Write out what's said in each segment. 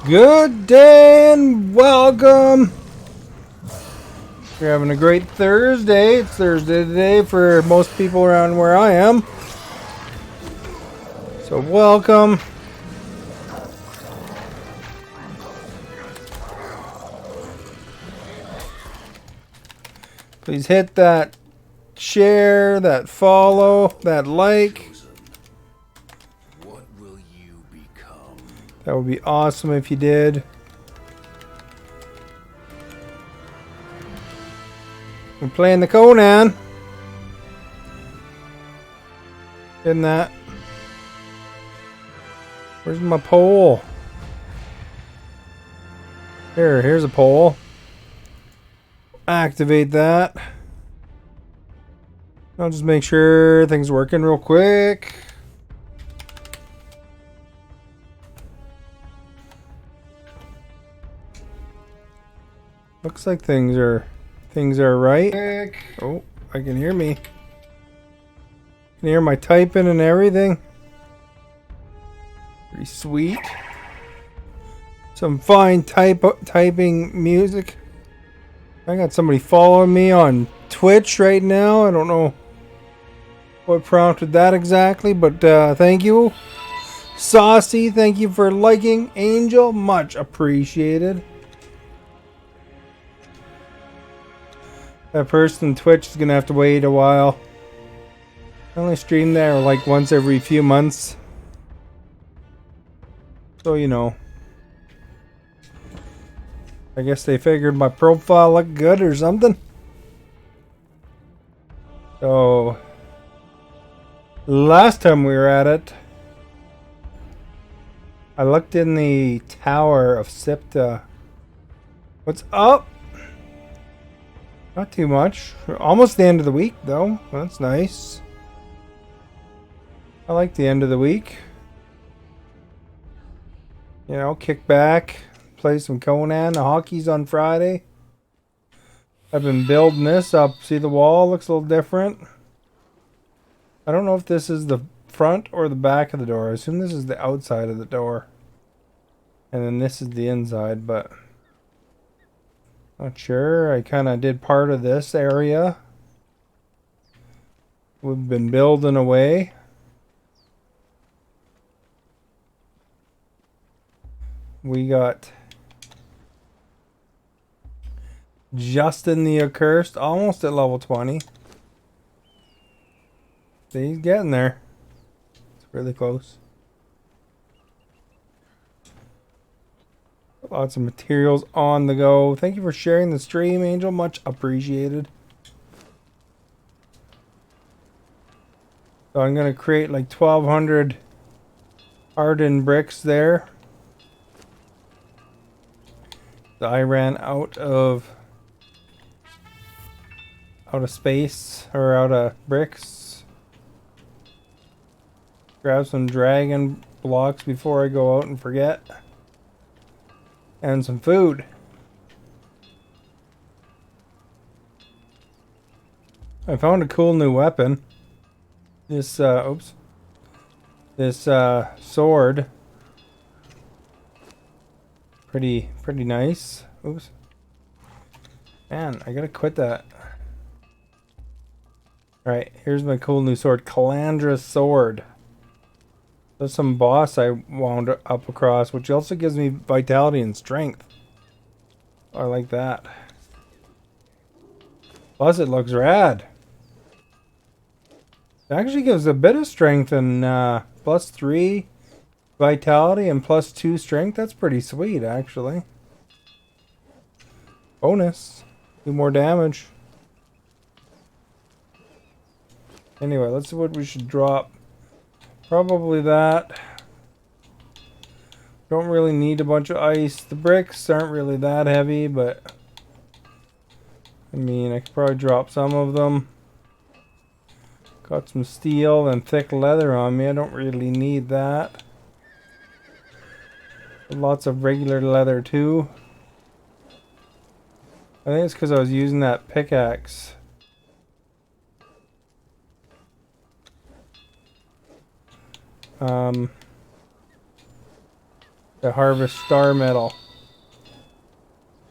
Good day and welcome. You're having a great Thursday. It's Thursday today for most people around where I am. So welcome. Please hit that share, that follow, that like. What will you become? That would be awesome if you did. We're playing the Conan. Isn't that? Where's my pole? Here's a pole. Activate that. I'll just make sure things working real quick. Looks like things are right. Oh, I can hear me. Can hear my typing and everything. Pretty sweet. Some fine typing music. I got somebody following me on Twitch right now. I don't know what prompted that exactly, but thank you. Saucy, thank you for liking. Angel, much appreciated. That person on Twitch is gonna have to wait a while. I only stream there like once every few months. So, you know. I guess they figured my profile looked good or something. So, last time we were at it, I looked in the Tower of Sipta. What's up? Not too much. Almost the end of the week, though. That's nice. I like the end of the week. You know, kick back, play some Conan. The hockey's on Friday. I've been building this up. See the wall? Looks a little different. I don't know if this is the front or the back of the door. I assume this is the outside of the door. And then this is the inside, but not sure. I kind of did part of this area. We've been building away. We got Justin the Accursed, almost at level 20. See, he's getting there. It's really close. Lots of materials on the go. Thank you for sharing the stream, Angel. Much appreciated. So I'm going to create like 1,200 hardened bricks there. I ran out of space, or out of bricks. Grab some dragon blocks before I go out and forget. And some food. I found a cool new weapon. This this sword. Pretty nice. Oops. Man, I gotta quit that. Alright, here's my cool new sword. Calandra's sword. There's some boss I wound up across, which also gives me vitality and strength. I like that. Plus it looks rad. It actually gives a bit of strength and +3 vitality and +2 strength. That's pretty sweet, actually. Bonus. Do more damage. Anyway, let's see what we should drop. Probably that. Don't really need a bunch of ice. The bricks aren't really that heavy, but I mean, I could probably drop some of them. Got some steel and thick leather on me. I don't really need that. Lots of regular leather too. I think it's because I was using that pickaxe. to harvest star metal.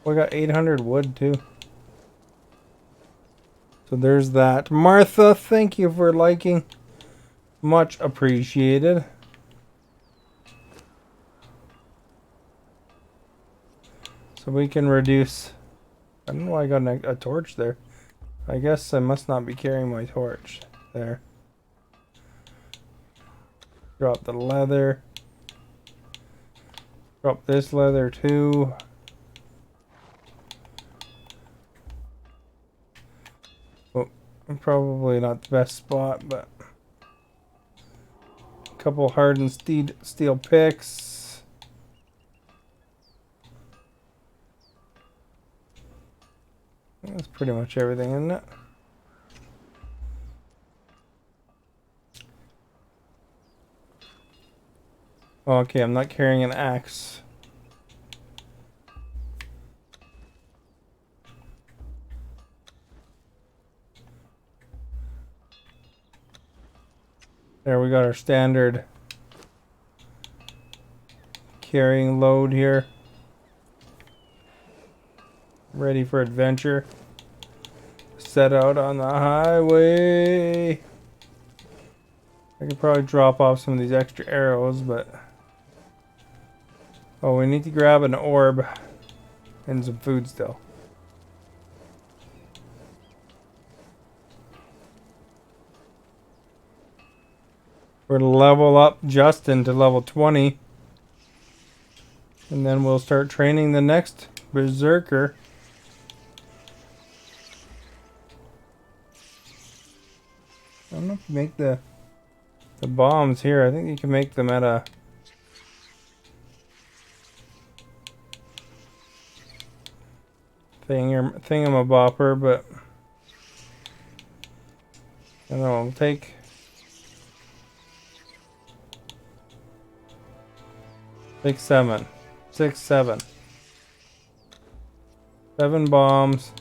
We got 800 wood too. So there's that. Martha, thank you for liking. Much appreciated. So we can reduce... I don't know why I got a torch there. I guess I must not be carrying my torch. There. Drop the leather. Drop this leather too. Oh, probably not the best spot, but... a couple hardened steel picks. That's pretty much everything, isn't it? Okay, I'm not carrying an axe. There, we got our standard carrying load here. Ready for adventure. Set out on the highway. I could probably drop off some of these extra arrows, but... oh, we need to grab an orb and some food still. We're to level up Justin to level 20. And then we'll start training the next berserker. I don't know if you make the bombs here. I think you can make them at a... thingamabopper, but... I don't know, it'll take... 7. 7 bombs.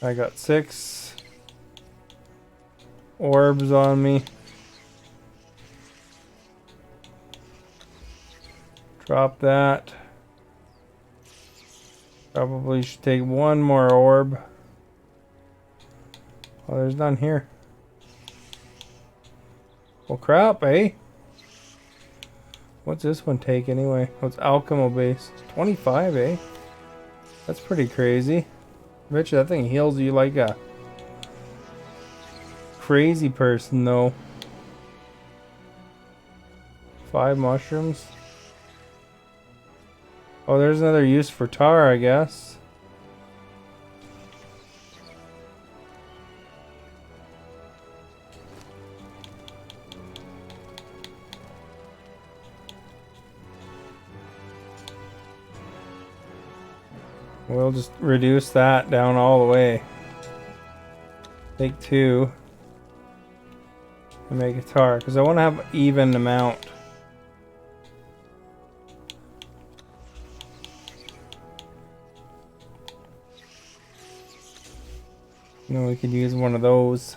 I got 6 orbs on me. Drop that. Probably should take one more orb. Oh, there's none here. Well, crap, eh? What's this one take anyway? What's alchemy based? 25, eh? That's pretty crazy. I bet you that thing heals you like a crazy person, though. 5 mushrooms. Oh, there's another use for tar, I guess. We'll just reduce that down all the way. Take 2. And make a tar, because I want to have even amount. You know, we could use one of those.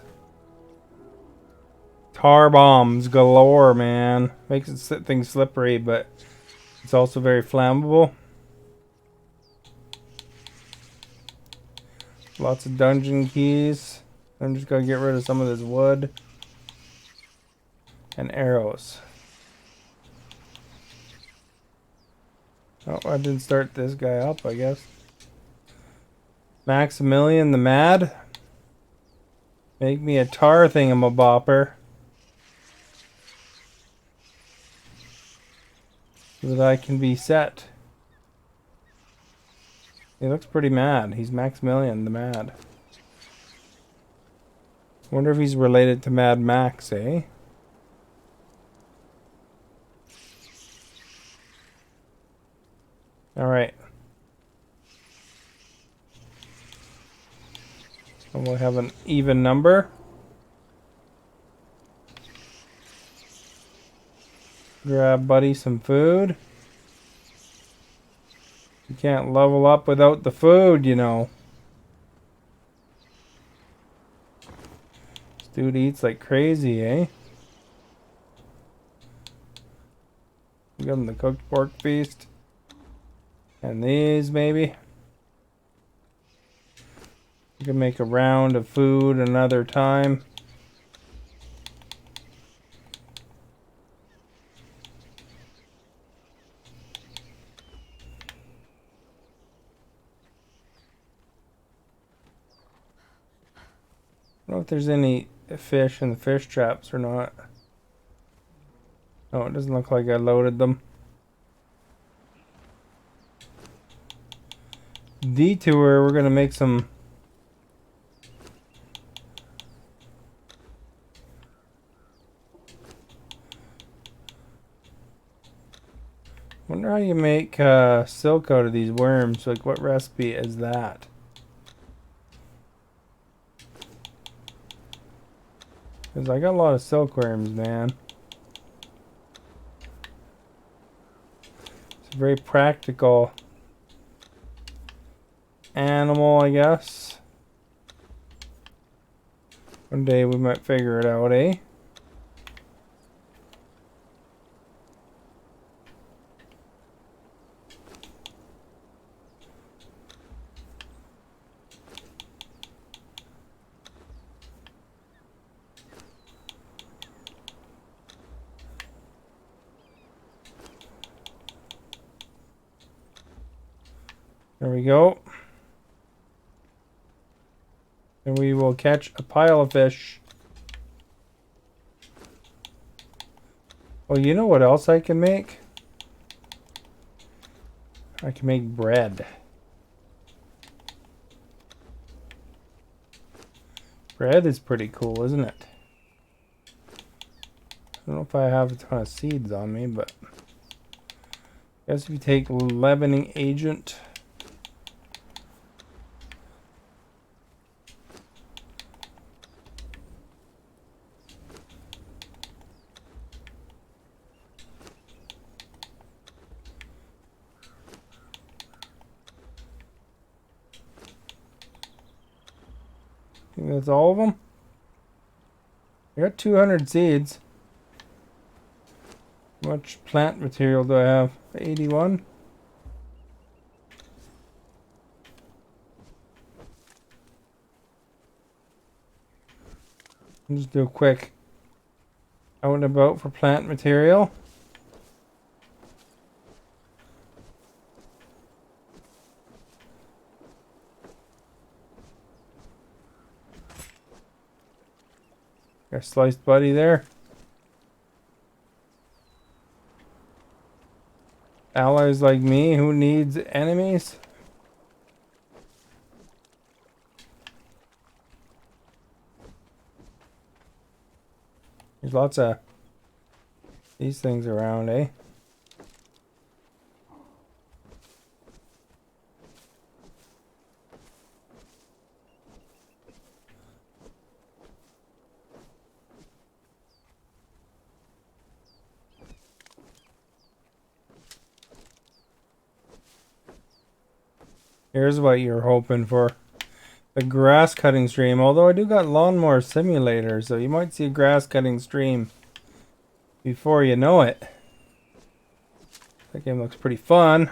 Tar bombs galore, man. Makes things slippery, but it's also very flammable. Lots of dungeon keys. I'm just gonna get rid of some of this wood. And arrows. Oh, I didn't start this guy up, I guess. Maximilian the Mad. Make me a tar thingamabopper. So that I can be set. He looks pretty mad. He's Maximilian the Mad. Wonder if he's related to Mad Max, eh? Alright. And we'll have an even number. Grab Buddy some food. You can't level up without the food, you know. This dude eats like crazy, eh? Give them the cooked pork feast. And these, maybe. We can make a round of food another time. I don't know if there's any fish in the fish traps or not. Oh, it doesn't look like I loaded them. Detour, we're gonna make some. Wonder how you make silk out of these worms. Like, what recipe is that? Because I got a lot of silkworms, man. It's a very practical animal, I guess. One day we might figure it out, eh? There we go. And we will catch a pile of fish. Well, you know what else I can make? I can make bread. Bread is pretty cool, isn't it? I don't know if I have a ton of seeds on me, but I guess if you take leavening agent. I think that's all of them. I got 200 seeds. How much plant material do I have? 81. I'll just do a quick out and about for plant material. Got a sliced buddy there. Allies like me, who needs enemies? There's lots of these things around, eh? Here's what you're hoping for. The grass cutting stream. Although I do got lawnmower simulator, so you might see a grass cutting stream before you know it. That game looks pretty fun.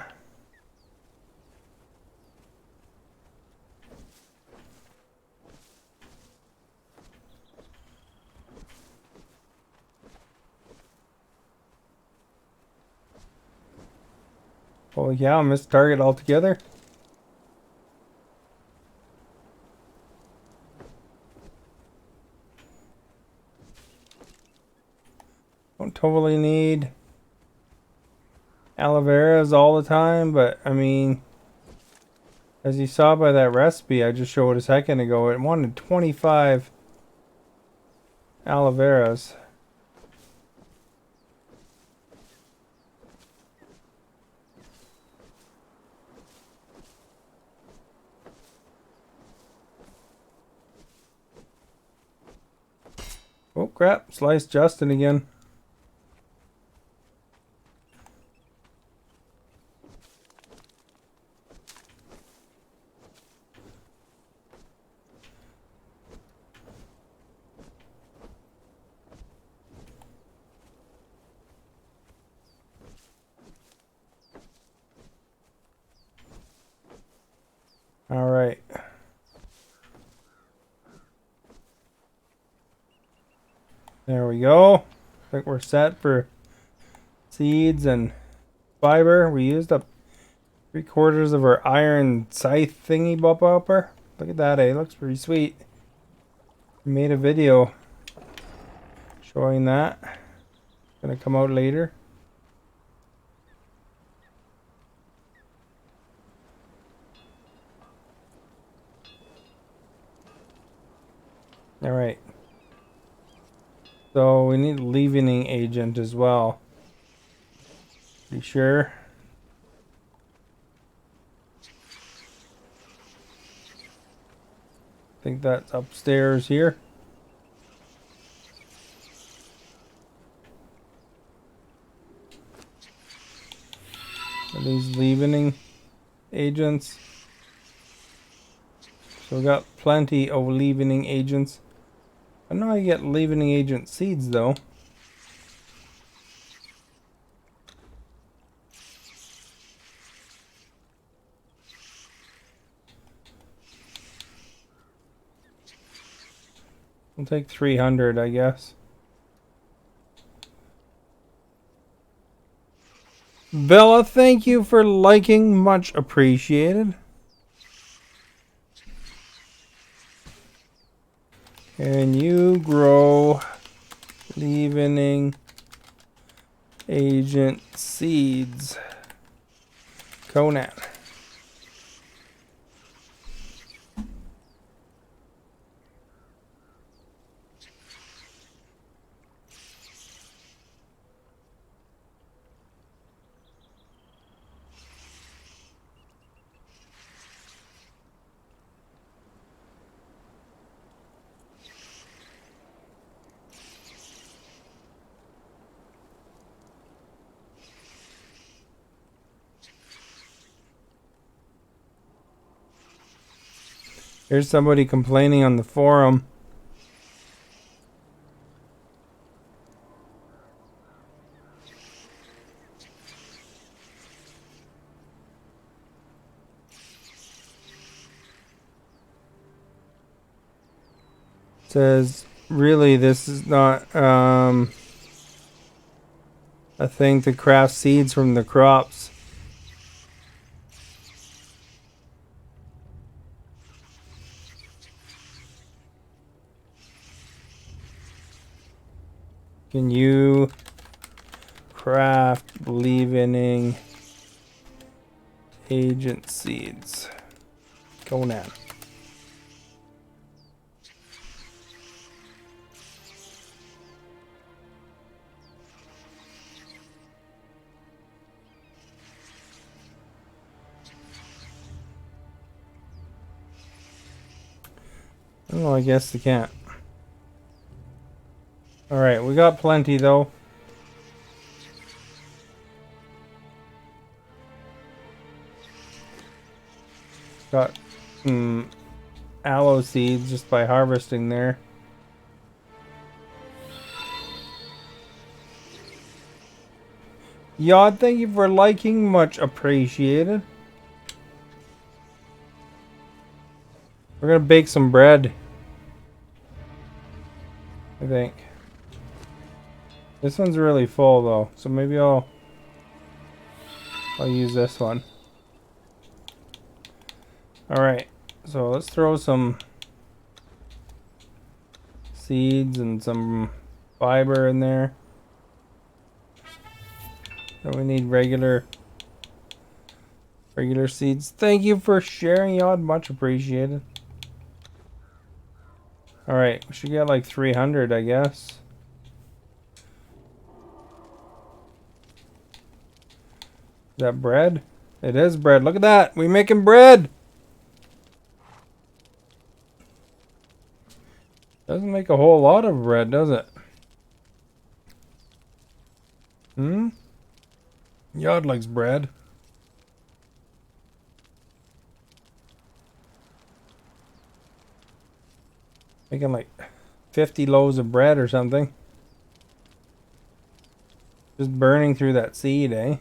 Oh yeah, I missed target altogether. Don't totally need aloe veras all the time, but I mean, as you saw by that recipe I just showed a second ago, it wanted 25 aloe veras. Oh crap, sliced Justin again. There we go. I think we're set for seeds and fiber. We used up 3/4 of our iron scythe thingy bopper. Look at that, eh? Looks pretty sweet. We made a video showing that. Gonna come out later. Alright. So we need a leavening agent as well. Be sure. I think that's upstairs here. Are these leavening agents? So we got plenty of leavening agents. I know I get leavening agent seeds though. I'll take 300, I guess. Bella, thank you for liking. Much appreciated. Can you grow leavening agent seeds? Conan. Here's somebody complaining on the forum. Says, really, this is not a thing to craft seeds from the crops. Can you craft leavening agent seeds? Conan. Oh, I guess they can't. Alright, we got plenty though. Got some aloe seeds just by harvesting there. Yod, thank you for liking. Much appreciated. We're gonna bake some bread, I think. This one's really full though, so maybe I'll use this one. Alright, so let's throw some seeds and some fiber in there. Then we need regular seeds. Thank you for sharing, Yod. Much appreciated. Alright, we should get like 300, I guess. Is that bread? It is bread. Look at that. We making bread. Doesn't make a whole lot of bread, does it? Yod likes bread. Making like 50 loaves of bread or something. Just burning through that seed, eh?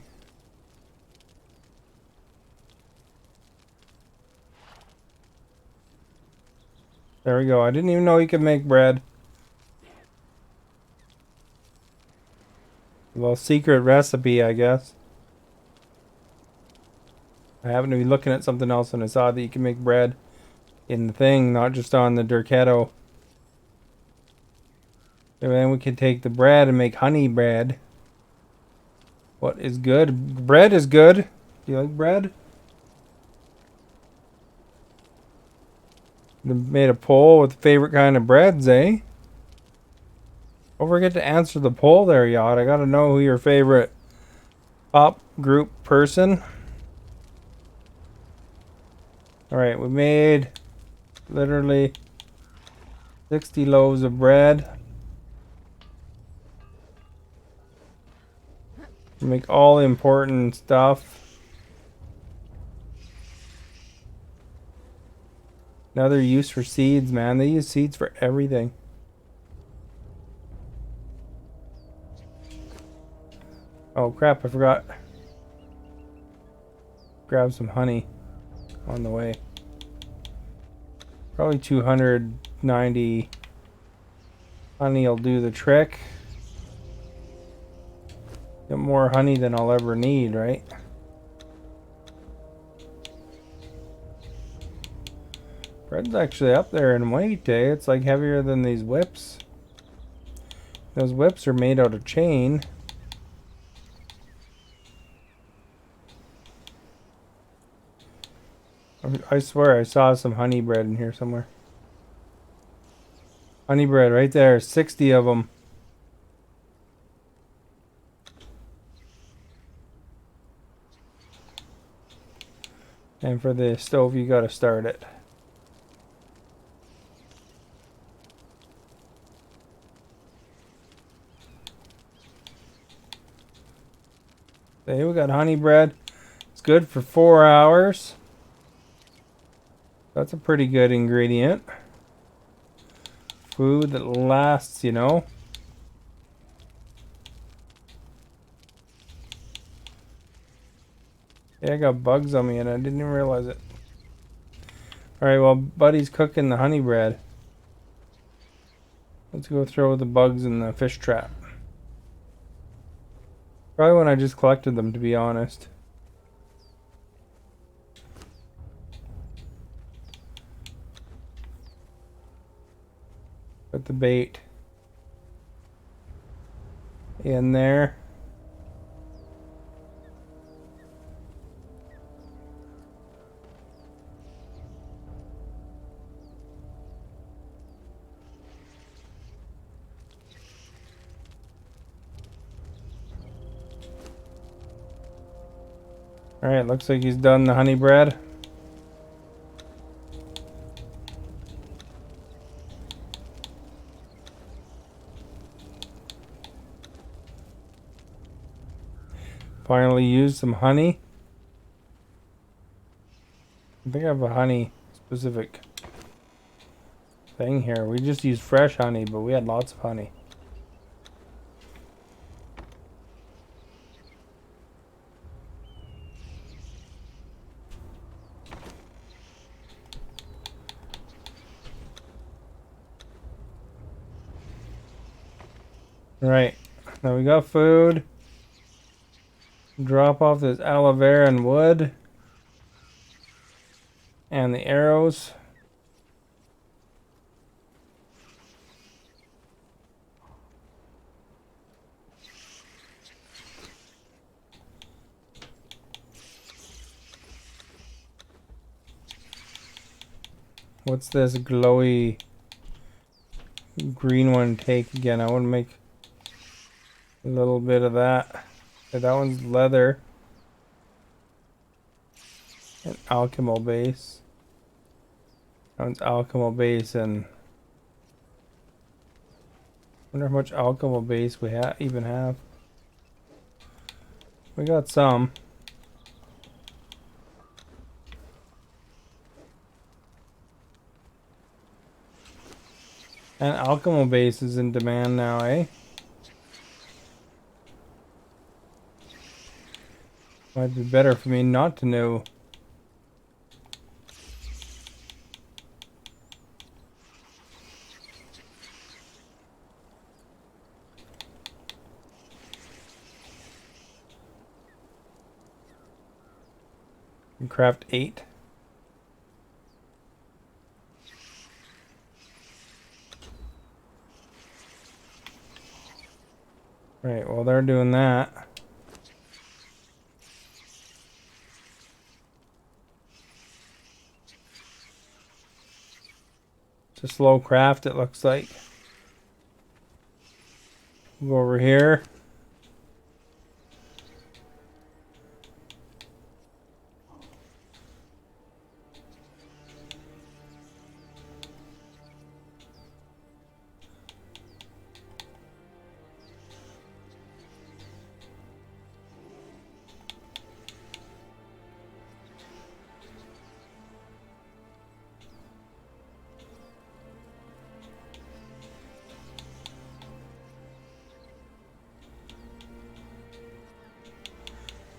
There we go. I didn't even know you could make bread. A little secret recipe, I guess. I happened to be looking at something else and I saw that you can make bread in the thing, not just on the Durketto. And then we can take the bread and make honey bread. What is good? Bread is good. Do you like bread? They made a poll with favorite kind of breads, eh? Don't forget to answer the poll there, Yacht. I gotta know who your favorite pop group person. Alright, we made literally 60 loaves of bread. Make all the important stuff. Another use for seeds, man. They use seeds for everything. Oh crap, I forgot. Grab some honey on the way. Probably 290 honey will do the trick. Get more honey than I'll ever need, right? Bread's actually up there in weight, eh? It's like heavier than these whips. Those whips are made out of chain. I swear I saw some honey bread in here somewhere. Honey bread right there, 60 of them. And for the stove, you gotta start it. Okay, we got honey bread. It's good for 4 hours. That's a pretty good ingredient. Food that lasts, you know. Yeah, I got bugs on me and I didn't even realize it. Alright, well, Buddy's cooking the honey bread. Let's go throw the bugs in the fish trap. Probably when I just collected them, to be honest. Put the bait in there. Alright, looks like he's done the honey bread. Finally used some honey. I think I have a honey specific thing here. We just used fresh honey, but we had lots of honey. Right, now we got food. Drop off this aloe vera and wood. And the arrows. What's this glowy green one take again? I want to make a little bit of that. Okay, that one's leather. An alchemy base. That one's alchemy base, and I wonder how much alchemy base we even have. We got some. And alchemy base is in demand now, eh? Might be better for me not to know. And craft 8. Right, well they're doing that. It's a slow craft, it looks like. We'll go over here.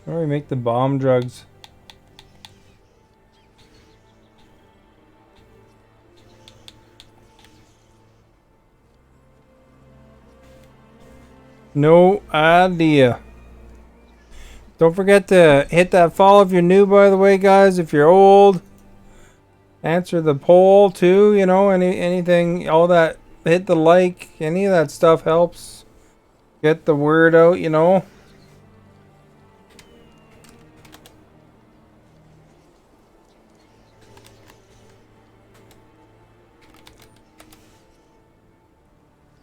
Where do we make the bomb drugs? No idea. Don't forget to hit that follow if you're new, by the way, guys. If you're old, answer the poll too. You know, anything, all that. Hit the like. Any of that stuff helps get the word out. You know.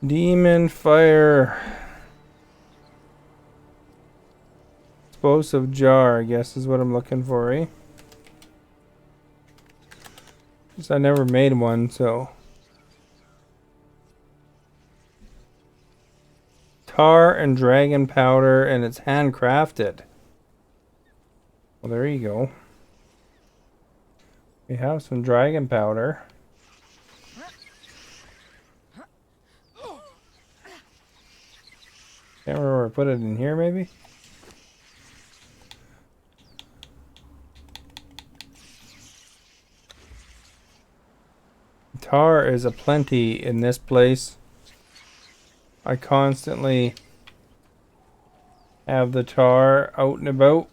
Demon fire. Explosive jar, I guess is what I'm looking for, eh? Because I never made one, so. Tar and dragon powder, and it's handcrafted. Well, there you go. We have some dragon powder. Can't remember where I put it in here, maybe? Tar is aplenty in this place. I constantly have the tar out and about.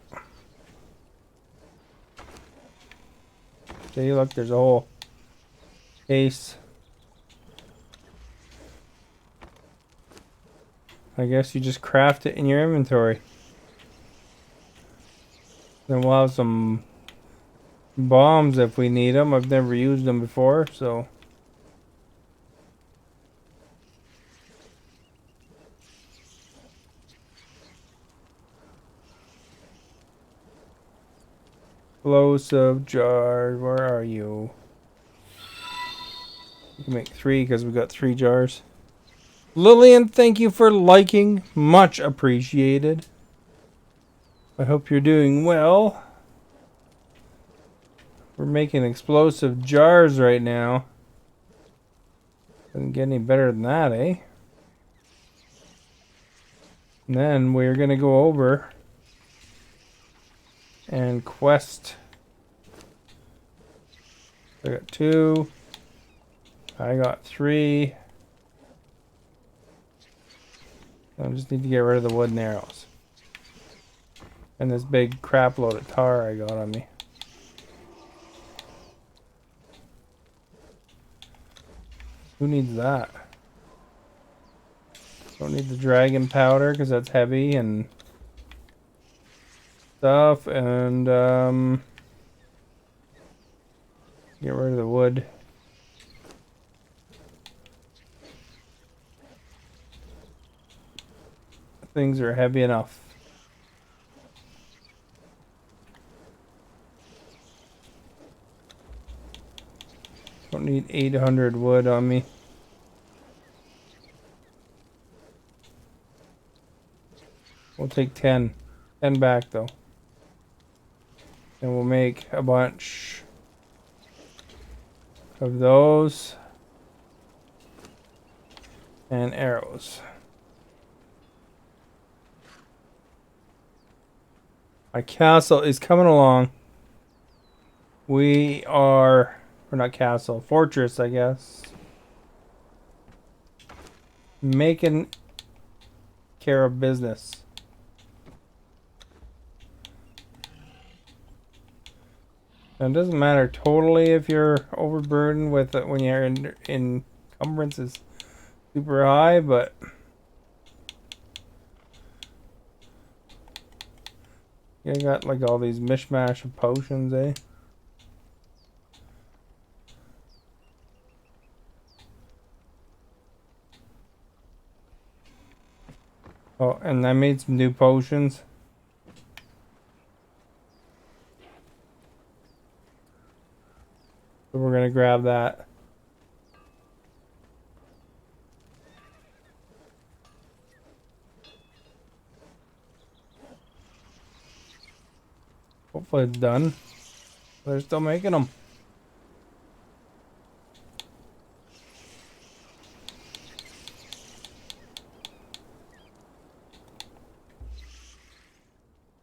See, look, there's a whole case. I guess you just craft it in your inventory. Then we'll have some bombs if we need them. I've never used them before, so. Explosive jar, where are you? You can make 3 because we got 3 jars. Lillian, thank you for liking. Much appreciated. I hope you're doing well. We're making explosive jars right now. Doesn't get any better than that, eh? And then we're gonna go over and quest. I got 2. I got 3. I just need to get rid of the wood and arrows. And this big crap load of tar I got on me. Who needs that? Don't need the dragon powder because that's heavy and stuff. And get rid of the wood. Things are heavy enough. Don't need 800 wood on me. We'll take 10. 10 back though. And we'll make a bunch of those. And arrows. My castle is coming along. We're not castle, fortress, I guess. Making care of business. And it doesn't matter totally if you're overburdened with it when your encumbrance is super high, but you got like all these mishmash of potions, eh? Oh, and I made some new potions. So we're gonna grab that. Hopefully it's done. They're still making them.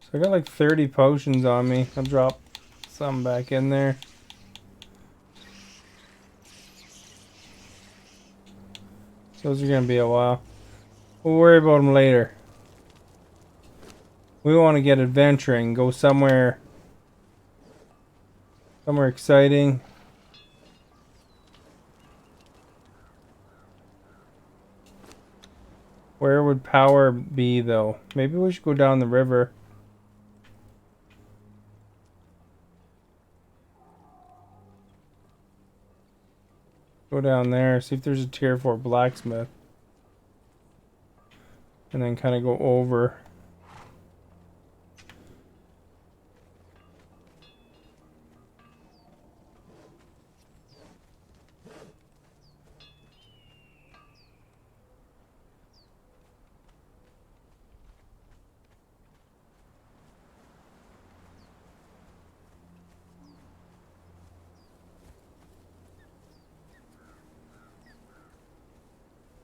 So I got like 30 potions on me. I'll drop some back in there. Those are gonna be a while. We'll worry about them later. We want to get adventuring, go somewhere exciting. Where would power be though? Maybe we should go down the river. Go down there, see if there's a tier 4 blacksmith. And then kind of go over.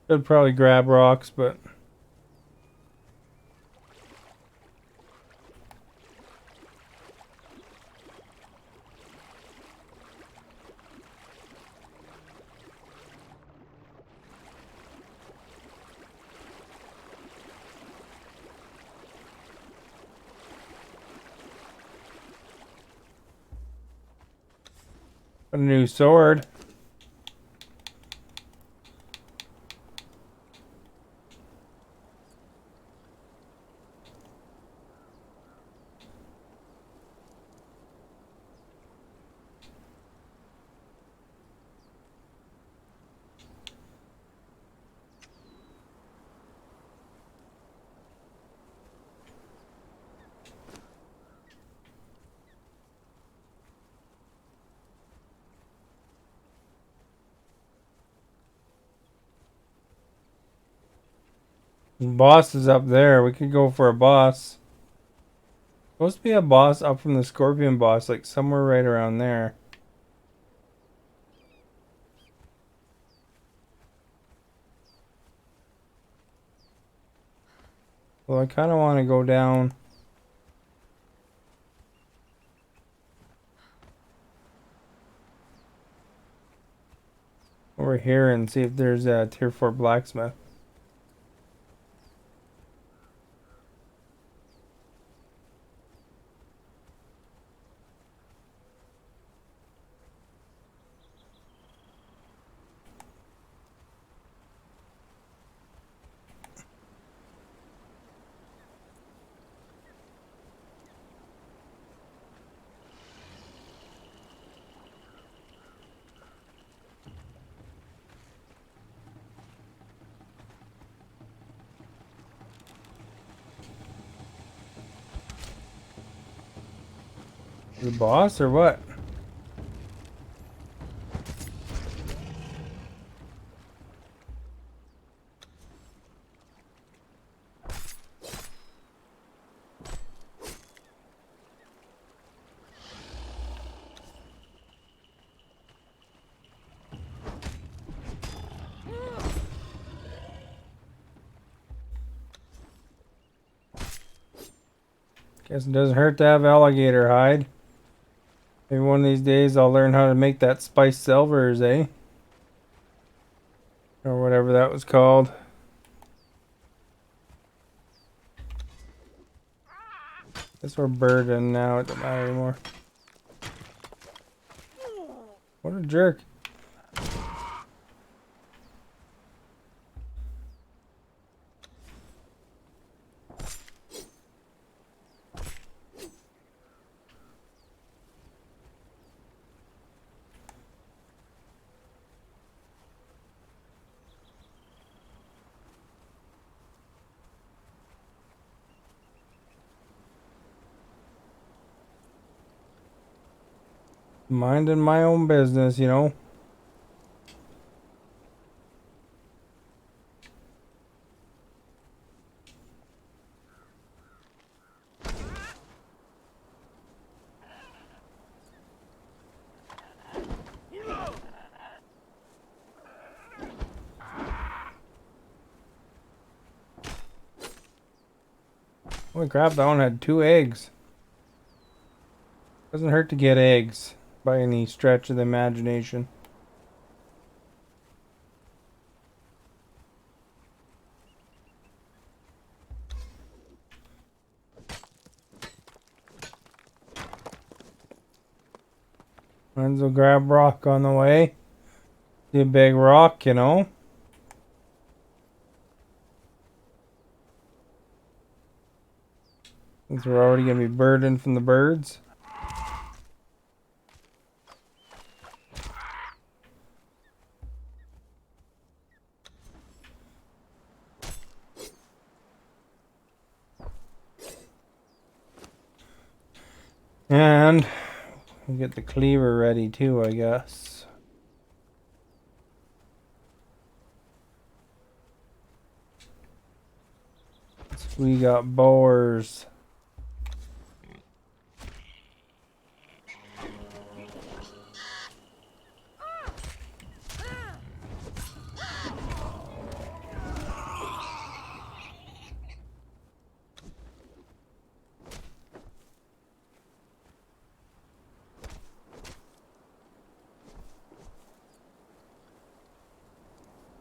Should probably grab rocks, but a new sword. The boss is up there. We could go for a boss. Supposed to be a boss up from the scorpion boss, like somewhere right around there. Well, I kind of want to go down over here and see if there's a tier 4 blacksmith. The boss or what? Guess it doesn't hurt to have alligator hide. Maybe one of these days I'll learn how to make that spiced silvers, eh? Or whatever that was called. Guess we're burdened now, it don't matter anymore. What a jerk. Minding my own business, you know. Holy crap, that one had 2 eggs. Doesn't hurt to get eggs by any stretch of the imagination. Might as well grab rock on the way. See a big rock, you know. Since we're already gonna be burdened from the birds. And we'll get the cleaver ready too, I guess. So we got boars.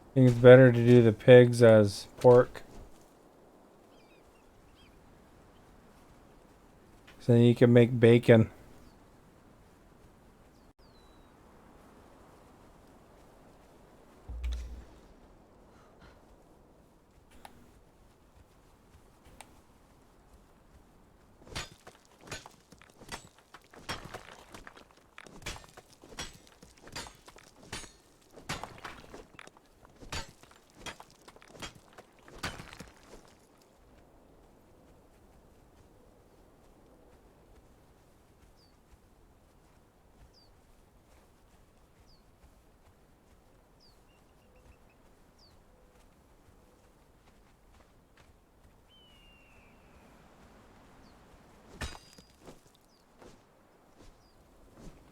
I think it's better to do the pigs as pork. So then you can make bacon.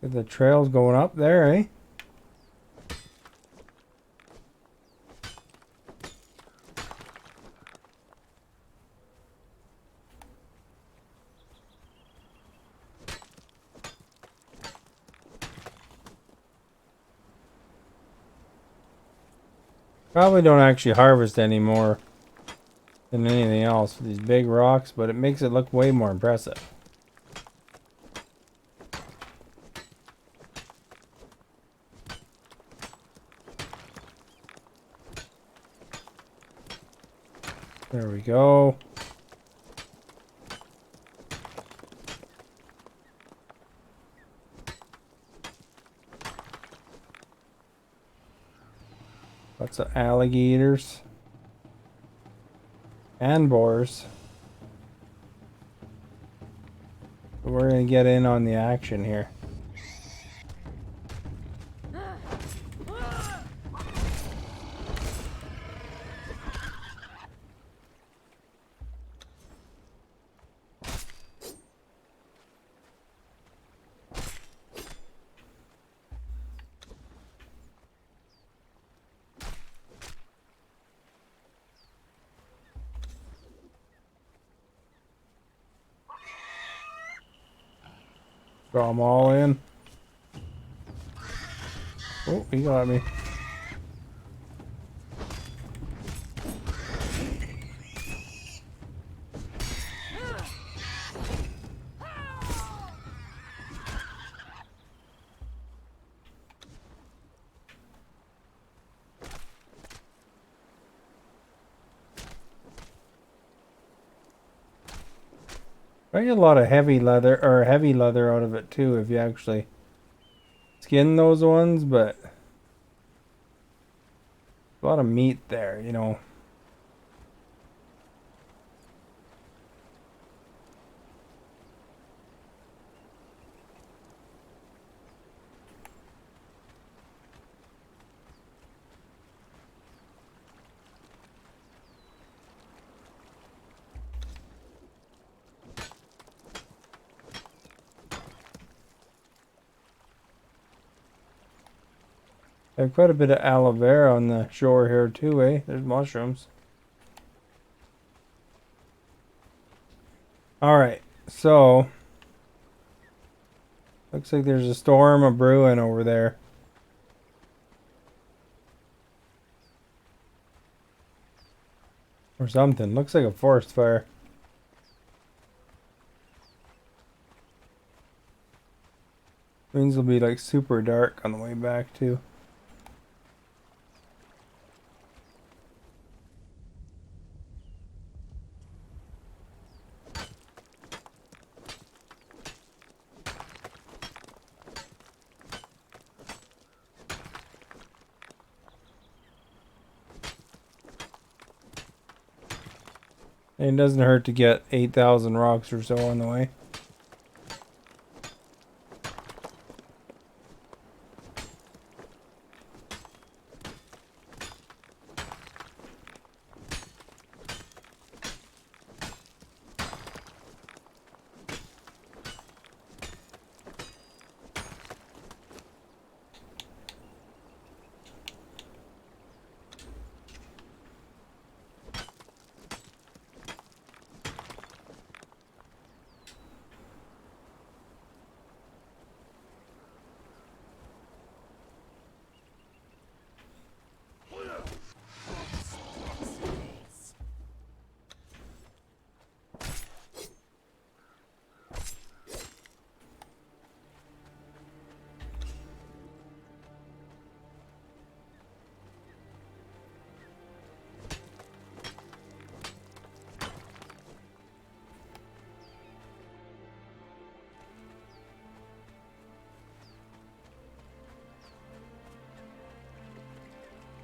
The trail's going up there, eh? Probably don't actually harvest anymore than anything else with these big rocks, but it makes it look way more impressive. There we go. Lots of alligators and boars. So we're gonna get in on the action here. Draw them all in. Oh, he got me. I get a lot of heavy leather out of it too if you actually skin those ones, but a lot of meat there, you know. There's quite a bit of aloe vera on the shore here too, eh? There's mushrooms. Alright, so looks like there's a storm a brewing over there. Or something. Looks like a forest fire. Means it'll be like super dark on the way back too. And it doesn't hurt to get 8,000 rocks or so on the way.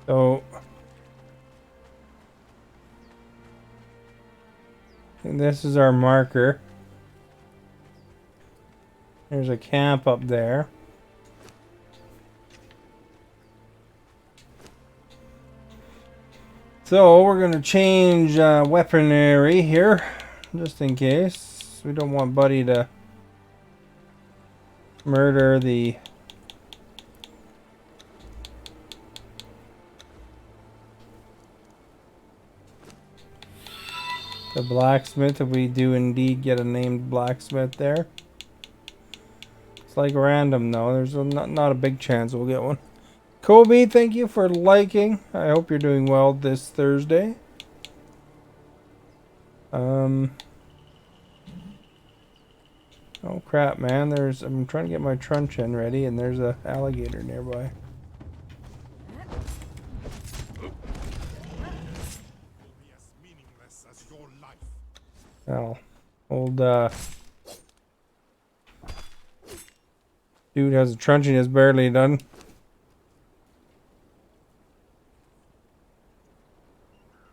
So, and this is our marker. There's a camp up there. So we're going to change weaponry here, just in case. We don't want Buddy to murder the blacksmith, if we do indeed get a named blacksmith there. It's like random though. There's not a big chance we'll get one. Kobe, thank you for liking. I hope you're doing well this Thursday. Oh crap, man. I'm trying to get my truncheon ready and there's a alligator nearby. Oh, old dude has a truncheon is barely done.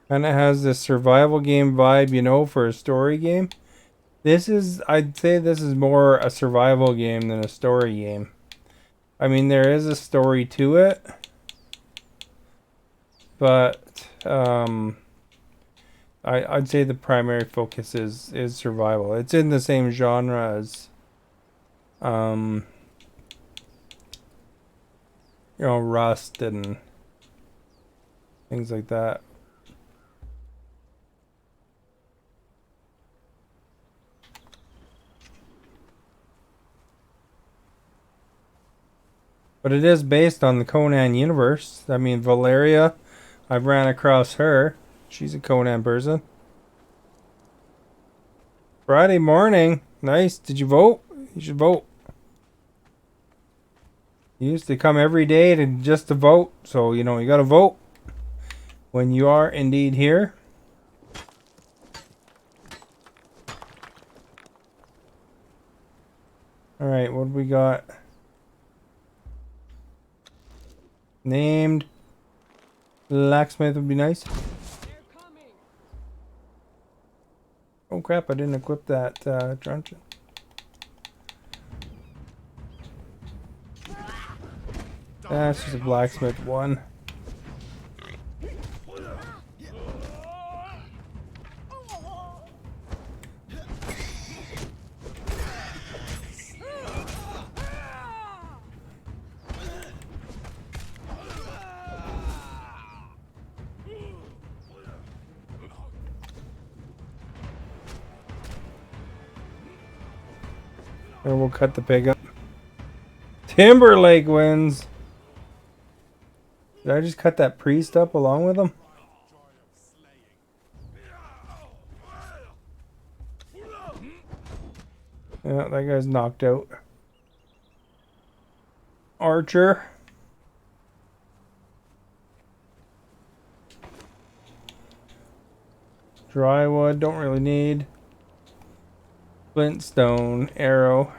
And it has this survival game vibe, you know, for a story game. I'd say this is more a survival game than a story game. I mean, there is a story to it. But, I'd say the primary focus is survival. It's in the same genre as, you know, Rust and things like that. But it is based on the Conan universe. I mean, Valeria, I ran across her. She's a Conan person. Friday morning. Nice. Did you vote? You should vote. You used to come every day just to vote. So, you know, you got to vote when you are indeed here. Alright, what do we got? Named blacksmith would be nice. Oh crap, I didn't equip that truncheon. That's just a blacksmith one. And we'll cut the pig up. Timberlake wins. Did I just cut that priest up along with him? Yeah, that guy's knocked out. Archer. Dry wood, don't really need. Flintstone, arrow.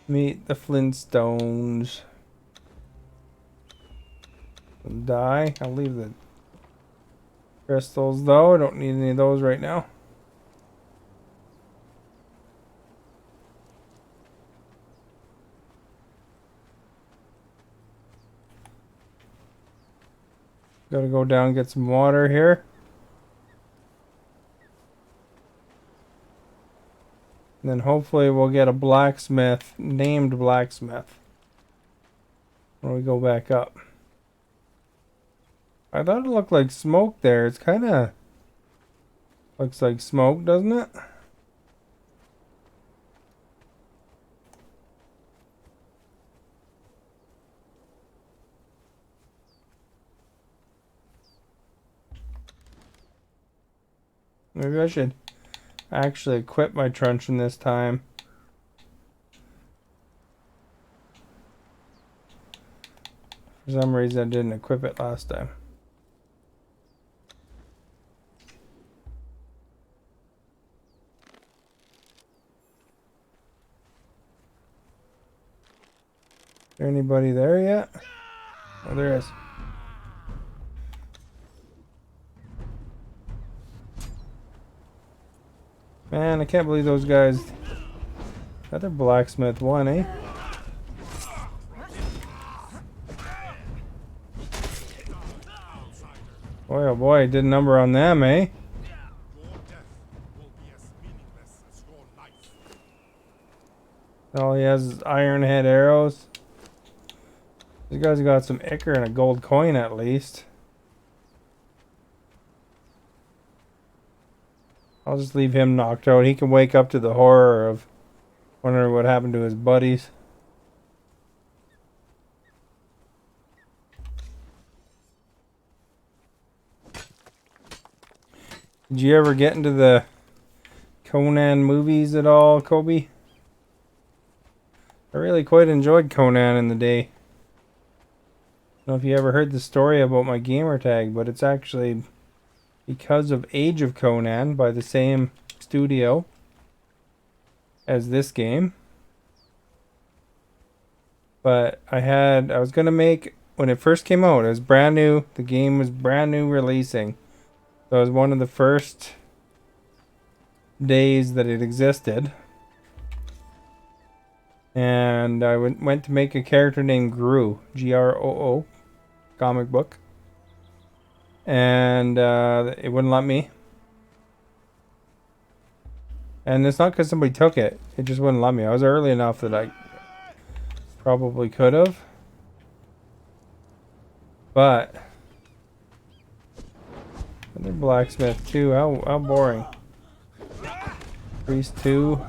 Meet the Flintstones. Die. I'll leave the crystals though. I don't need any of those right now. Gotta go down and get some water here. And then hopefully we'll get a blacksmith, named blacksmith, when we go back up. I thought it looked like smoke there. It's kind of looks like smoke, doesn't it? Maybe I should actually equip my truncheon this time. For some reason I didn't equip it last time. Is there anybody there yet? Oh, there is. Man, I can't believe those guys. Another blacksmith won, eh? Boy, oh boy, did a number on them, eh? All he has is iron head arrows. These guys got some ichor and a gold coin at least. I'll just leave him knocked out. He can wake up to the horror of wondering what happened to his buddies. Did you ever get into the Conan movies at all, Kobe? I really quite enjoyed Conan in the day. I don't know if you ever heard the story about my gamer tag, but it's actually because of Age of Conan by the same studio as this game. But I was gonna make, when it first came out, it was brand new. The game was brand new releasing. So it was one of the first days that it existed. And I went to make a character named Groo, Groo, comic book. And it wouldn't let me. And it's not because somebody took it. It just wouldn't let me. I was early enough that I probably could have. But another blacksmith too. How boring. Priest 2.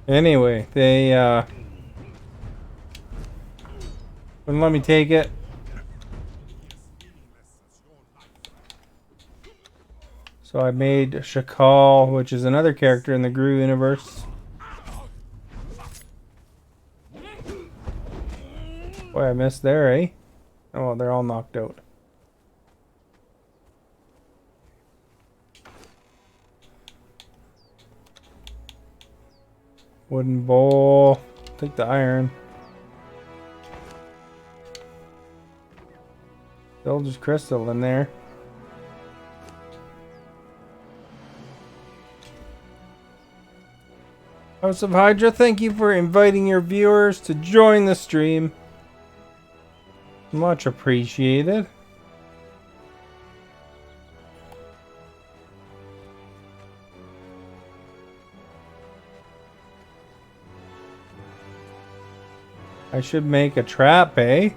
Anyway, they wouldn't let me take it. So I made Shakal, which is another character in the Gru universe. Boy, I missed there, eh? Oh, well, they're all knocked out. Wooden bowl. Take the iron. Soldier's crystal in there. House of Hydra, thank you for inviting your viewers to join the stream. Much appreciated. I should make a trap, eh?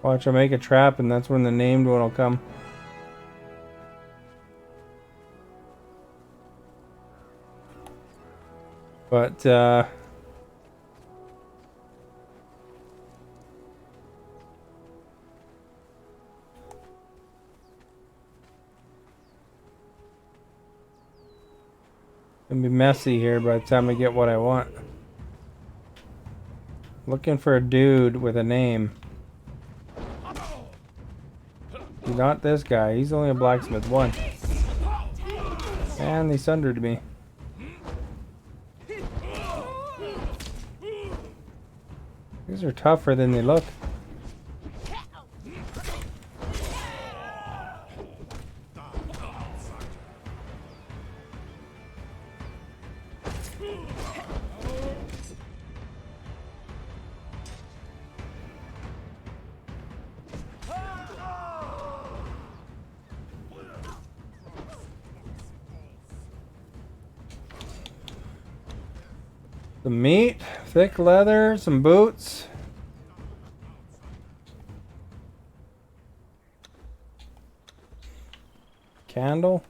Watch, I make a trap and that's when the named one will come. But, it'll be messy here by the time I get what I want. Looking for a dude with a name. Not this guy. He's only a blacksmith 1. And they sundered me. These are tougher than they look. Some meat, thick leather, some boots. Candle.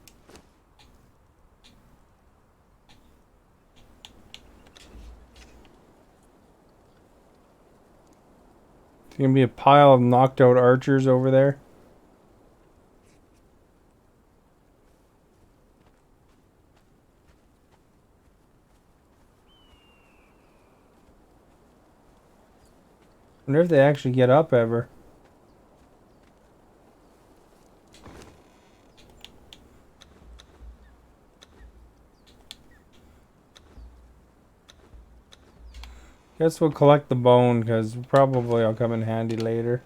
There's gonna be a pile of knocked out archers over there. Wonder if they actually get up ever. Guess we'll collect the bone because probably I'll come in handy later.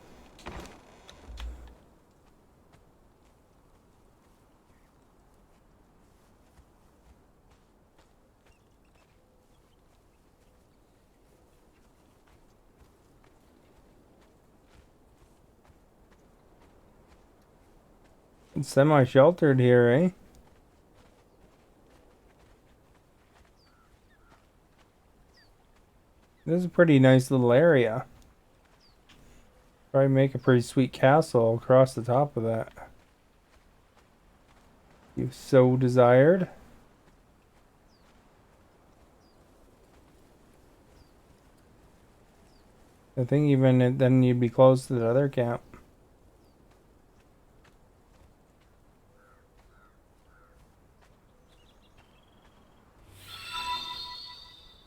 It's semi-sheltered here, eh? This is a pretty nice little area. Probably make a pretty sweet castle across the top of that. If so desired. I think even then you'd be close to the other camp.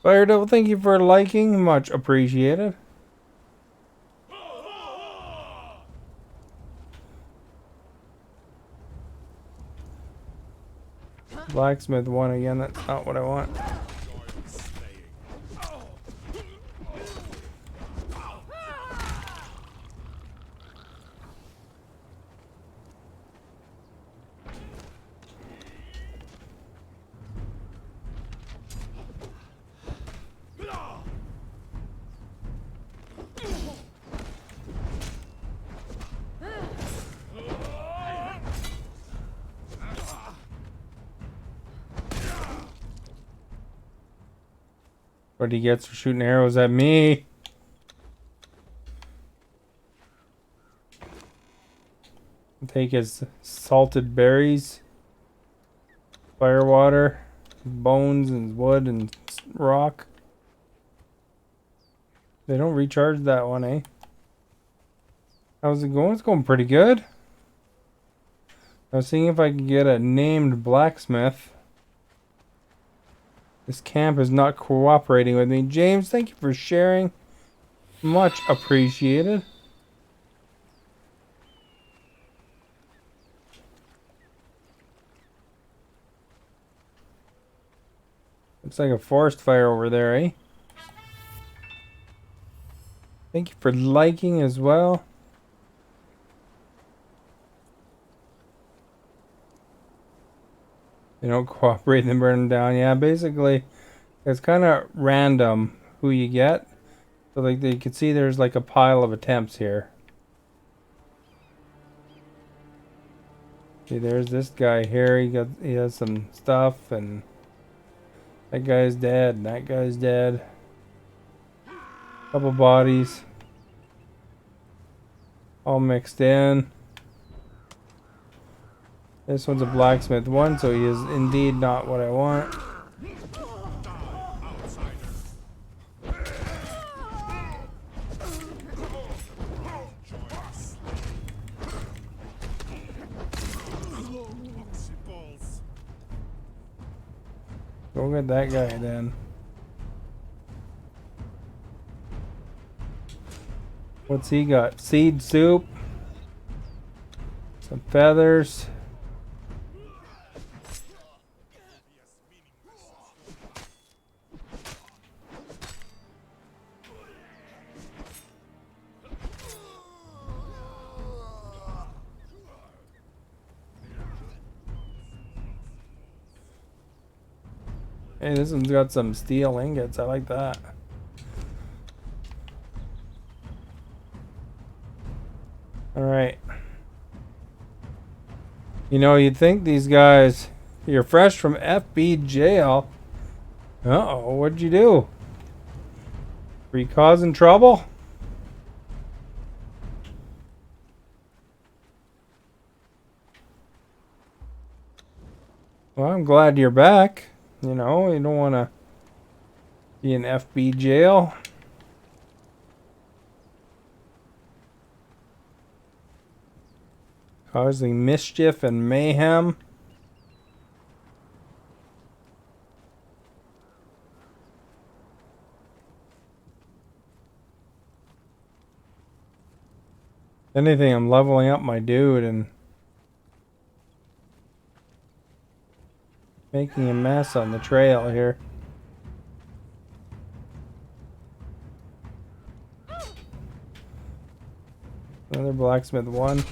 Fire Devil, thank you for liking. Much appreciated. Blacksmith 1 again. That's not what I want. What he gets for shooting arrows at me. I'll take his salted berries, fire water, bones and wood and rock. They don't recharge that one, eh? How's it going? It's going pretty good. I was seeing if I could get a named blacksmith. This camp is not cooperating with me. James, thank you for sharing. Much appreciated. Looks like a forest fire over there, eh? Thank you for liking as well. They don't cooperate and then burn them down. Yeah, basically, it's kind of random who you get. So like you can see there's like a pile of attempts here. See, there's this guy here. He has some stuff, and that guy's dead, and that guy's dead. Couple bodies. All mixed in. This one's a blacksmith one, so he is indeed not what I want. Go get that guy then. What's he got? Seed soup. Some feathers. Hey, this one's got some steel ingots. I like that. Alright. You know, you'd think these guys... You're fresh from FB jail. Uh-oh, what'd you do? Were you causing trouble? Well, I'm glad you're back. You know, you don't want to be in FB jail. Causing mischief and mayhem. If anything, I'm leveling up my dude and making a mess on the trail here. Another blacksmith one.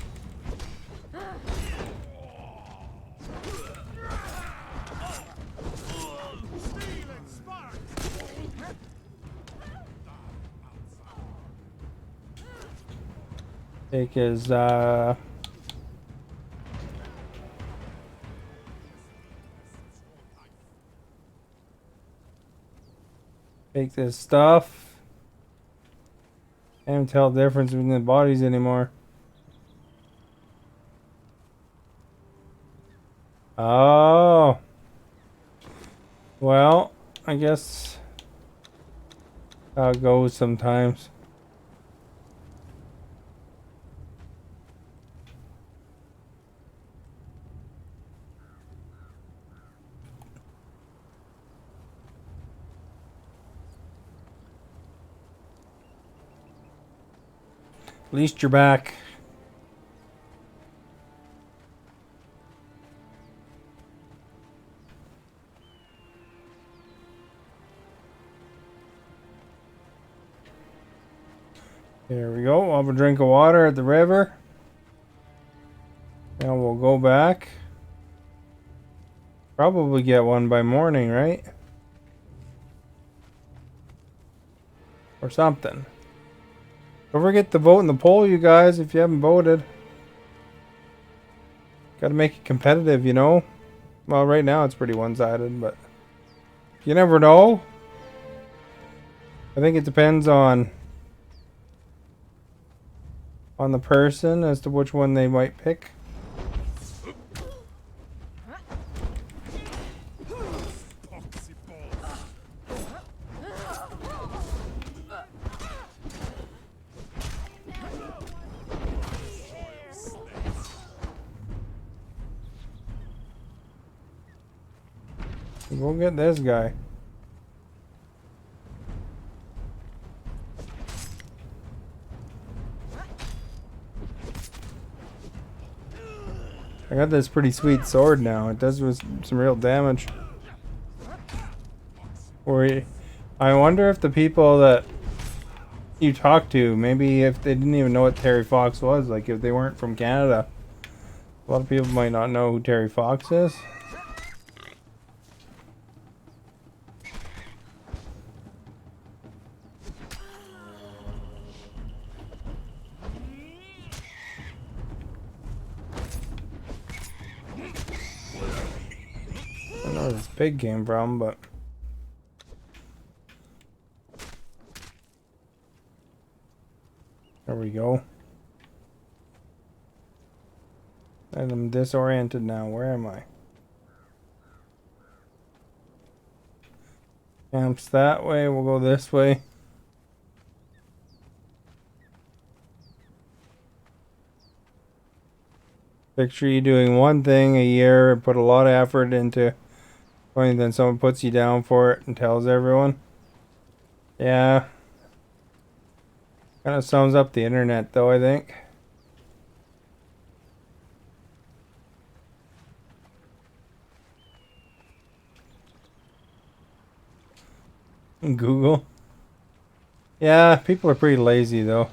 Take his take this stuff. Can't tell the difference between the bodies anymore. Oh. Well, I guess how it goes sometimes. At least you're back. There we go. We'll have a drink of water at the river. Now we'll go back. Probably get one by morning, right? Or something. Don't forget to vote in the poll, you guys, if you haven't voted. Gotta make it competitive, you know? Well, right now it's pretty one-sided, but you never know. I think it depends on the person as to which one they might pick. Go get this guy. I got this pretty sweet sword now. It does some real damage. I wonder if the people that you talk to, maybe if they didn't even know what Terry Fox was, like if they weren't from Canada. A lot of people might not know who Terry Fox is. I don't know where this pig came from, but... There we go. And I'm disoriented now. Where am I? Camps that way. We'll go this way. Picture you doing one thing a year and put a lot of effort into, and then someone puts you down for it and tells everyone. Yeah. Kind of sums up the internet, though, I think. Google. Yeah, people are pretty lazy, though.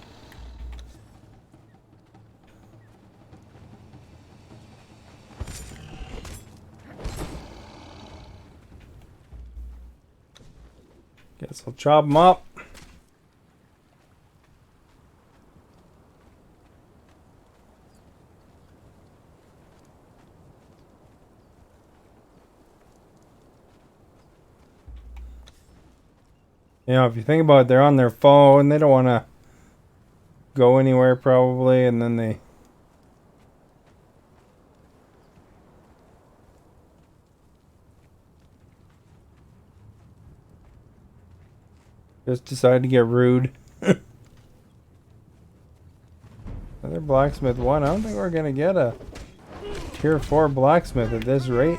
Guess I'll chop them up. You know, if you think about it, they're on their phone. They don't want to go anywhere, probably, and then they... just decide to get rude. Another blacksmith 1. I don't think we're going to get a tier 4 blacksmith at this rate.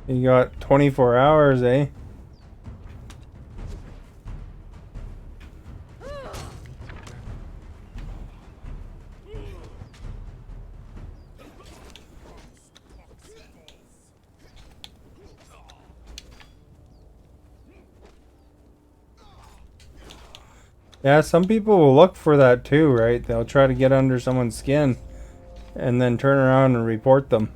You got 24 hours, eh? Yeah, some people will look for that too, right? They'll try to get under someone's skin and then turn around and report them.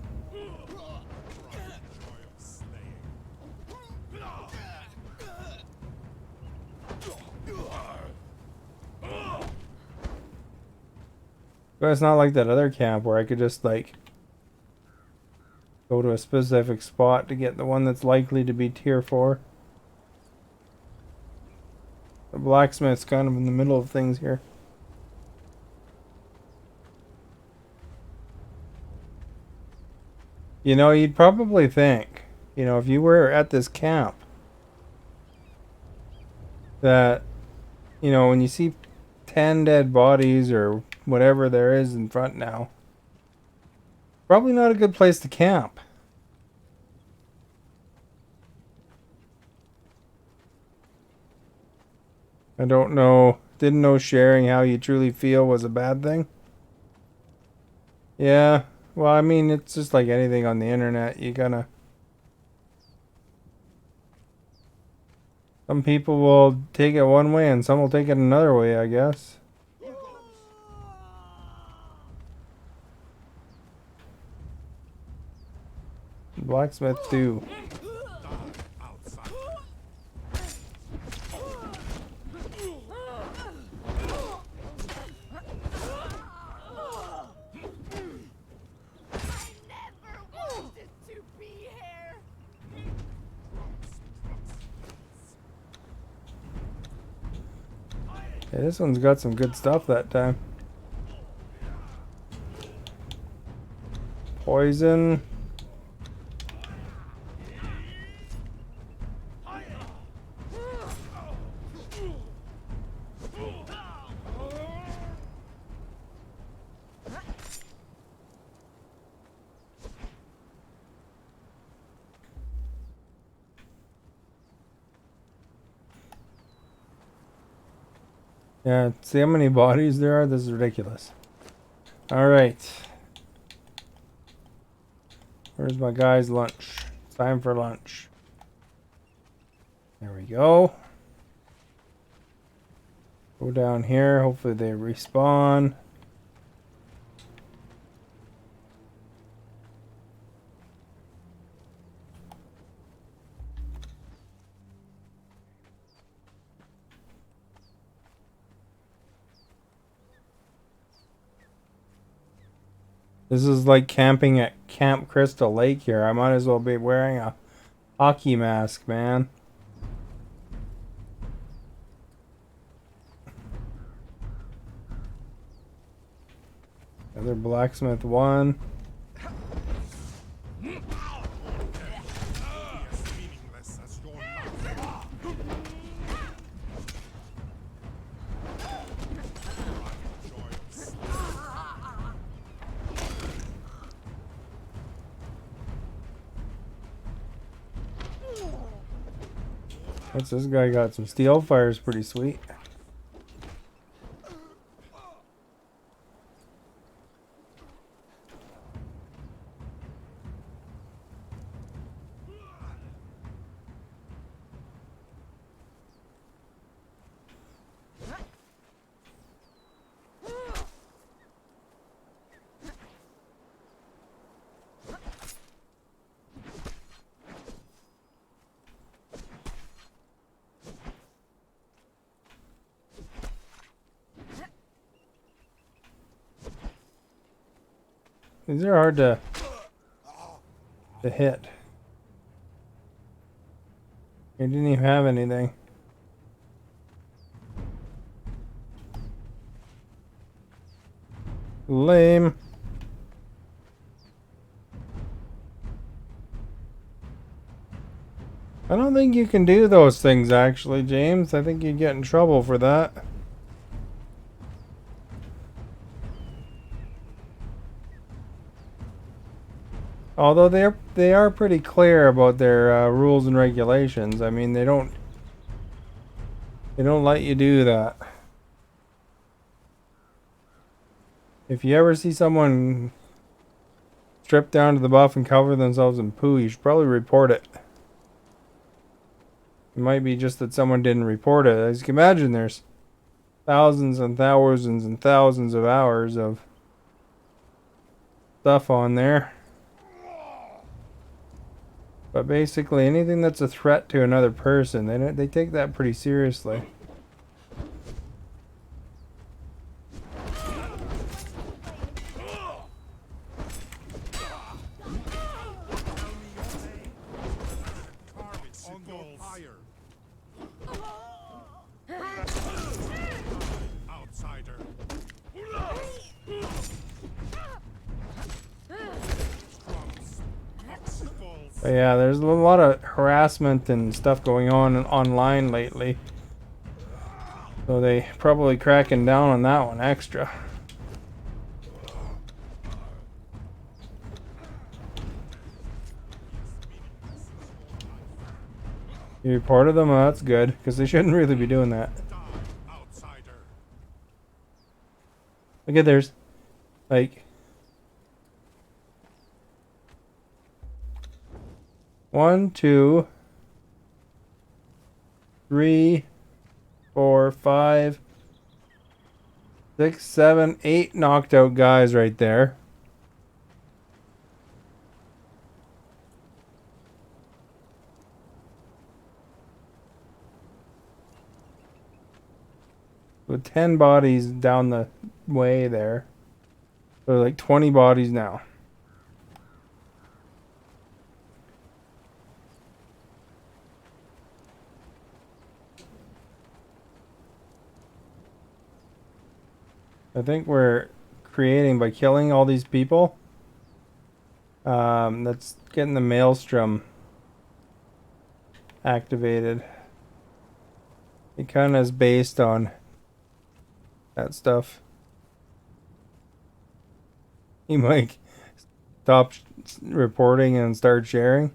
But it's not like that other camp where I could just like go to a specific spot to get the one that's likely to be tier 4. The blacksmith's kind of in the middle of things here. You know, you'd probably think, you know, if you were at this camp, that, you know, when you see 10 dead bodies or whatever there is in front now, probably not a good place to camp. I don't know. Didn't know sharing how you truly feel was a bad thing. Yeah. Well, I mean, it's just like anything on the internet. You gotta... Some people will take it one way and some will take it another way, I guess. Blacksmith 2. Yeah, this one's got some good stuff that time. Poison. Yeah, see how many bodies there are? This is ridiculous. Alright. Where's my guy's lunch? It's time for lunch. There we go. Go down here. Hopefully they respawn. This is like camping at Camp Crystal Lake here. I might as well be wearing a hockey mask, man. Another blacksmith one. What's this guy got? Some steel fires, pretty sweet. These are hard to hit. He didn't even have anything. Lame. I don't think you can do those things actually, James. I think you'd get in trouble for that. Although they are pretty clear about their rules and regulations. I mean, they don't let you do that. If you ever see someone strip down to the buff and cover themselves in poo, you should probably report it. It might be just that someone didn't report it. As you can imagine, there's thousands and thousands and thousands of hours of stuff on there. But basically, anything that's a threat to another person, they take that pretty seriously. But yeah, there's a lot of harassment and stuff going on online lately. So they probably cracking down on that one extra. You reported them? Oh, that's good, because they shouldn't really be doing that. Look at theirs. Like... 1, 2, 3, 4, 5, 6, 7, 8 knocked out guys right there. With 10 bodies down the way there. So like 20 bodies now. I think we're creating, by killing all these people, that's getting the maelstrom activated. It kind of is based on that stuff. You might stop reporting and start sharing.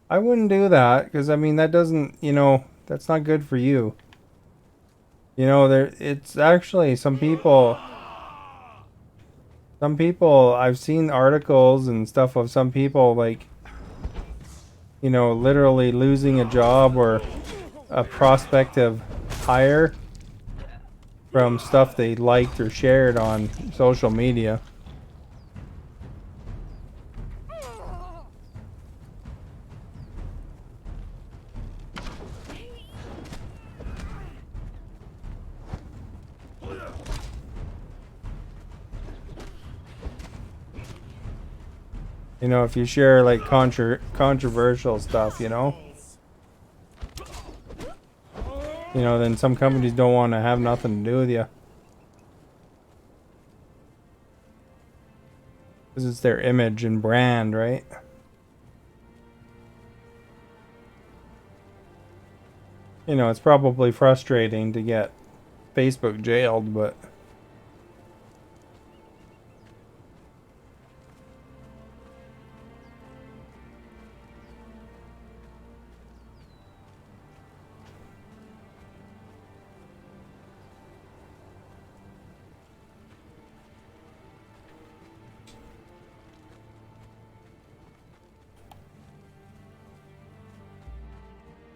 I wouldn't do that, because I mean, that doesn't, you know, that's not good for you. You know, there it's actually some people I've seen articles and stuff of some people like, you know, literally losing a job or a prospective hire from stuff they liked or shared on social media. You know, if you share like controversial stuff, then some companies don't want to have nothing to do with you because it's their image and brand, right? You know, it's probably frustrating to get Facebook jailed, but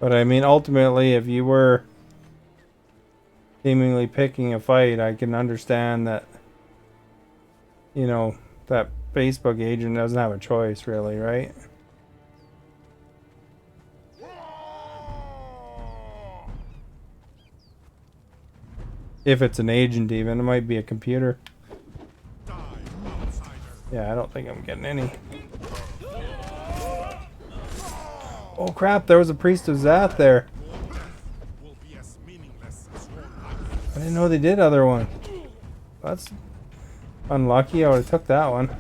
I mean, ultimately, if you were seemingly picking a fight, I can understand that, you know, that Facebook agent doesn't have a choice, really, right? If it's an agent, even. It might be a computer. Yeah, I don't think I'm getting any. Oh crap, there was a priest of Zath there. I didn't know they did other one. That's unlucky. I would have took that one.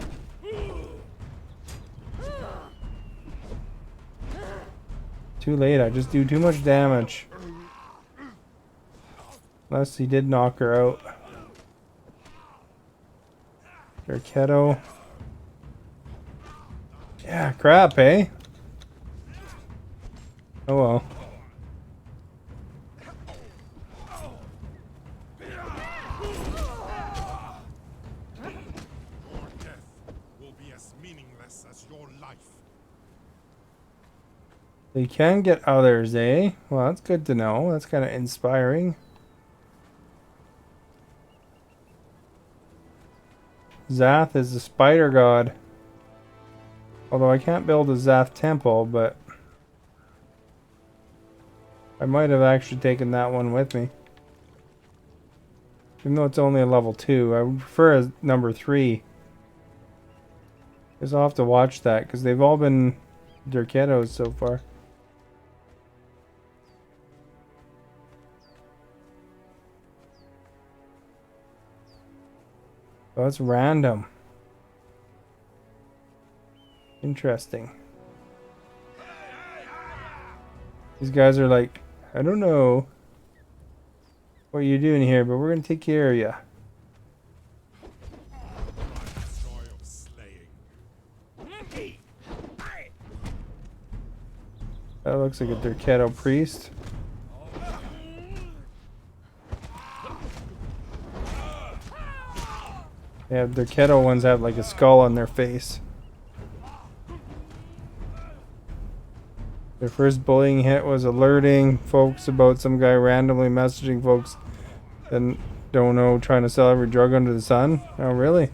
Too late, I just do too much damage. Unless he did knock her out. Derketo. Yeah, crap, eh? Oh well. They can get others, eh? Well, that's good to know. That's kind of inspiring. Zath is the spider god. Although I can't build a Zath temple, but I might have actually taken that one with me. Even though it's only a level 2, I would prefer a number 3. Guess I'll have to watch that, because they've all been Derketos so far. Oh, that's random. Interesting. These guys are like, I don't know what you're doing here, but we're going to take care of you. That looks like a Derketo priest. Yeah, Derketo ones have like a skull on their face. Their first bullying hit was alerting folks about some guy randomly messaging folks that don't know, trying to sell every drug under the sun. Oh, really?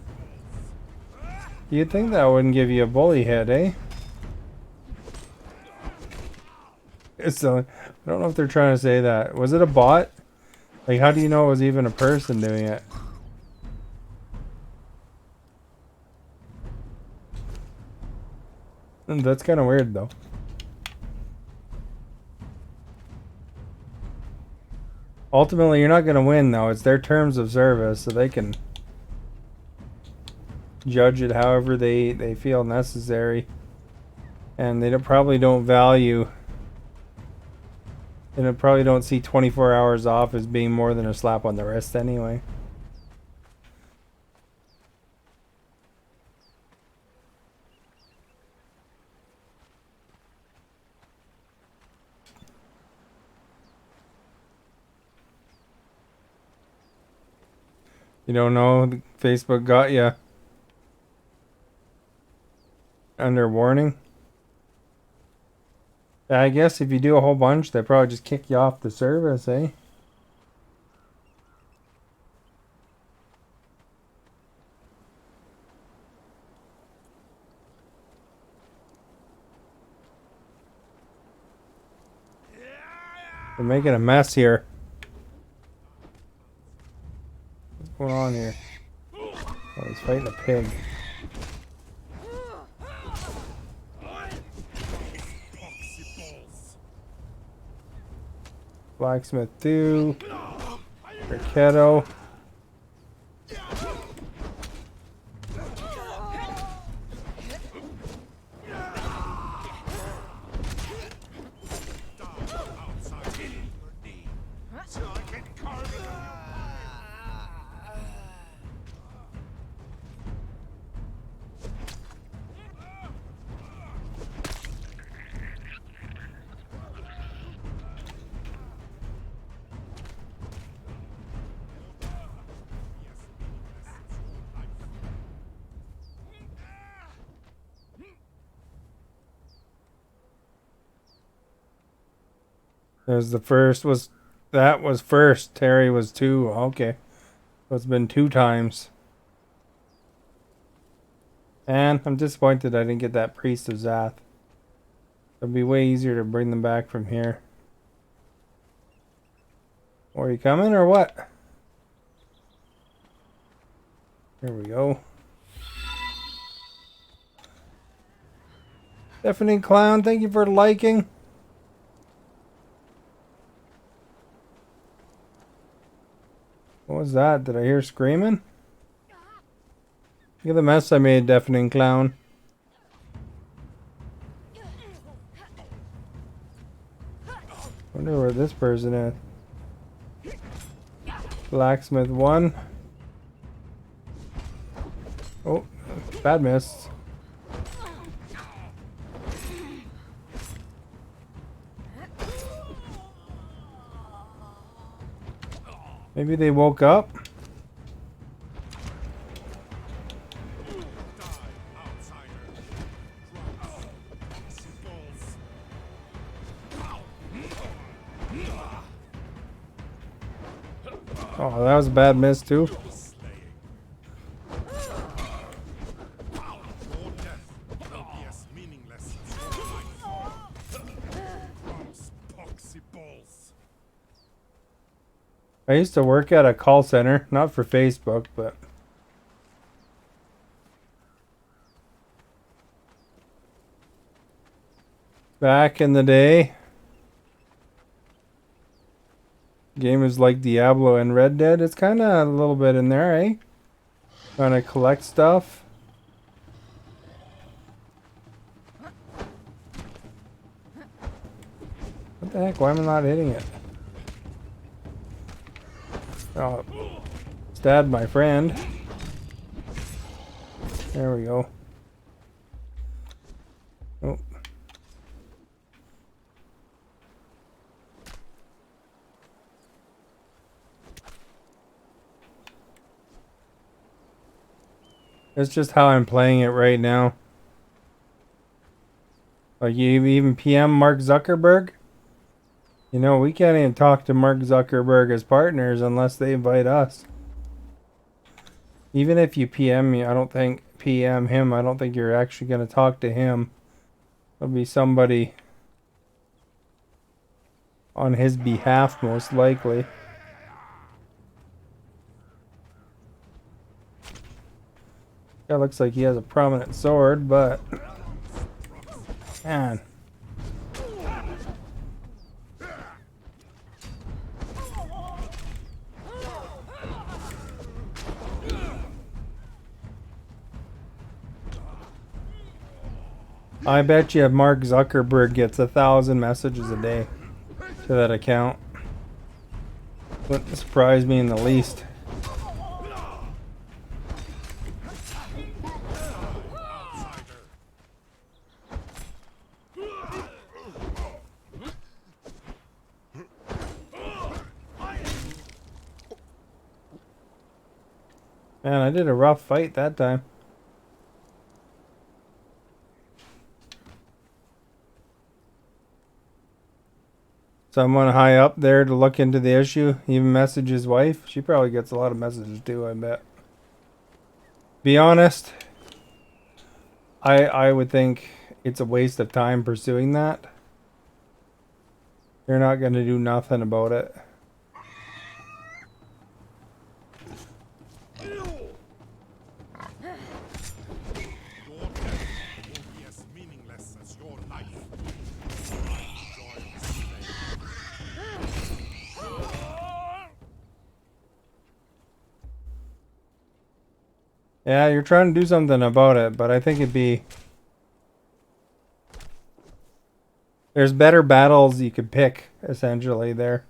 You'd think that wouldn't give you a bully hit, eh? So, I don't know if they're trying to say that. Was it a bot? Like, how do you know it was even a person doing it? That's kind of weird, though. Ultimately, you're not going to win, though. It's their terms of service, so they can judge it however they feel necessary. And they probably don't value... And I probably don't see 24 hours off as being more than a slap on the wrist anyway. You don't know Facebook got you under warning? I guess if you do a whole bunch, they probably just kick you off the service, eh? They're making a mess here. What's going on here? Oh, he's fighting a pig. Blacksmith 2. Raketo. There's the first that was first. Terry was 2. Okay. So it's been 2 times. And I'm disappointed I didn't get that Priest of Zath. It'd be way easier to bring them back from here. Are you coming or what? Here we go. Stephanie Clown, thank you for liking. What was that? Did I hear screaming? Look at the mess I made, Deafening Clown. Wonder where this person is. Blacksmith 1. Oh, bad miss. Maybe they woke up. Oh, that was a bad miss too. I used to work at a call center, not for Facebook, but back in the day. Game is like Diablo and Red Dead. It's kind of a little bit in there, eh? Trying to collect stuff. What the heck? Why am I not hitting it? Oh, stabbed my friend. There we go. Oh. It's just how I'm playing it right now. Like, you even PM Mark Zuckerberg? You know, we can't even talk to Mark Zuckerberg as partners unless they invite us. Even if you PM me, I don't think you're actually going to talk to him. It'll be somebody on his behalf, most likely. That looks like he has a prominent sword, but man. I bet you Mark Zuckerberg gets 1,000 messages a day to that account. Wouldn't surprise me in the least. Man, I did a rough fight that time. Someone high up there to look into the issue, even message his wife. She probably gets a lot of messages too, I bet. Be honest, I would think it's a waste of time pursuing that. You're not going to do nothing about it. Yeah, you're trying to do something about it, but I think it'd be... There's better battles you could pick, essentially, there.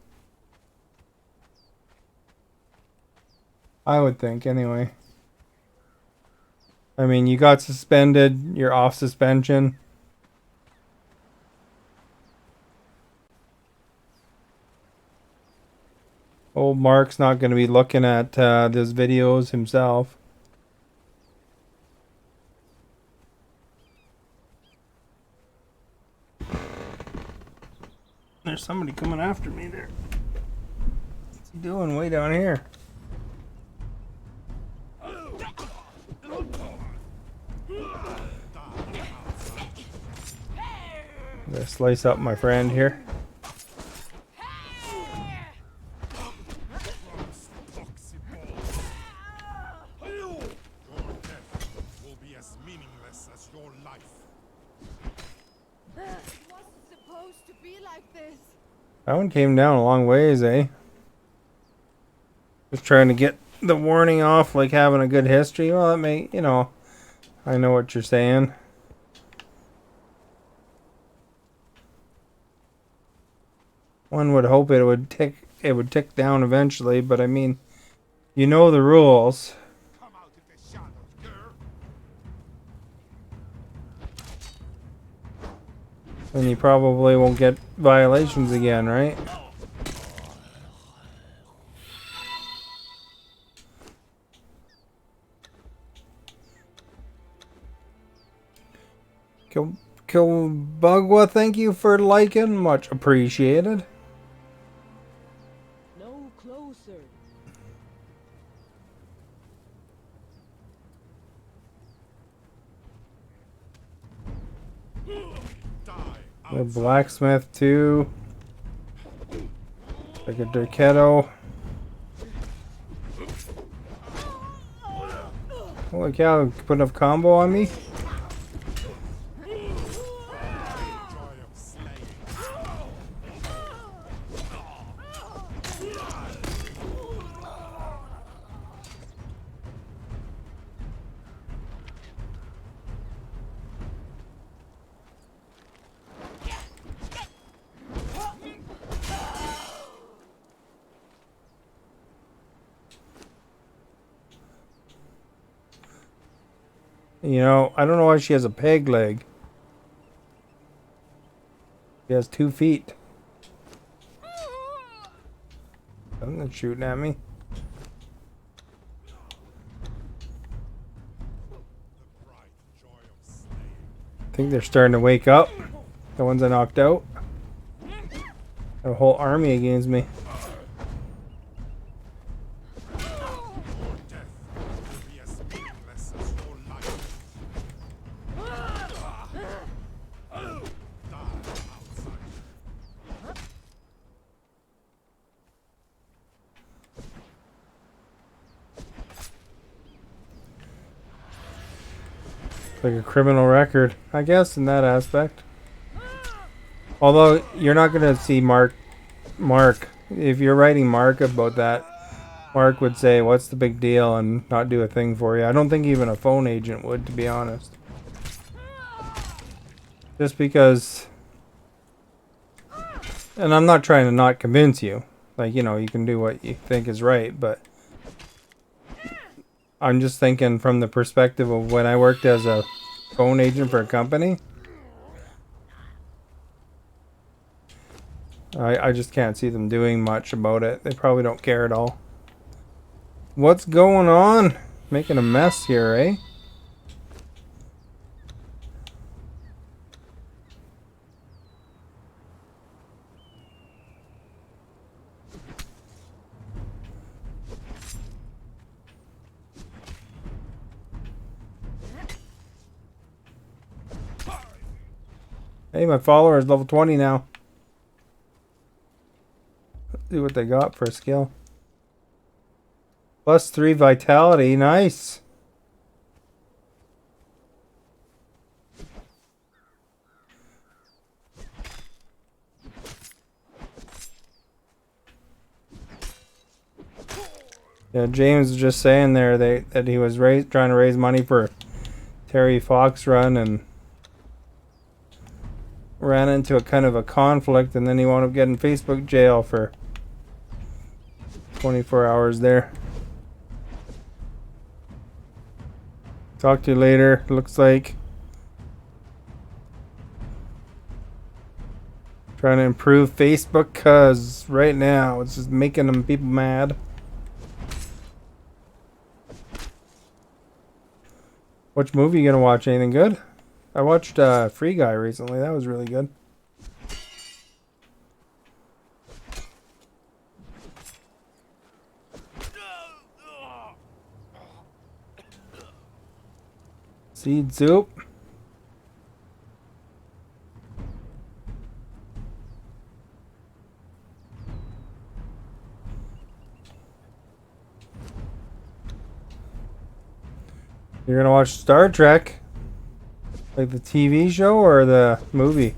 I would think, anyway. I mean, you got suspended, you're off suspension. Old Mark's not going to be looking at those videos himself. There's somebody coming after me there. What's he doing way down here? I'm gonna slice up my friend here. That one came down a long ways, eh? Just trying to get the warning off, like having a good history. Well, that may, you know, I know what you're saying. One would hope it would tick down eventually, but I mean, you know the rules. And you probably won't get violations again, right? Kilbugwa, thank you for liking. Much appreciated. No closer. The blacksmith too. Like a Derketo. Holy cow, put enough combo on me? You know, I don't know why she has a peg leg. She has 2 feet. Something's shooting at me. I think they're starting to wake up. The ones I knocked out. A whole army against me. Like a criminal record, I guess, in that aspect. Although you're not gonna see Mark. If you're writing Mark about that, Mark would say, "What's the big deal?" and not do a thing for you. I don't think even a phone agent would, to be honest. Just because, and I'm not trying to not convince you. Like, you know, you can do what you think is right, but I'm just thinking from the perspective of when I worked as a phone agent for a company. I just can't see them doing much about it. They probably don't care at all. What's going on? Making a mess here, eh? Hey, my follower is level 20 now. Let's see what they got for a skill. +3 vitality. Nice. Yeah, James was just saying there that he was trying to raise money for Terry Fox run and ran into a kind of a conflict, and then he wound up getting Facebook jail for 24 hours there. Talk to you later. Looks like trying to improve Facebook, cause right now it's just making them people mad. Which movie you gonna watch? Anything good? I watched Free Guy recently. That was really good. Seed soup. You're gonna watch Star Trek? Like the TV show or the movie?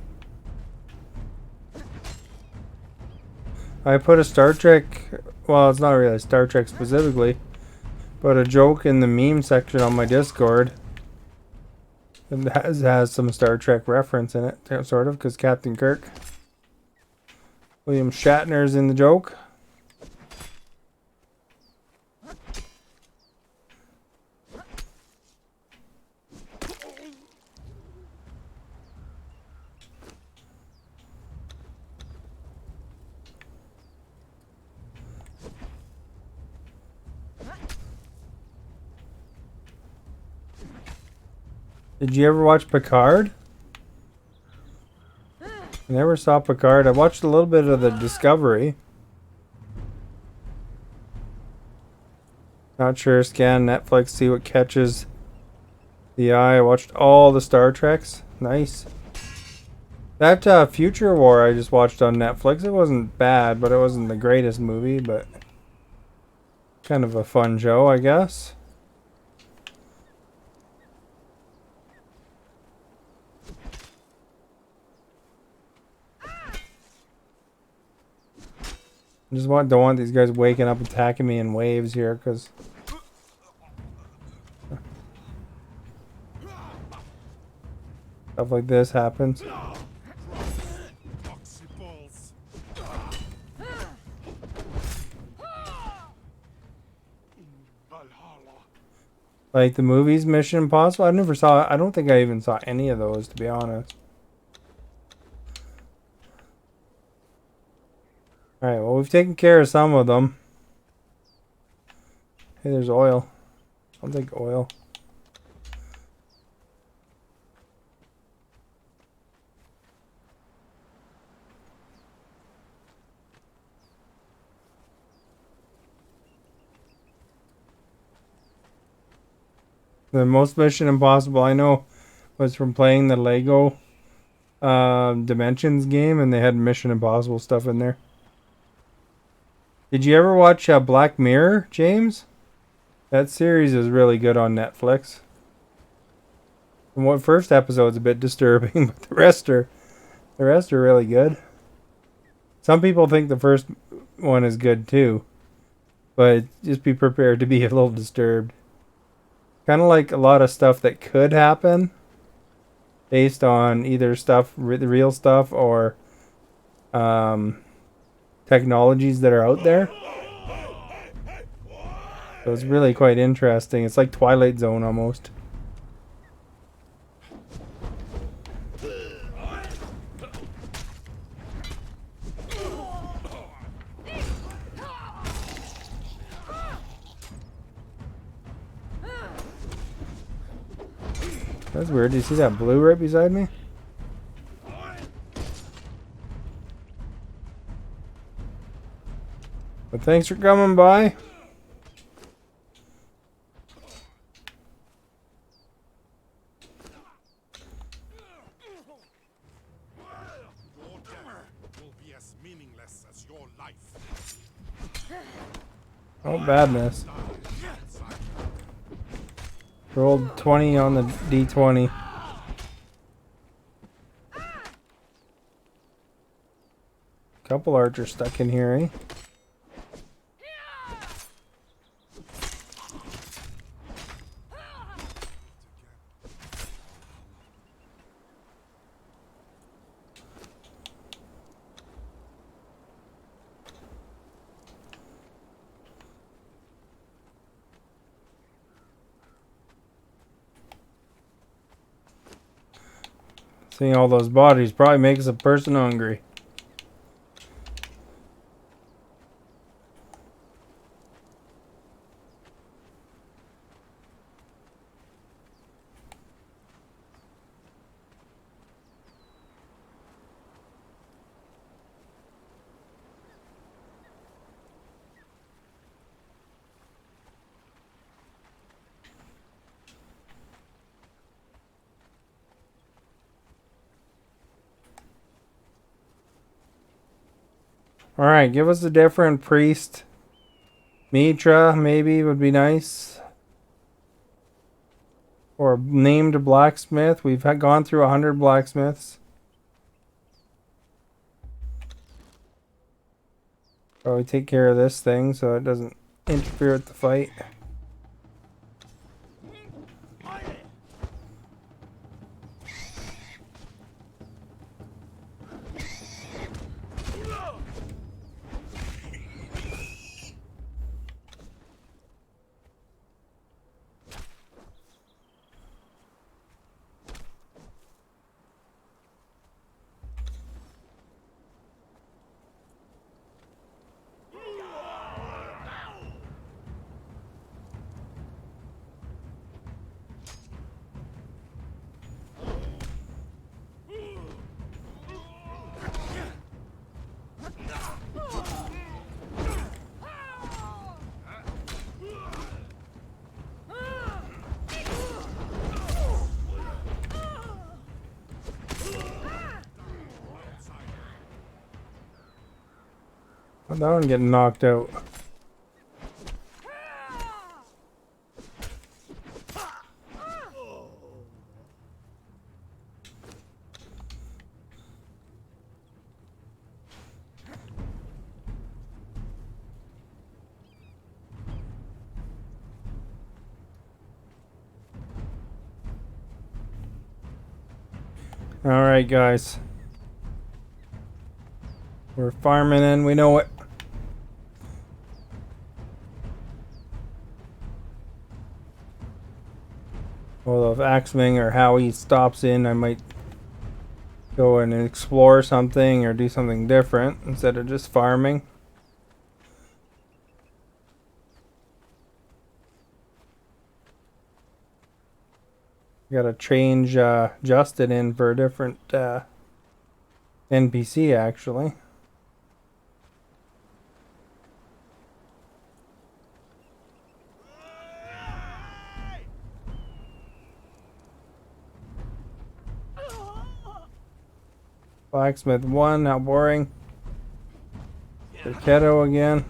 I put a Star Trek, well, it's not really Star Trek specifically, but a joke in the meme section on my Discord. It has some Star Trek reference in it, sort of, because Captain Kirk, William Shatner's in the joke. Did you ever watch Picard? I never saw Picard. I watched a little bit of the Discovery. Not sure. Scan Netflix, see what catches the eye. I watched all the Star Treks. Nice. That Future War I just watched on Netflix. It wasn't bad, but it wasn't the greatest movie, but kind of a fun show, I guess. I just don't want these guys waking up attacking me in waves here, because stuff like this happens. Like the movies Mission Impossible, I don't think I even saw any of those, to be honest. Alright, well, we've taken care of some of them. Hey, there's oil. I'll take oil. The most Mission Impossible I know was from playing the Lego Dimensions game, and they had Mission Impossible stuff in there. Did you ever watch Black Mirror, James? That series is really good on Netflix. The first episode's a bit disturbing, but the rest are really good. Some people think the first one is good too, but just be prepared to be a little disturbed. Kind of like a lot of stuff that could happen based on either real stuff, or technologies that are out there. So it's really quite interesting. It's like Twilight Zone almost. That's weird. Do you see that blue right beside me? But thanks for coming by. Your death will be as meaningless as your life. Oh, badness. Rolled 20 on the D20. Couple archers stuck in here, eh? Seeing all those bodies probably makes a person hungry. Alright, give us a different priest. Mitra, maybe, would be nice. Or named blacksmith. We've gone through 100 blacksmiths. Probably take care of this thing so it doesn't interfere with the fight. Well, that one getting knocked out. Alright, guys. We're farming and we know it. Well, if Axming or Howie stops in, I might go and explore something or do something different instead of just farming. Gotta change Justin in for a different NPC actually. Blacksmith 1, how boring. Keto again.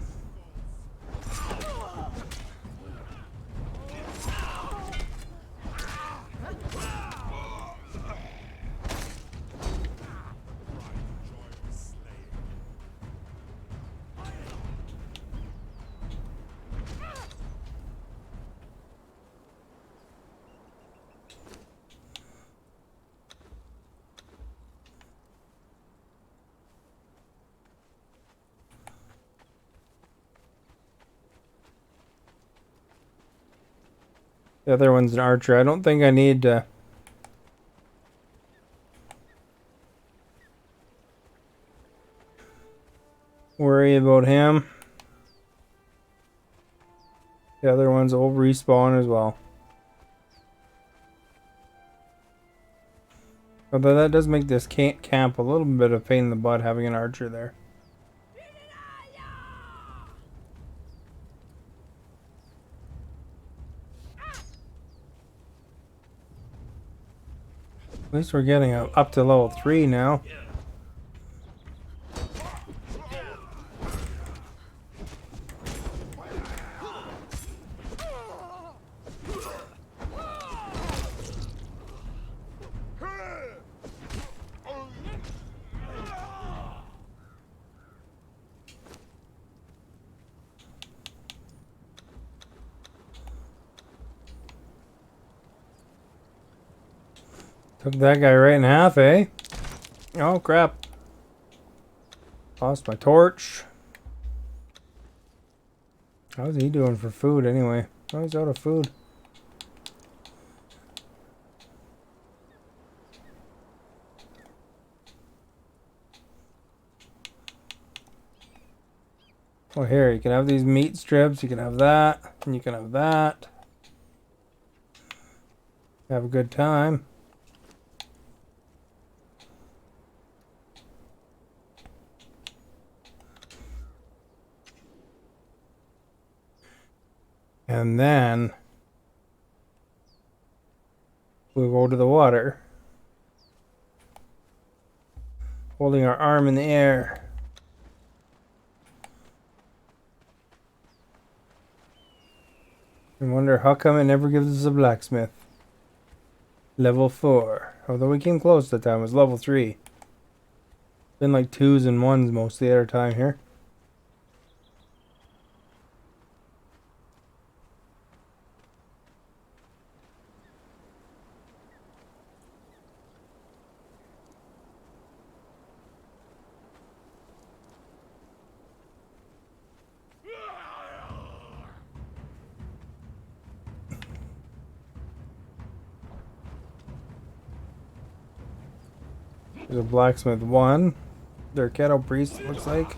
The other one's an archer. I don't think I need to worry about him. The other ones will respawn as well. Although that does make this camp a little bit of pain in the butt having an archer there. At least we're getting up to level 3 now. Took that guy right in half, eh? Oh, crap. Lost my torch. How's he doing for food, anyway? Oh, he's out of food. Oh, here, you can have these meat strips. You can have that. And you can have that. Have a good time. And then we'll go to the water. Holding our arm in the air. I wonder how come it never gives us a blacksmith. Level 4. Although we came close that time, it was level 3. Been like 2s and 1s most of the other time here. There's a blacksmith 1. Their kettle priest, it looks like.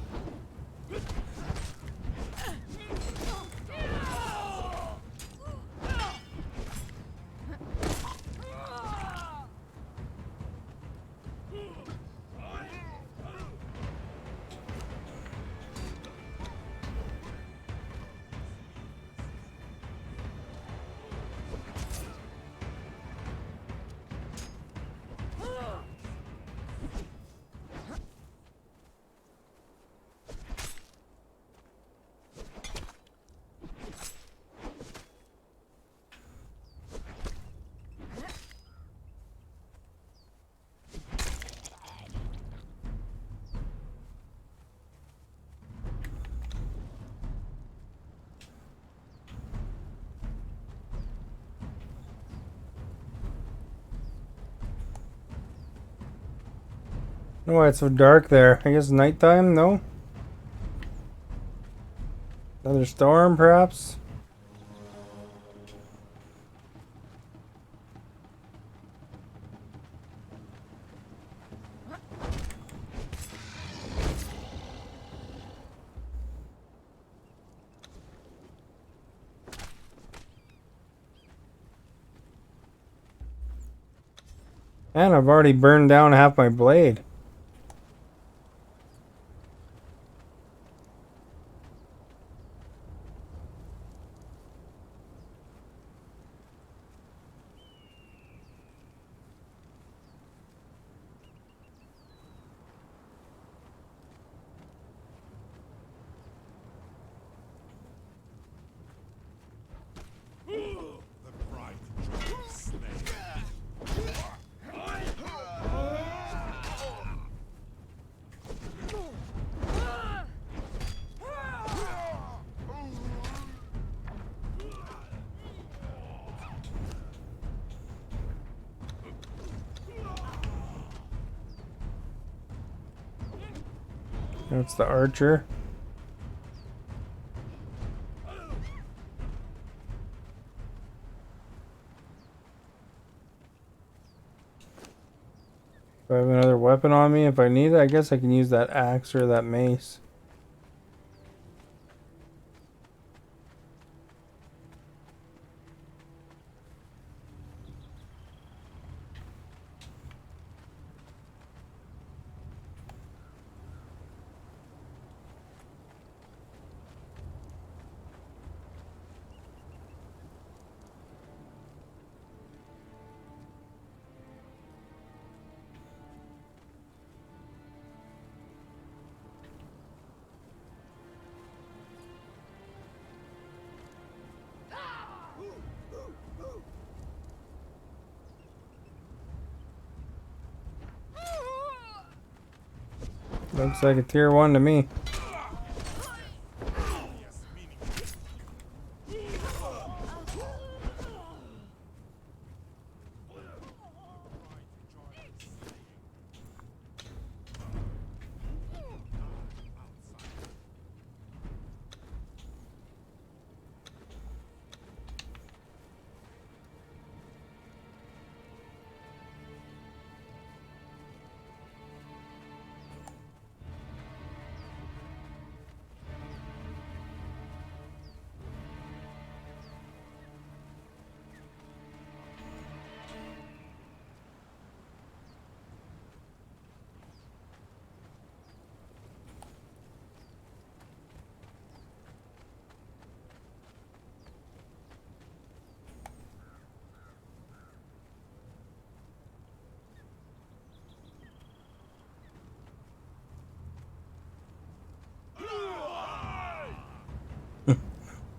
I don't know why it's so dark there. I guess nighttime? No? Another storm, perhaps? And I've already burned down half my blade. The bright snake. That's the archer. Do I have another weapon on me if I need it? I guess I can use that axe or that mace. Looks like a tier 1 to me. Yes, meaningless.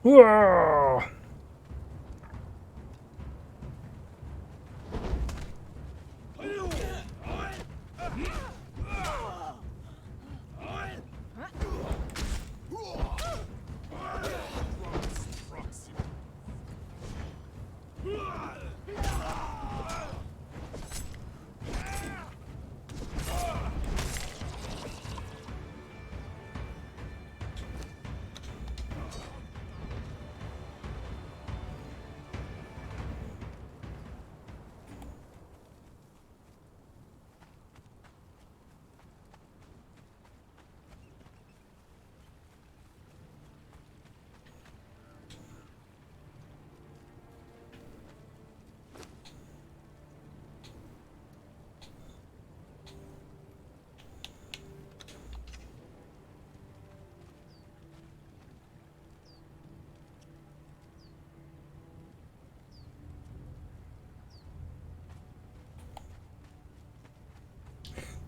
Whoa!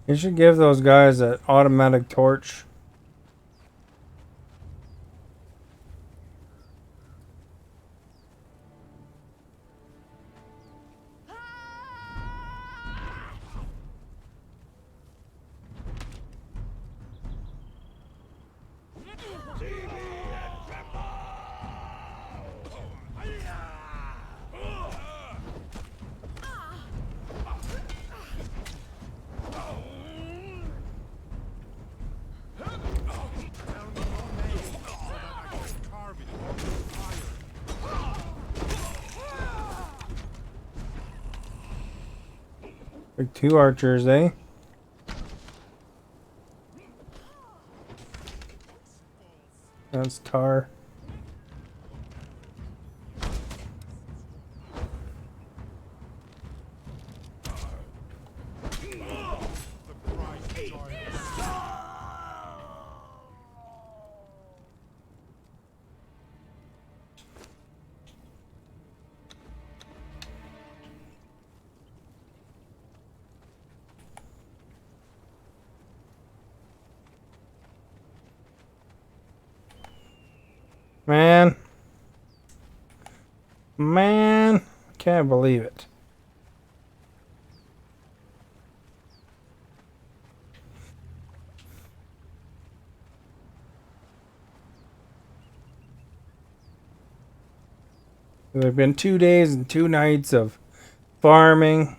You should give those guys an automatic torch. Like 2 archers, eh? That's tar. Man. Man. Can't believe it. There have been 2 days and 2 nights of farming.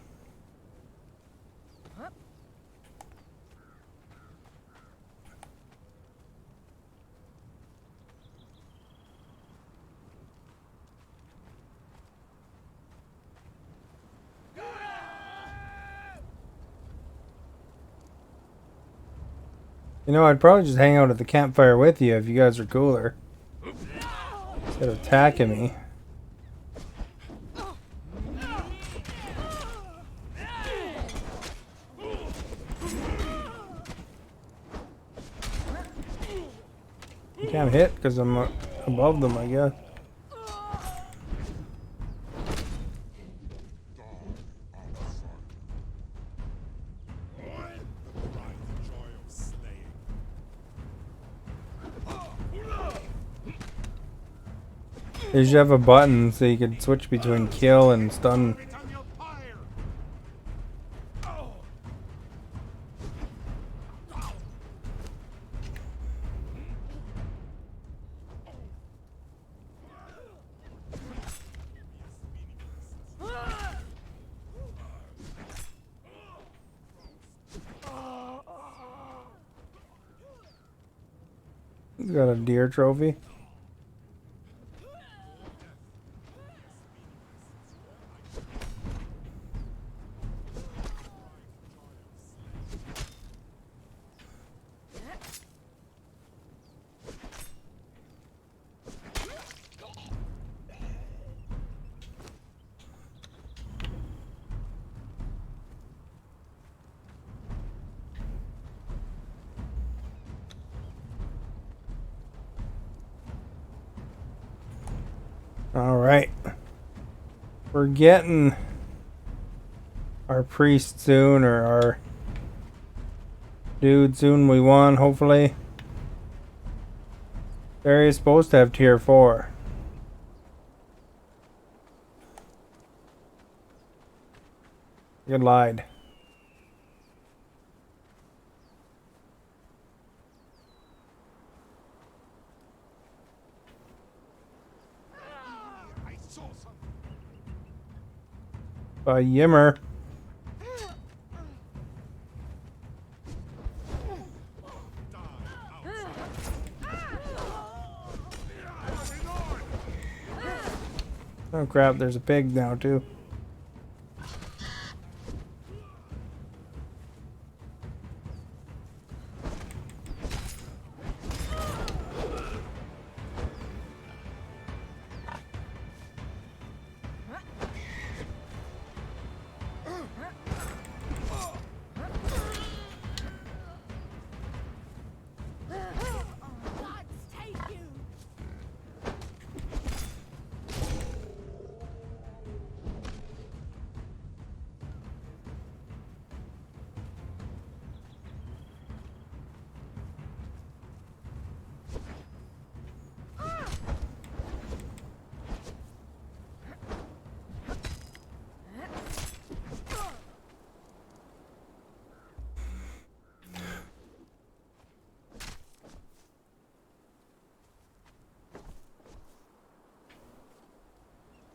You know, I'd probably just hang out at the campfire with you if you guys are cooler. Instead of attacking me. You can't hit because I'm above them, I guess. You should have a button so you could switch between kill and stun. He's got a deer trophy. All right. We're getting our priest soon, or our dude soon. We won, hopefully. Barry's supposed to have tier 4. You lied. I saw something. By Yimmer. Oh crap, there's a pig now too.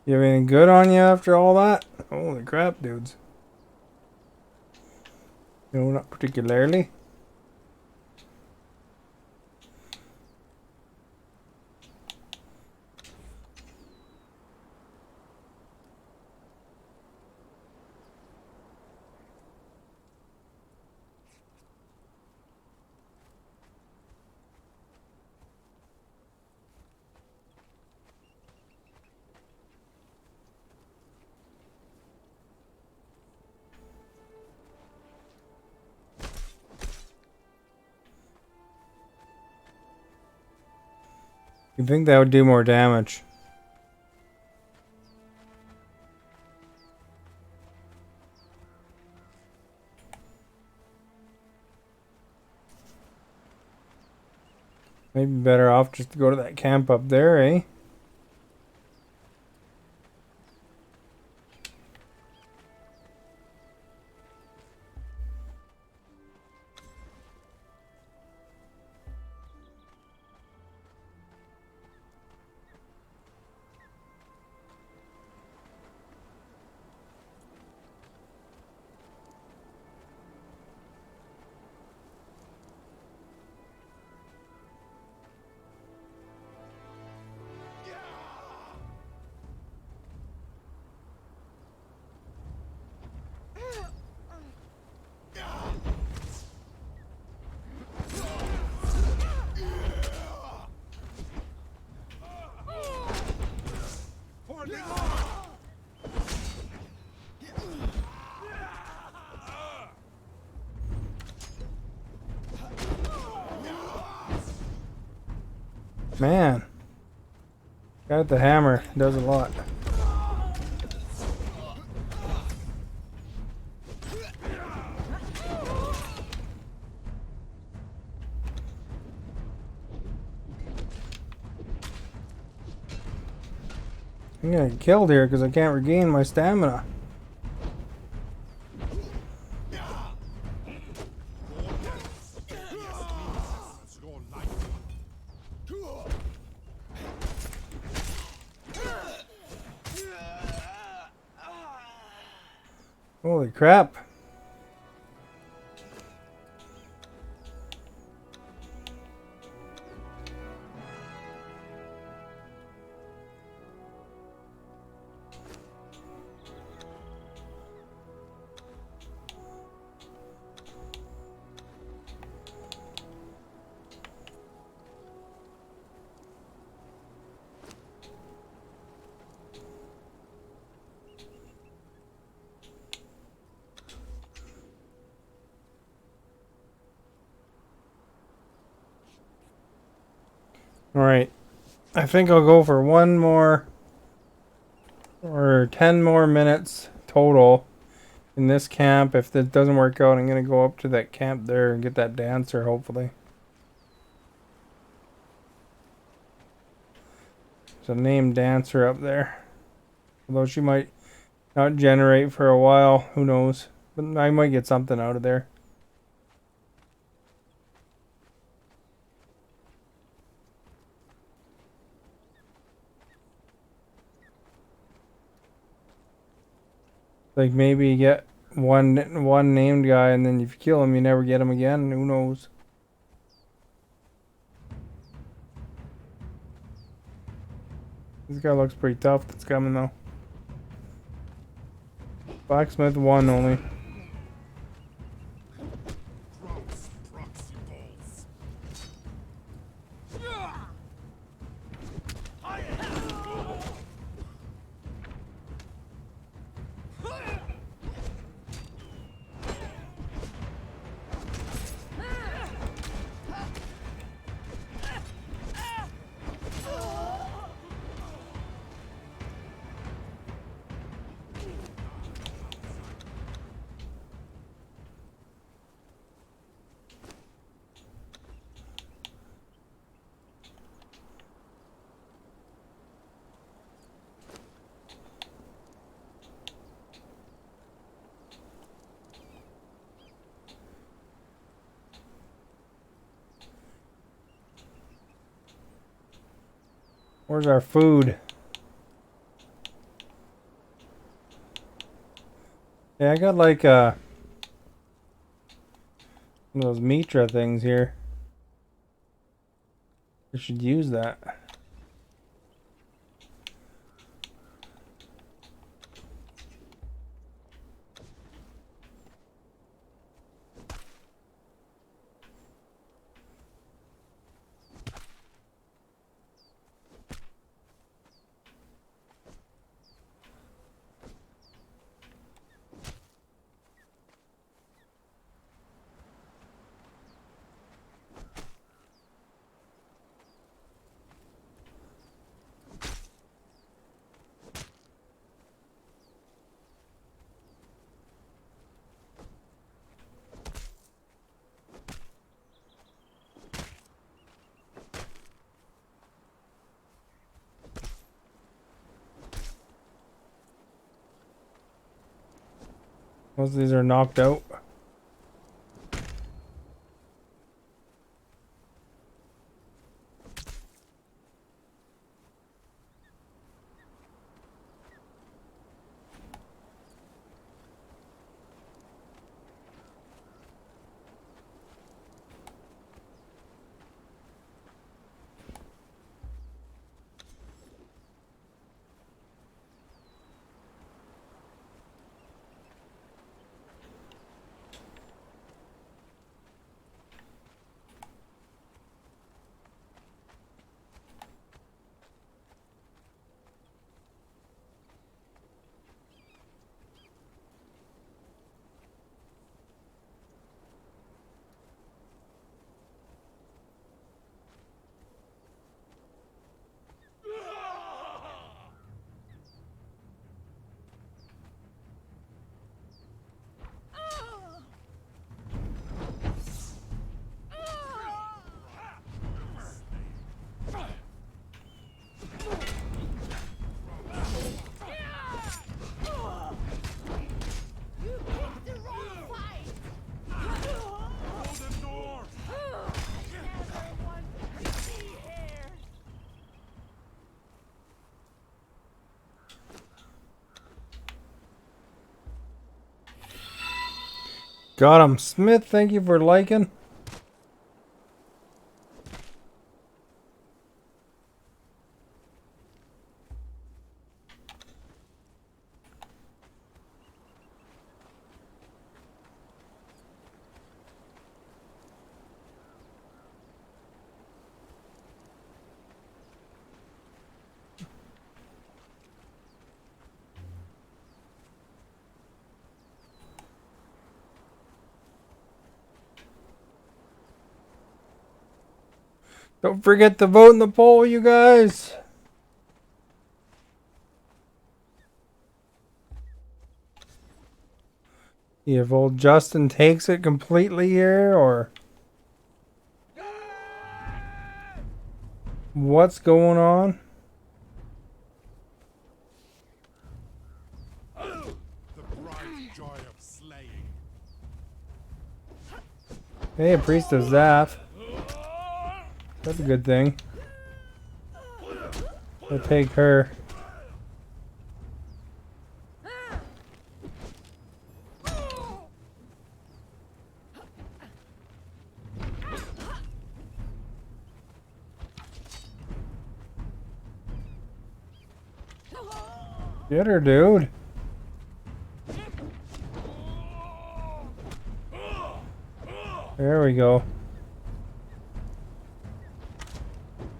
You have anything good on you after all that? Holy crap, dudes. No, not particularly. You think that would do more damage? Maybe better off just to go to that camp up there, eh? Man. Got the hammer. Does a lot. I'm gonna get killed here because I can't regain my stamina. Holy crap. Alright. I think I'll go for one more or 10 more minutes total in this camp. If this doesn't work out, I'm going to go up to that camp there and get that dancer, hopefully. There's a named dancer up there. Although she might not generate for a while. Who knows? But I might get something out of there. Like maybe you get one named guy, and then if you kill him, you never get him again. Who knows? This guy looks pretty tough. That's coming though. Blacksmith 1 only. Drums, proxy balls. Where's our food? Yeah, I got like one of those Mitra things here. I should use that. Most of these are knocked out. Got him. Smith, thank you for liking. Don't forget to vote in the poll, you guys. If old Justin takes it completely here, or what's going on? The bright joy of slaying. Hey, a priest of Zaph. That's a good thing. I'll take her. Get her, dude. There we go.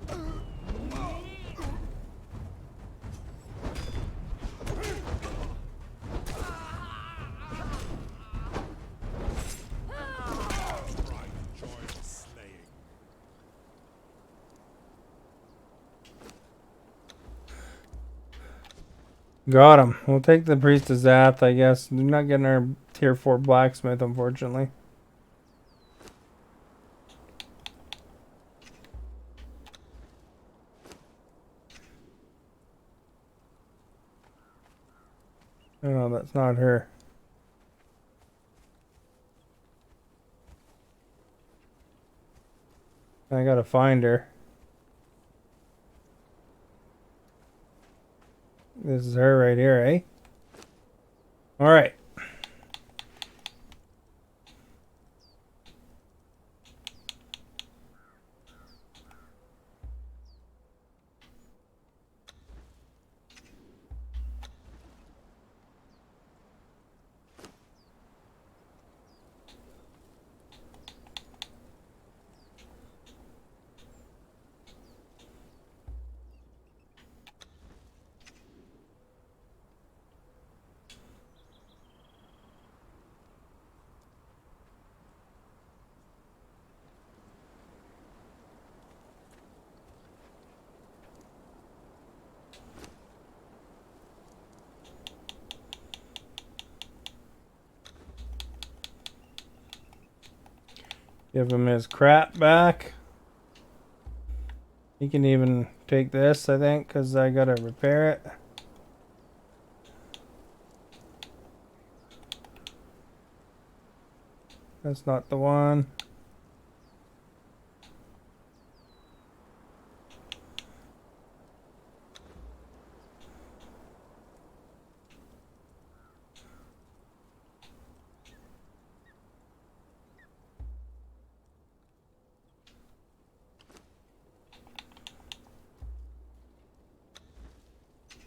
Bright joy of slaying. Got him. We'll take the priest of Zath, I guess. We're not getting our tier 4 blacksmith, unfortunately. Oh, that's not her. I gotta find her. This is her right here, eh? Alright. Give him his crap back. He can even take this, I think, because I gotta repair it. That's not the one.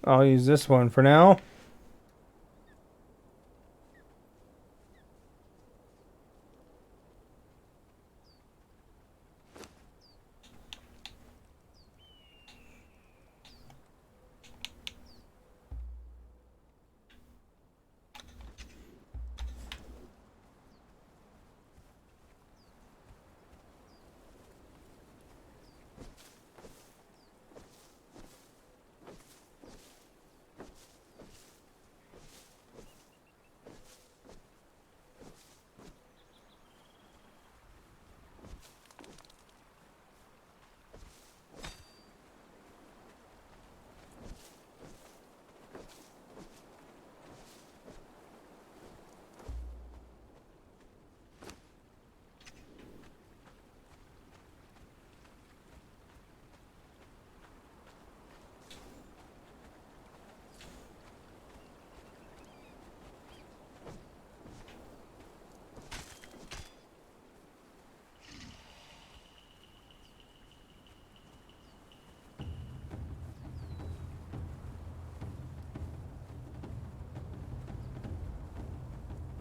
I'll use this one for now.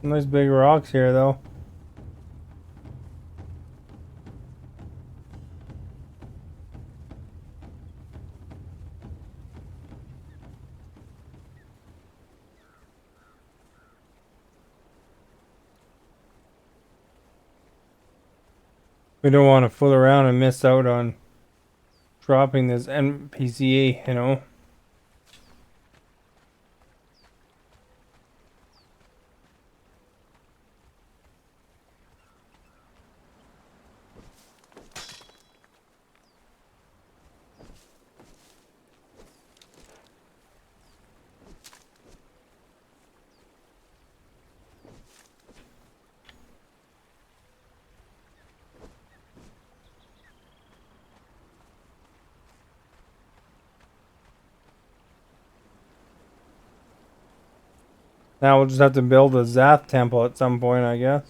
Nice big rocks here, though. We don't want to fool around and miss out on dropping this NPC, you know. Now we'll just have to build a Zath temple at some point, I guess.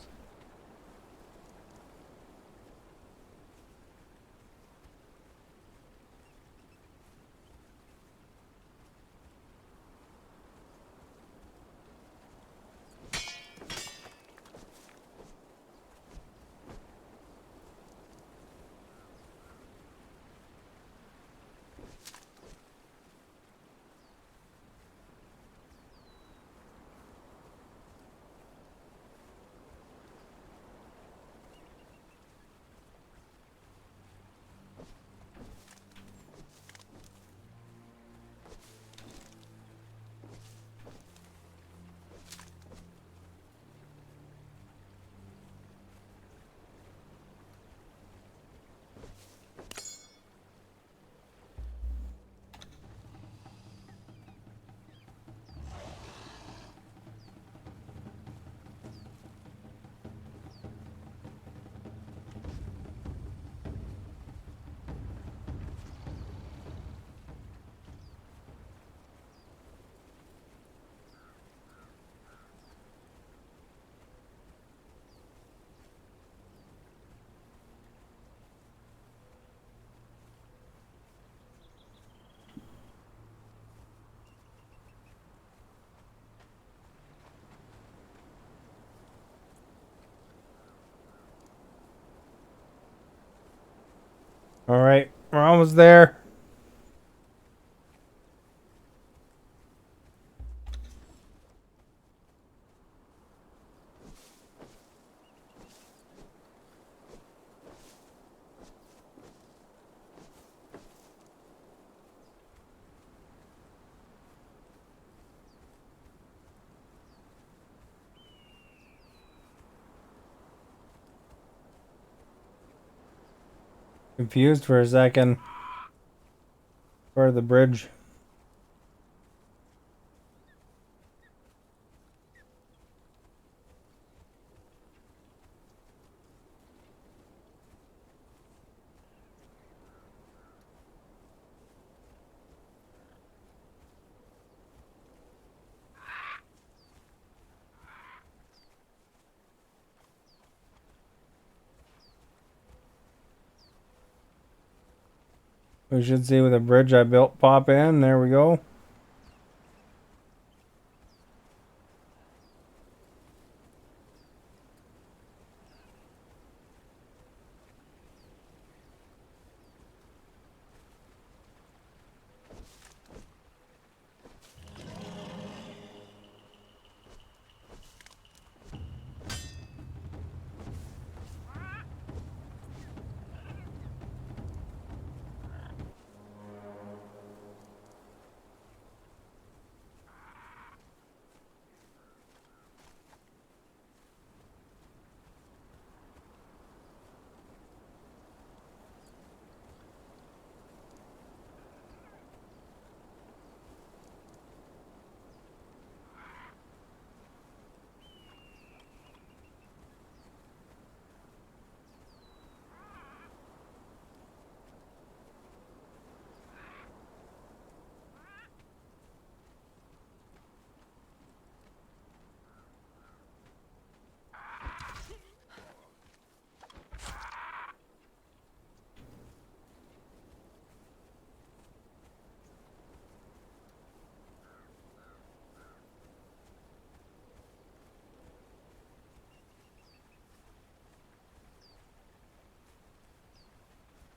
Alright, we're almost there. Confused for a second. For the bridge. We should see with the bridge I built pop in. There we go.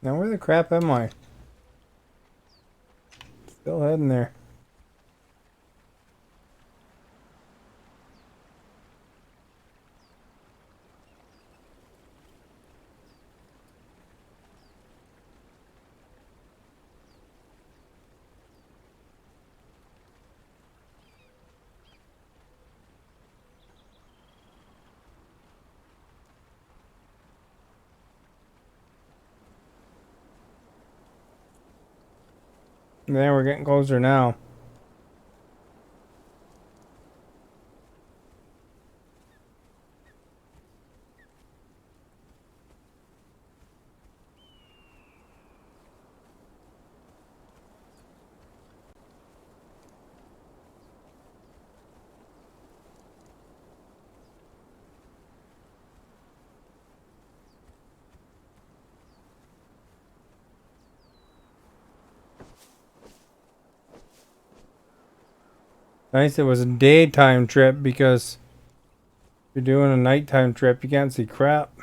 Now where the crap am I? Still heading there. There, we're getting closer now. Nice, it was a daytime trip because if you're doing a nighttime trip, you can't see crap. I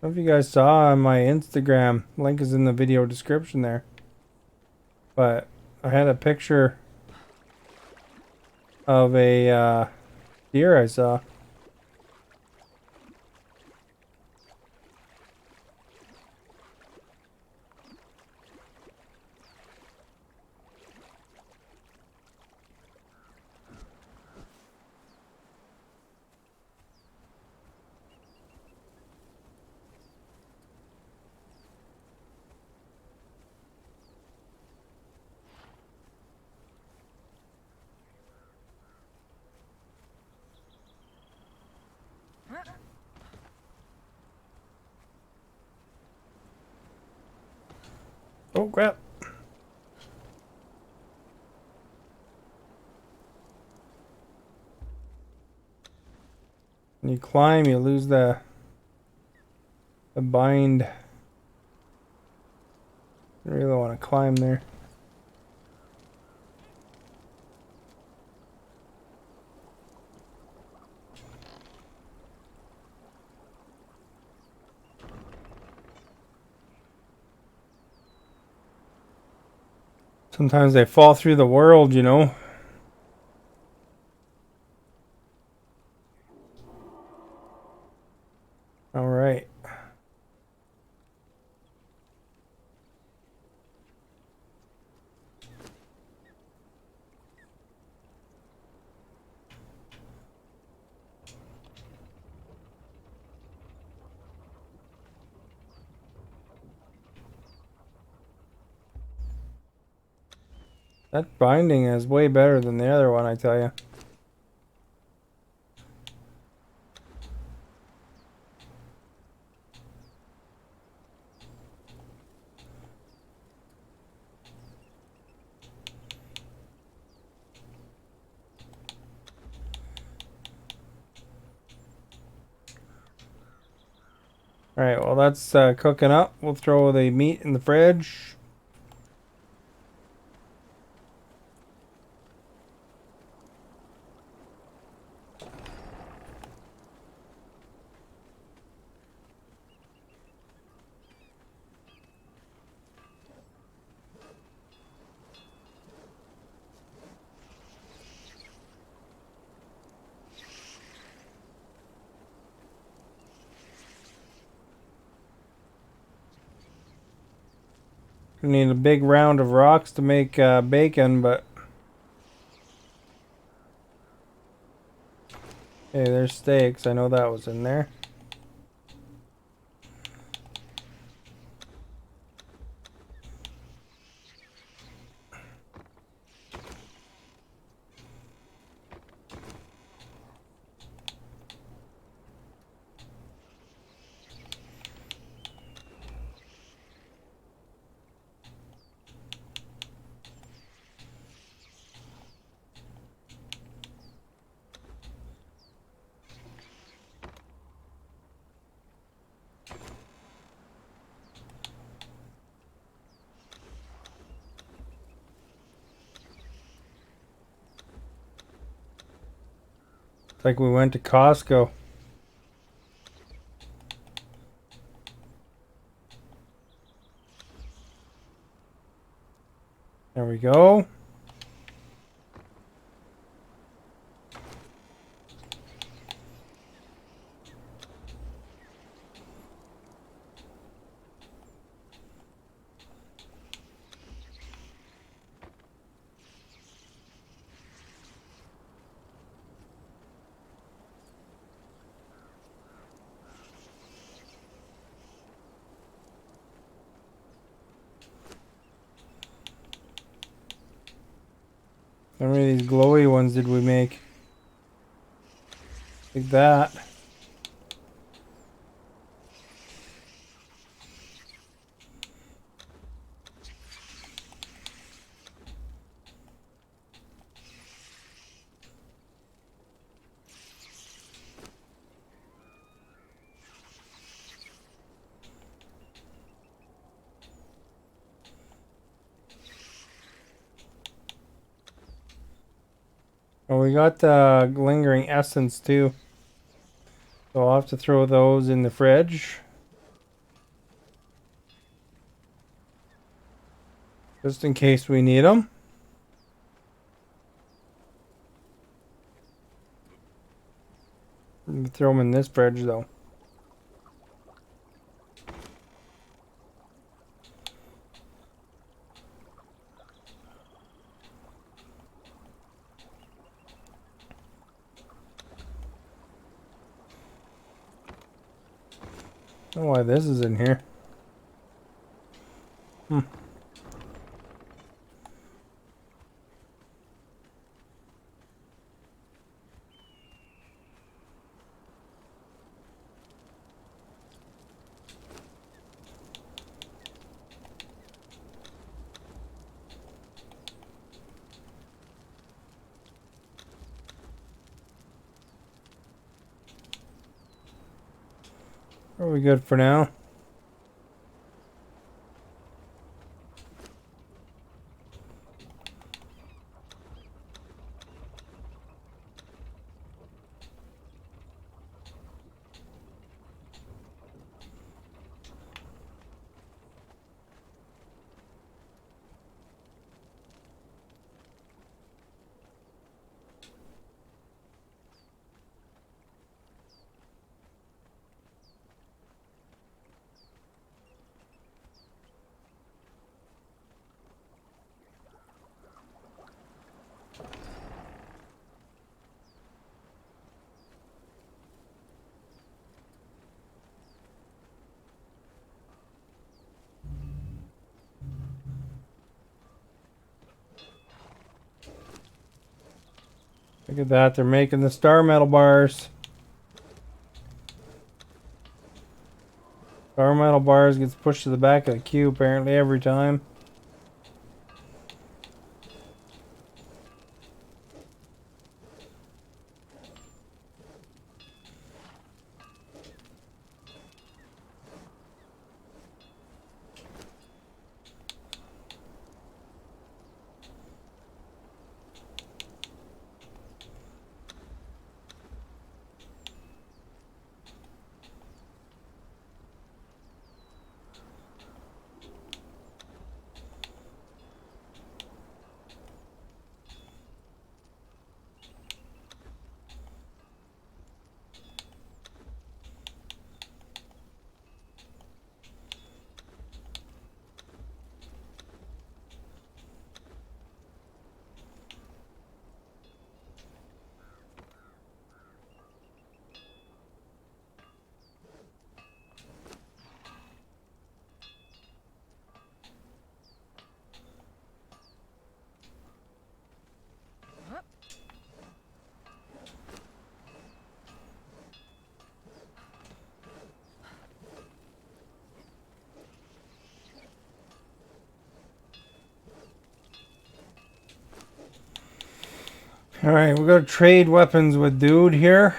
don't know if you guys saw on my Instagram, link is in the video description there. But I had a picture of a deer I saw. Oh crap. When you climb, you lose the bind. I really want to climb there. Sometimes they fall through the world, you know. All right. That binding is way better than the other one, I tell you. Alright, well that's cooking up. We'll throw the meat in the fridge. We need a big round of rocks to make bacon, but... Hey, there's steaks. I know that was in there. It's like we went to Costco. There we go. How many of these glowy ones did we make? Like that. Oh, we got the lingering essence too. So I'll have to throw those in the fridge. Just in case we need them. Throw them in this fridge though. I don't know why this is in here. Are we good for now? Look at that, they're making the star metal bars. Star metal bars gets pushed to the back of the queue apparently every time. Alright, we're gonna trade weapons with dude here.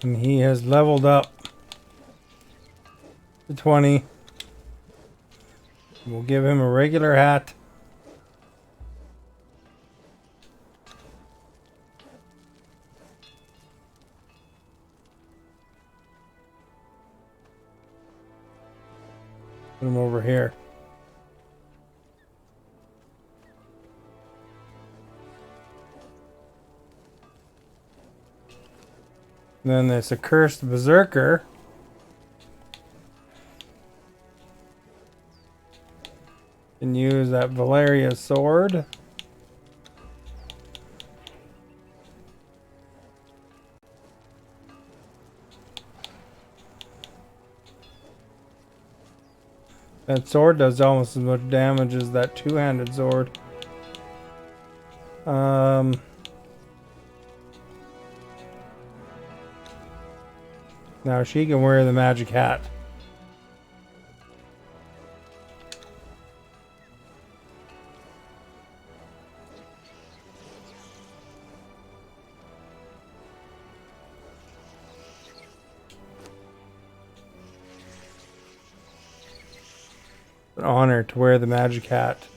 And he has leveled up to 20. We'll give him a regular hat. Put him over here. And then there's a cursed berserker. Can use that Valeria's sword. That sword does almost as much damage as that two-handed sword. Now she can wear the magic hat. An honor to wear the magic hat.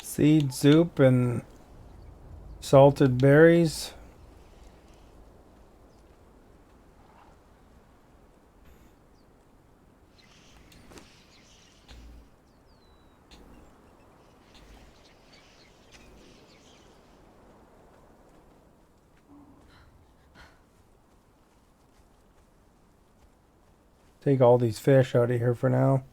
Seed soup and salted berries. Take all these fish out of here for now.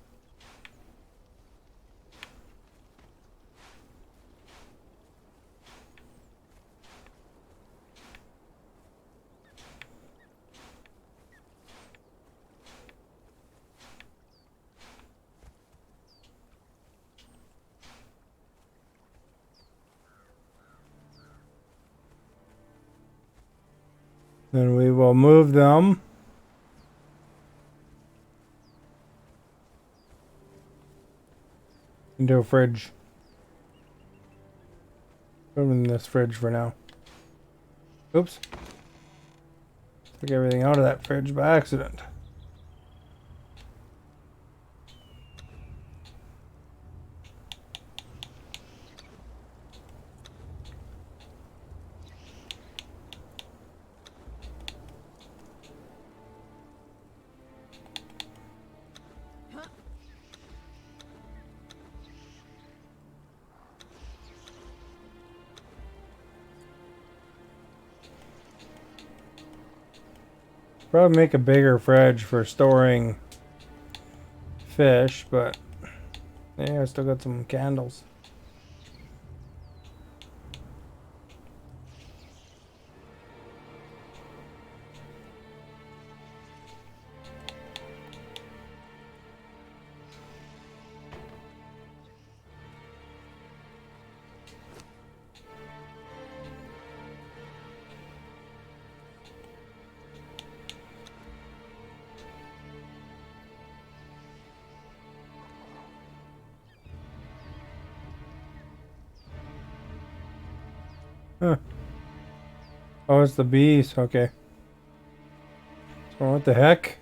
Then we will move them into a fridge. Put them in this fridge for now. Oops. Took everything out of that fridge by accident. Probably make a bigger fridge for storing fish, but yeah, I still got some candles. Huh. Oh, it's the bees. Okay. So what the heck?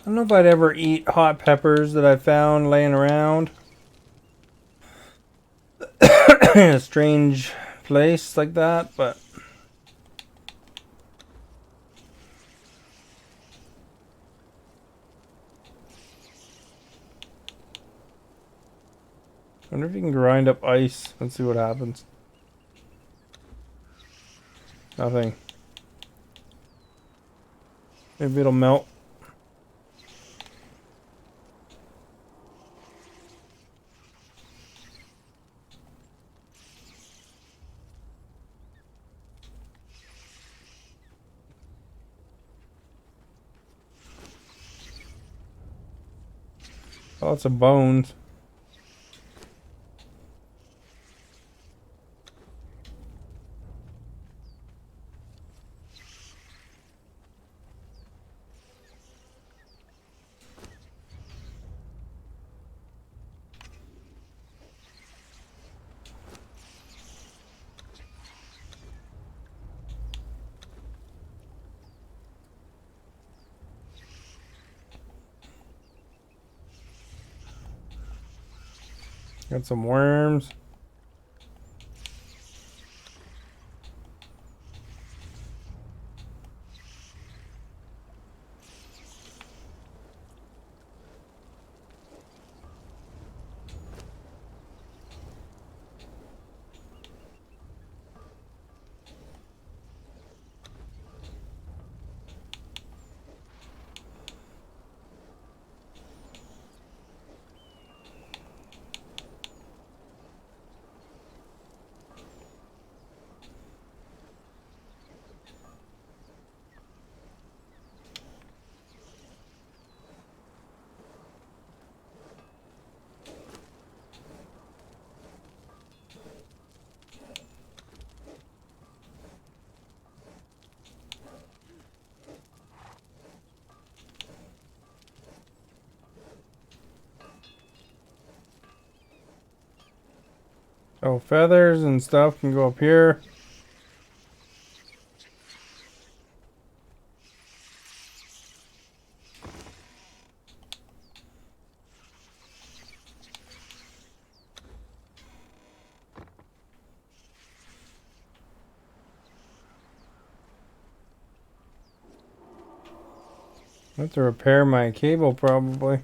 don't know if I'd ever eat hot peppers that I found laying around in a strange place like that, but I wonder if you can grind up ice. Let's see what happens. Nothing. Maybe it'll melt. Lots of bones. Got some worms. Oh, feathers and stuff can go up here. I have to repair my cable probably.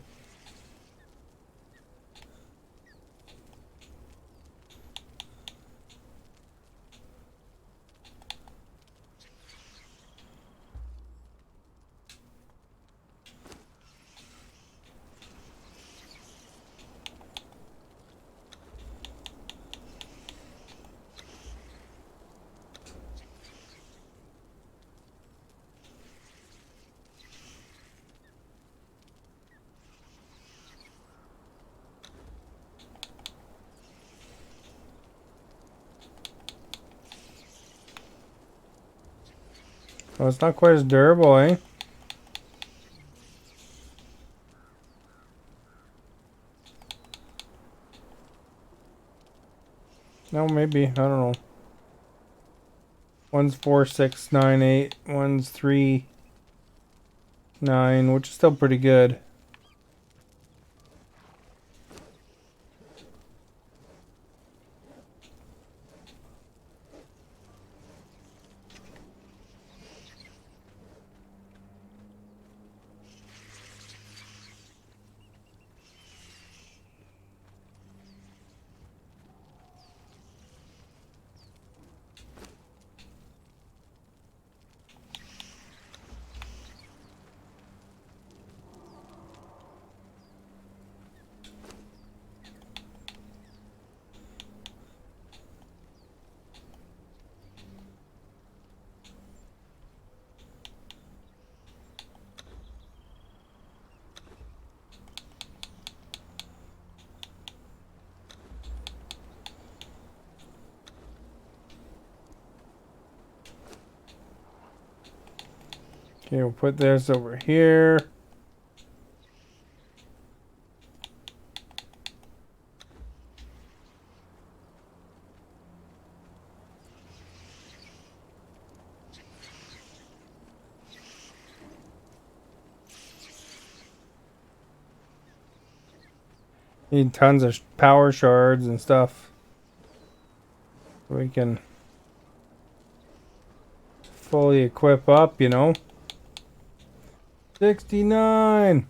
Oh, it's not quite as durable, eh? No, maybe. I don't know. One's 4, 6, 9, 8. One's 3, 9, which is still pretty good. Okay, we'll put this over here. Need tons of power shards and stuff. We can fully equip up, you know. 69!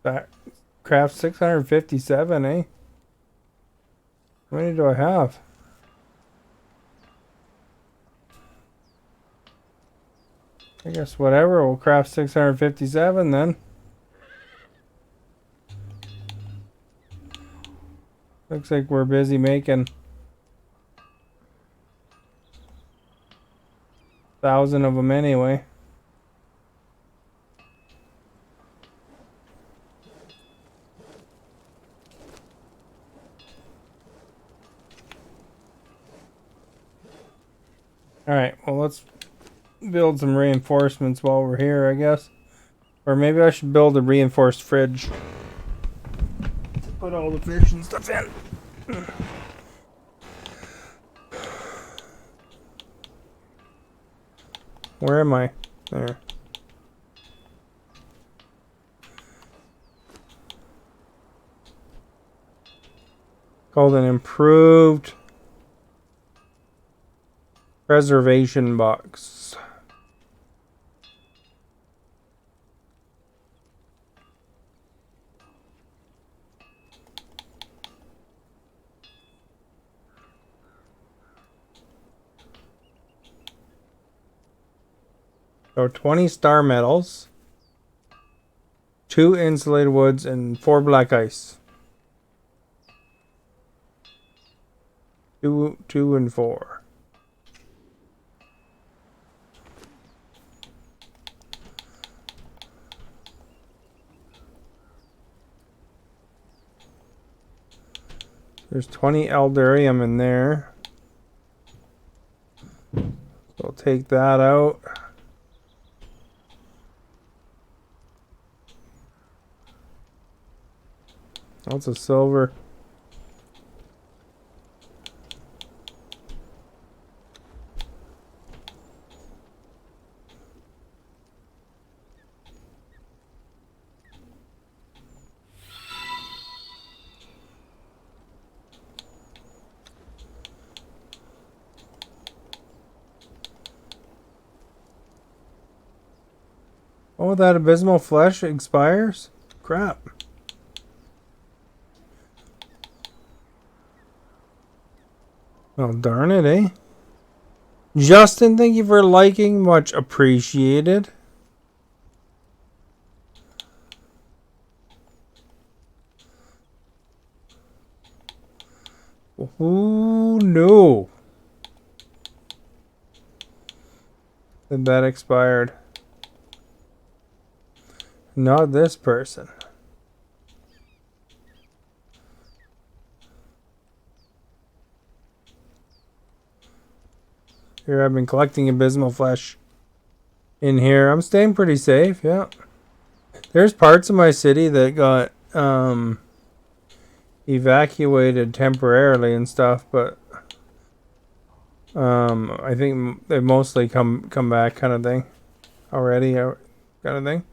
That craft 657, eh? How many do I have? I guess whatever, we'll craft 657 then. Looks like we're busy making 1,000 of them anyway. Alright, well let's build some reinforcements while we're here, I guess. Or maybe I should build a reinforced fridge to put all the fish and stuff in. Where am I? There. Called an improved preservation box. So 20 star metals, 2 insulated woods, and 4 black ice. 2 and 4. There's 20 elderium in there. So I'll take that out. Lots of silver. Oh, that abysmal flesh expires? Crap. Oh, darn it, eh? Justin, thank you for liking. Much appreciated. Oh, no. That expired. Not this person. Here, I've been collecting abysmal flesh in here. I'm staying pretty safe, yeah. There's parts of my city that got evacuated temporarily and stuff, but I think they mostly come back kind of thing already, kind of thing.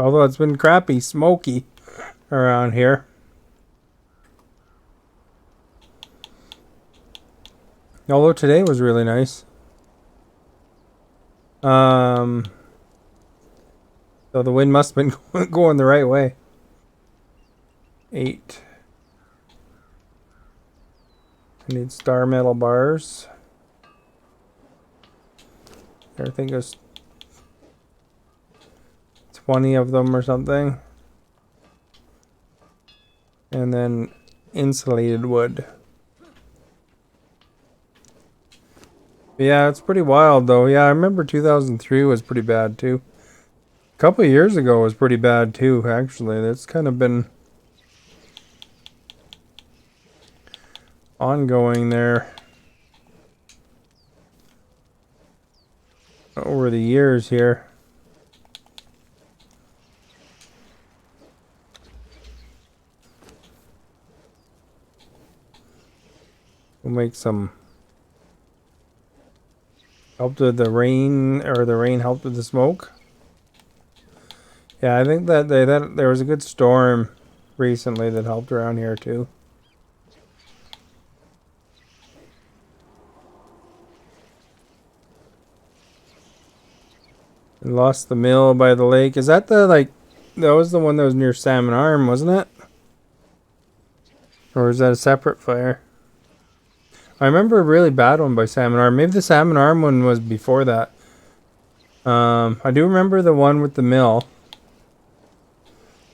Although it's been crappy, smoky around here. Although today was really nice. So the wind must have been going the right way. 8. I need star metal bars. Everything goes 20 of them or something. And then insulated wood. Yeah, it's pretty wild though. Yeah, I remember 2003 was pretty bad too. A couple of years ago was pretty bad too, actually. That's kind of been ongoing there over the years here. We'll make some helped with the rain, or the rain helped with the smoke. Yeah, I think that there was a good storm recently that helped around here too. And lost the mill by the lake. Is that the that was the one that was near Salmon Arm, wasn't it? Or is that a separate fire? I remember a really bad one by Salmon Arm. Maybe the Salmon Arm one was before that. I do remember the one with the mill.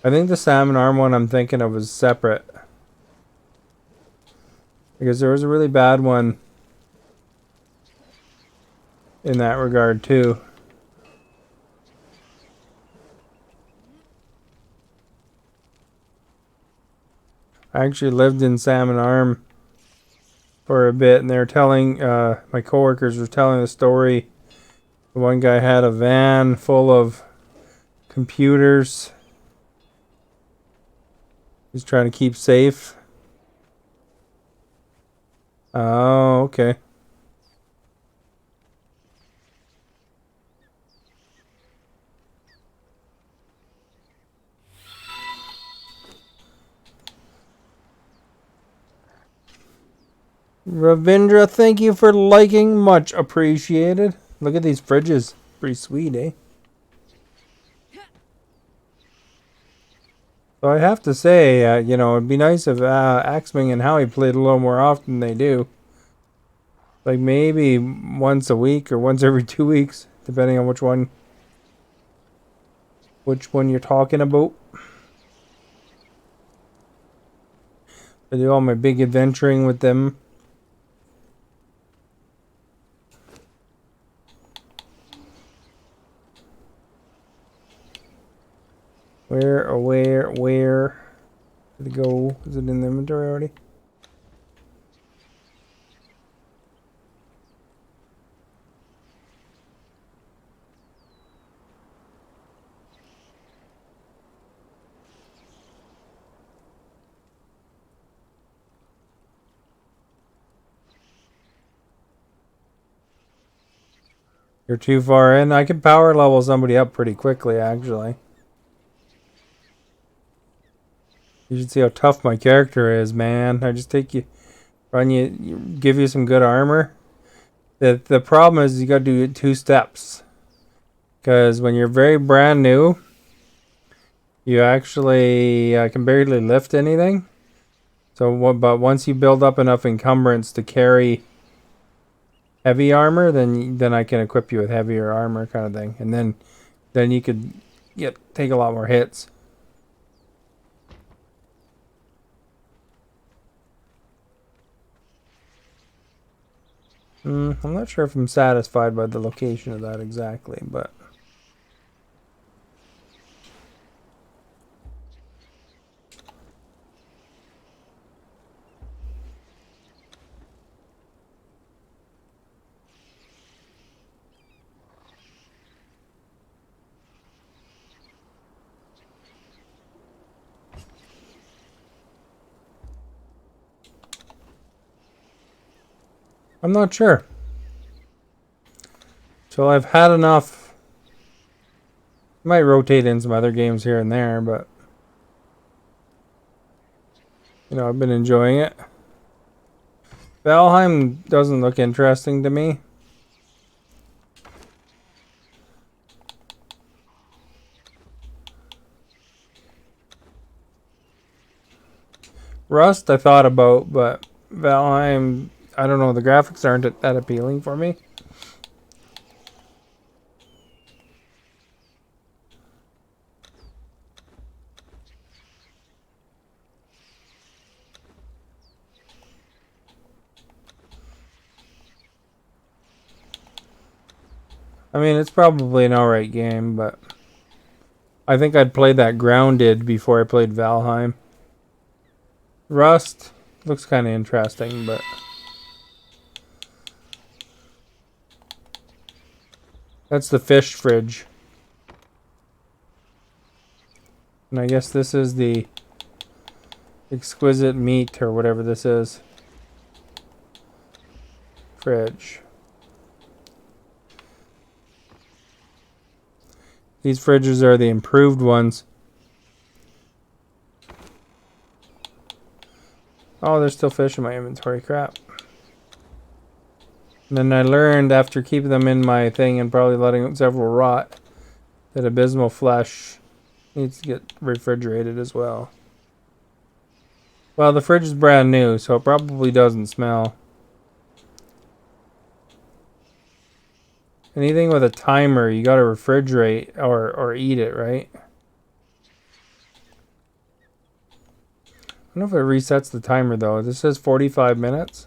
I think the Salmon Arm one I'm thinking of was separate. Because there was a really bad one in that regard too. I actually lived in Salmon Arm for a bit, and they were telling, my coworkers were telling the story. One guy had a van full of computers. He's trying to keep safe. Oh, okay. Ravindra, thank you for liking. Much appreciated. Look at these fridges. Pretty sweet, eh? So I have to say, you know, it'd be nice if Axming and Howie played a little more often than they do. Like maybe once a week or once every 2 weeks, depending on which one you're talking about. I do all my big adventuring with them. Where did it go? Is it in the inventory already? You're too far in. I can power level somebody up pretty quickly, actually. You should see how tough my character is, man. I just take you, run you, give you some good armor. The problem is you got to do 2 steps. Because when you're very brand new, you actually can barely lift anything. But once you build up enough encumbrance to carry heavy armor, then I can equip you with heavier armor, kind of thing, and then you could take a lot more hits. I'm not sure if I'm satisfied by the location of that exactly, but I'm not sure. So I've had enough. Might rotate in some other games here and there, but you know, I've been enjoying it. Valheim doesn't look interesting to me. Rust I thought about, but Valheim, I don't know, the graphics aren't that appealing for me. I mean, it's probably an alright game, but I think I'd play that Grounded before I played Valheim. Rust looks kind of interesting, but that's the fish fridge. And I guess this is the exquisite meat or whatever this is. Fridge. These fridges are the improved ones. Oh, there's still fish in my inventory. Crap. And then I learned after keeping them in my thing and probably letting several rot that abysmal flesh needs to get refrigerated as well. Well, the fridge is brand new, so it probably doesn't smell. Anything with a timer, you gotta refrigerate or eat it, right? I don't know if it resets the timer though. This says 45 minutes.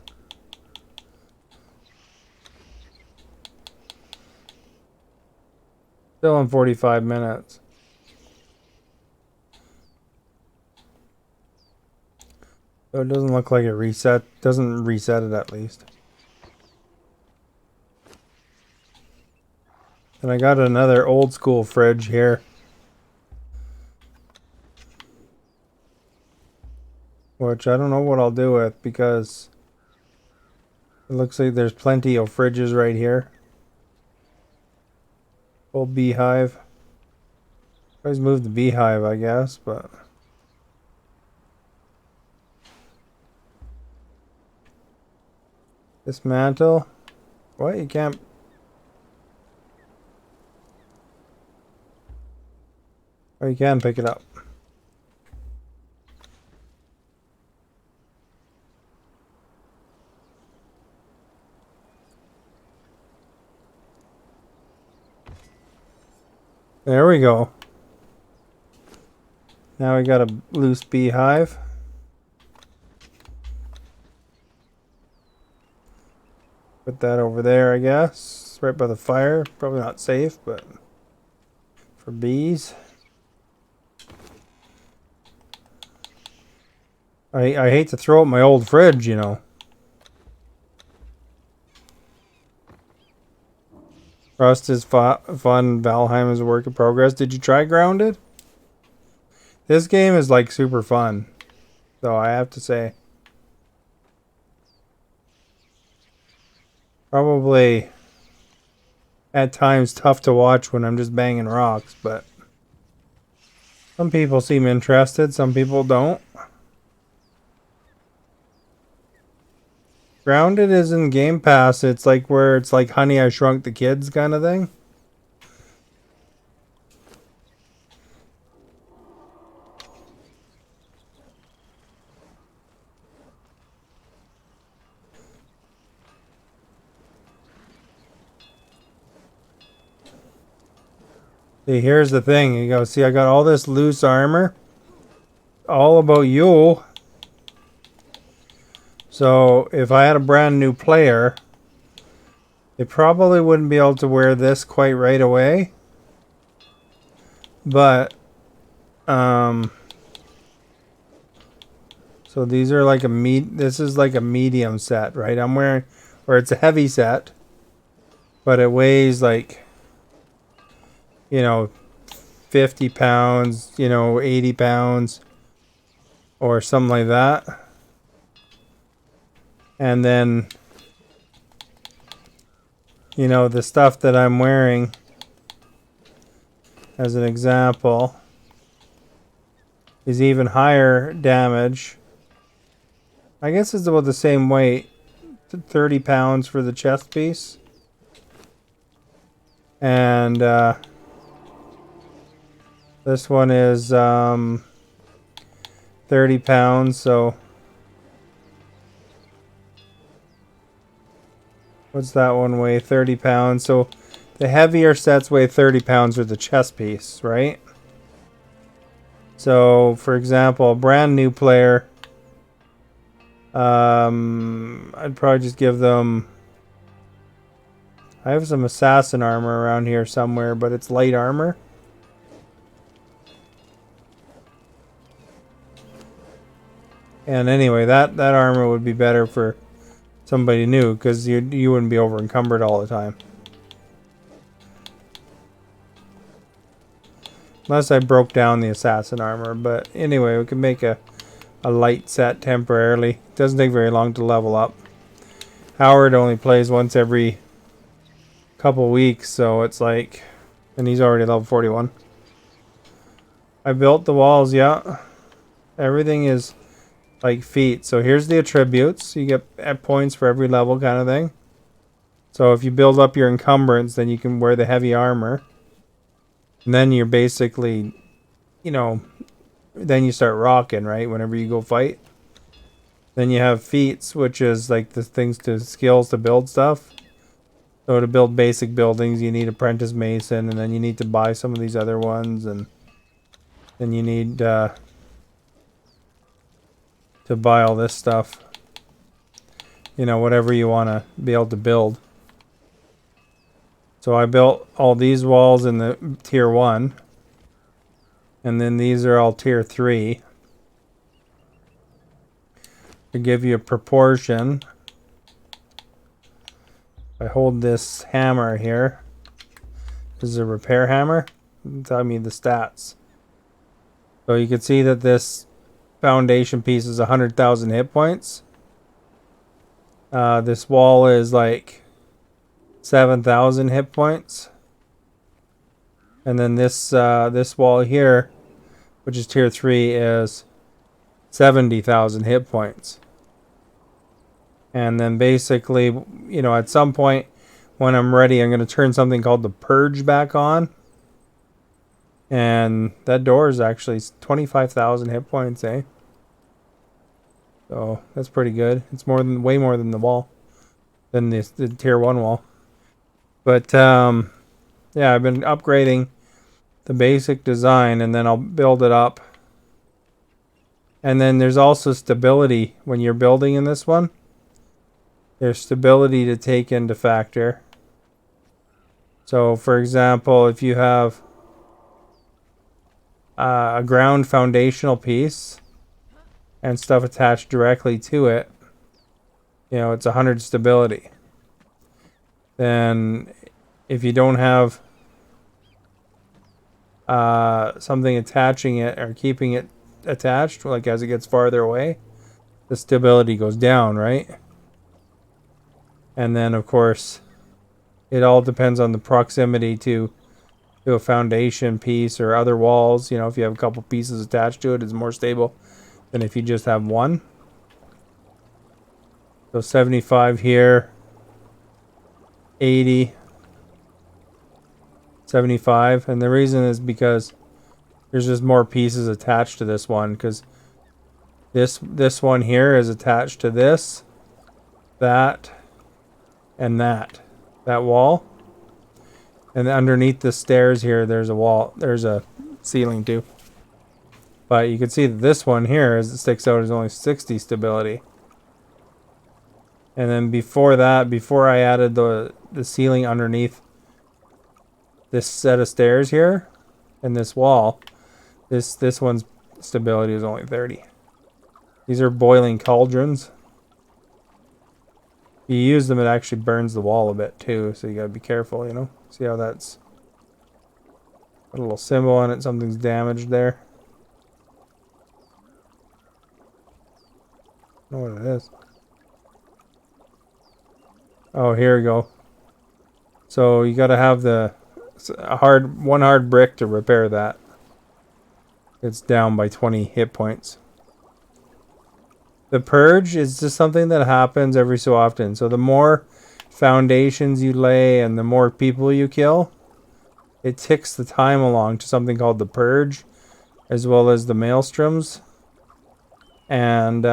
Still in 45 minutes. So it doesn't look like it doesn't reset it at least. And I got another old school fridge here. Which I don't know what I'll do with because it looks like there's plenty of fridges right here. Old beehive. Always move the beehive, I guess, but dismantle. What? You can't. Oh, you can pick it up. There we go. Now we got a loose beehive. Put that over there, I guess. Right by the fire. Probably not safe, but for bees. I hate to throw out my old fridge, you know. Rust is fun. Valheim is a work in progress. Did you try Grounded? This game is like super fun, though I have to say. Probably at times tough to watch when I'm just banging rocks, but some people seem interested, some people don't. Grounded is in Game Pass. It's like where it's like Honey, I Shrunk the Kids kind of thing. See, here's the thing. You go, see, I got all this loose armor. All about you. So, if I had a brand new player, they probably wouldn't be able to wear this quite right away. But, so these are like this is like a medium set, right? I'm wearing, or it's a heavy set, but it weighs like, 50 pounds, 80 pounds, or something like that. And then, the stuff that I'm wearing, as an example, is even higher damage. I guess it's about the same weight, 30 pounds for the chest piece. And this one is 30 pounds, so what's that one weigh? 30 pounds. So the heavier sets weigh 30 pounds for the chest piece, right? So, for example, a brand new player, I'd probably just give them, I have some assassin armor around here somewhere, but it's light armor. And anyway, that armor would be better for somebody new, because you wouldn't be over encumbered all the time. Unless I broke down the assassin armor. But anyway, we can make a light set temporarily. It doesn't take very long to level up. Howard only plays once every couple weeks, so it's like... And he's already level 41. I built the walls, yeah. Everything is like feet. So here's the attributes. You get points for every level kind of thing. So if you build up your encumbrance, then you can wear the heavy armor. And then you're basically, you know, then you start rocking, right? Whenever you go fight. Then you have feats, which is like the things to skills to build stuff. So to build basic buildings, you need apprentice mason, and then you need to buy some of these other ones, and then you need to buy all this stuff. You know, whatever you want to be able to build. So I built all these walls in the tier 1. And then these are all tier 3. To give you a proportion, I hold this hammer here. This is a repair hammer. It'll tell me the stats. So you can see that this foundation piece is 100,000 hit points. This wall is like 7,000 hit points. And then this wall here, which is tier 3, is 70,000 hit points. And then basically, you know, at some point when I'm ready, I'm going to turn something called the Purge back on. And that door is actually 25,000 hit points, eh? So that's pretty good. It's way more than the wall, than the tier 1 wall. But yeah, I've been upgrading the basic design, and then I'll build it up. And then there's also stability when you're building in this one. There's stability to take into factor. So for example, if you have a ground foundational piece and stuff attached directly to it, you know, it's 100 stability. Then if you don't have something attaching it or keeping it attached, like as it gets farther away, the stability goes down, right? And then of course it all depends on the proximity to a foundation piece or other walls. You know, if you have a couple pieces attached to it, it's more stable than if you just have one. So 75 here, 80, 75, and the reason is because there's just more pieces attached to this one, because this one here is attached to this, that, and that wall. And underneath the stairs here, there's a wall, there's a ceiling too. But you can see that this one here, as it sticks out, is only 60 stability. And then before that, before I added the ceiling underneath this set of stairs here and this wall, this one's stability is only 30. These are boiling cauldrons. If you use them, it actually burns the wall a bit too, so you gotta be careful, you know. See how that's got a little symbol on it, something's damaged there. I don't know what it is. Oh, here we go. So you gotta have one hard brick to repair that. It's down by 20 hit points. The purge is just something that happens every so often. So the more foundations you lay and the more people you kill, it ticks the time along to something called the purge, as well as the maelstroms. And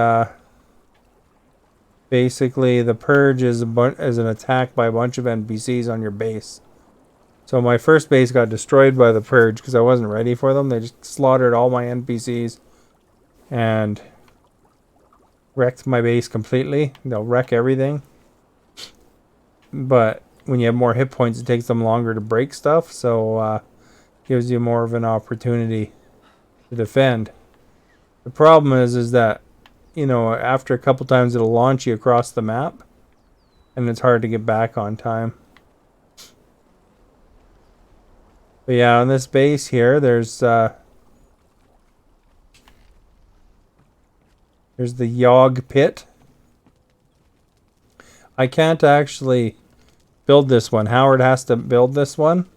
basically the purge is an attack by a bunch of NPCs on your base. So my first base got destroyed by the purge because I wasn't ready for them. They just slaughtered all my NPCs and wrecked my base completely. They'll wreck everything. But when you have more hit points, it takes them longer to break stuff, so gives you more of an opportunity to defend. The problem is that, you know, after a couple times it'll launch you across the map, and it's hard to get back on time. But yeah, on this base here, there's the Yog pit. I can't actually build this one. Howard has to build this one.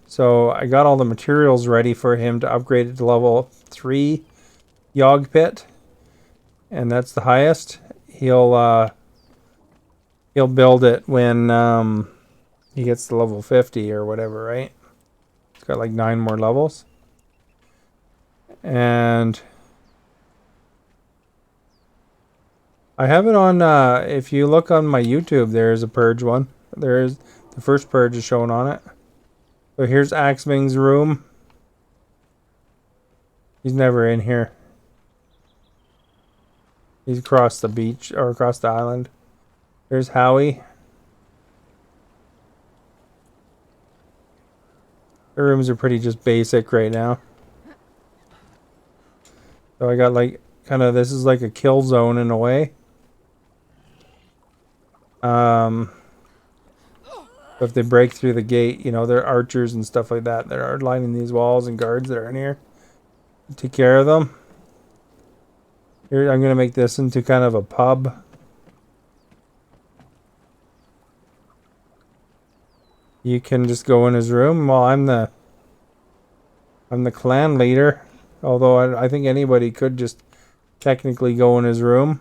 So I got all the materials ready for him to upgrade it to level 3 Yog pit. And that's the highest. He'll build it when he gets to level 50 or whatever, right? It's got like 9 more levels. And I have it on, if you look on my YouTube, there's a purge one. There's the first purge is shown on it. So here's Axming's room. He's never in here. He's across the beach, or across the island. There's Howie. The rooms are pretty just basic right now. So I got like, kind of, this is like a kill zone in a way. If they break through the gate, you know, there are archers and stuff like that that are lining these walls and guards that are in here. Take care of them. Here, I'm going to make this into kind of a pub. You can just go in his room. Well, I'm the clan leader. Although I think anybody could just technically go in his room.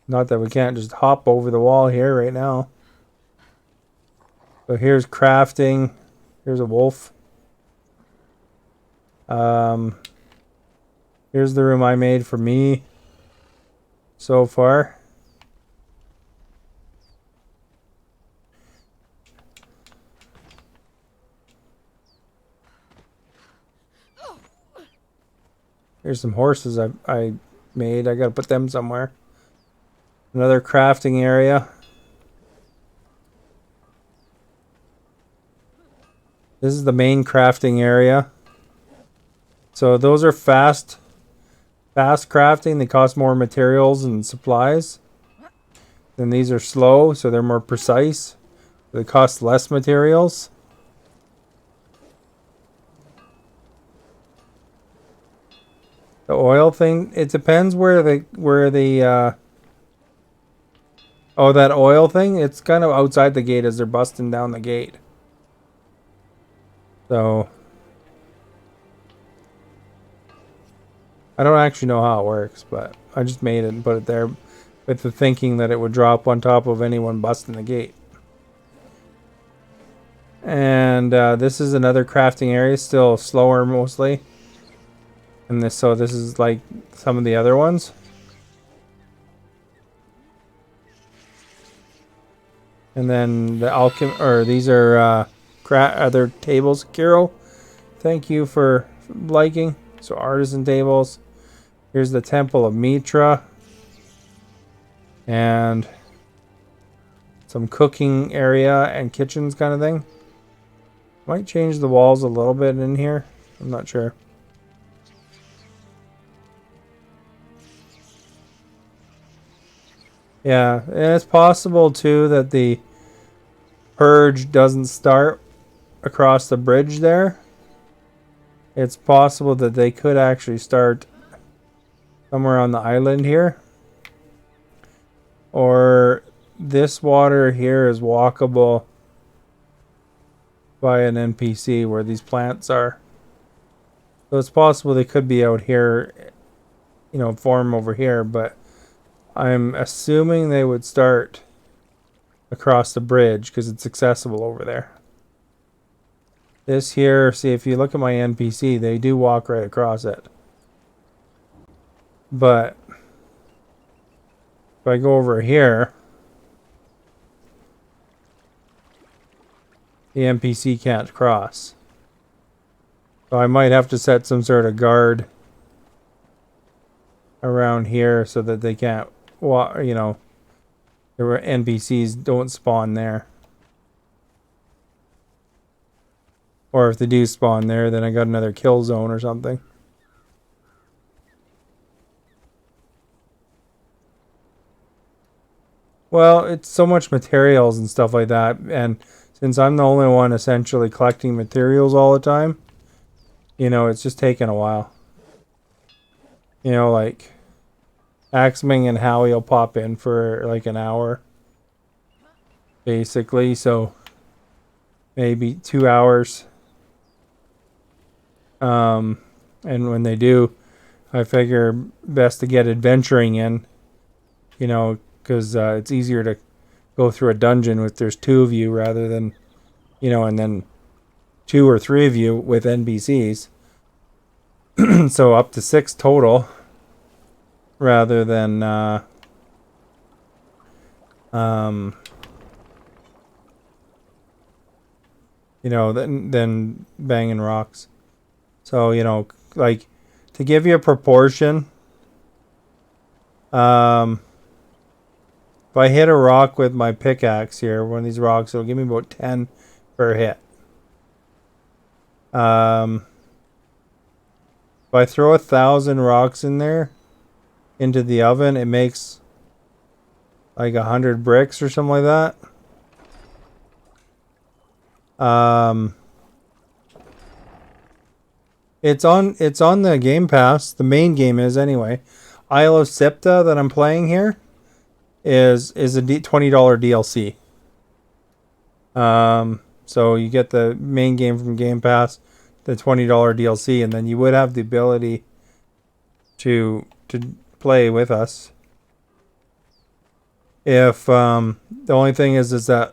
Not that we can't just hop over the wall here right now. So here's crafting. Here's a wolf. Here's the room I made for me so far. Here's some horses I made. I gotta put them somewhere. Another crafting area. This is the main crafting area. So those are fast crafting. They cost more materials and supplies. Then these are slow, so they're more precise. They cost less materials. The oil thing, it depends where the oh, that oil thing, it's kind of outside the gate as they're busting down the gate. So I don't actually know how it works, but I just made it and put it there with the thinking that it would drop on top of anyone busting the gate. And this is another crafting area, still slower mostly. And this is like some of the other ones. And then the these are other tables. Kiro, thank you for liking. So artisan tables. Here's the Temple of Mitra. And some cooking area and kitchens kind of thing. Might change the walls a little bit in here. I'm not sure. Yeah, and it's possible too that the purge doesn't start across the bridge there. It's possible that they could actually start somewhere on the island here. Or this water here is walkable by an NPC where these plants are. So it's possible they could be out here, you know, form over here, but I'm assuming they would start across the bridge because it's accessible over there. This here, see, if you look at my NPC, they do walk right across it. But if I go over here, the NPC can't cross. So I might have to set some sort of guard around here so that they can't walk, you know, There were NPCs don't spawn there. Or if they do spawn there, then I got another kill zone or something. Well, it's so much materials and stuff like that, and since I'm the only one essentially collecting materials all the time, you know, it's just taking a while. You know, like Axming and Howie will pop in for like an hour, basically, so maybe 2 hours. And when they do, I figure best to get adventuring in, you know, because it's easier to go through a dungeon if there's 2 of you rather than, you know, and then 2 or 3 of you with NPCs. So up to 6 total rather than you know, than banging rocks. So, you know, like to give you a proportion, if I hit a rock with my pickaxe here, one of these rocks, it'll give me about 10 per hit. If I throw 1,000 rocks in there into the oven, it makes like 100 bricks or something like that. It's on the Game Pass. The main game is anyway. Isle of Sipta that I'm playing here is a $20 DLC. So you get the main game from Game Pass, the $20 DLC, and then you would have the ability to play with us. If the only thing is that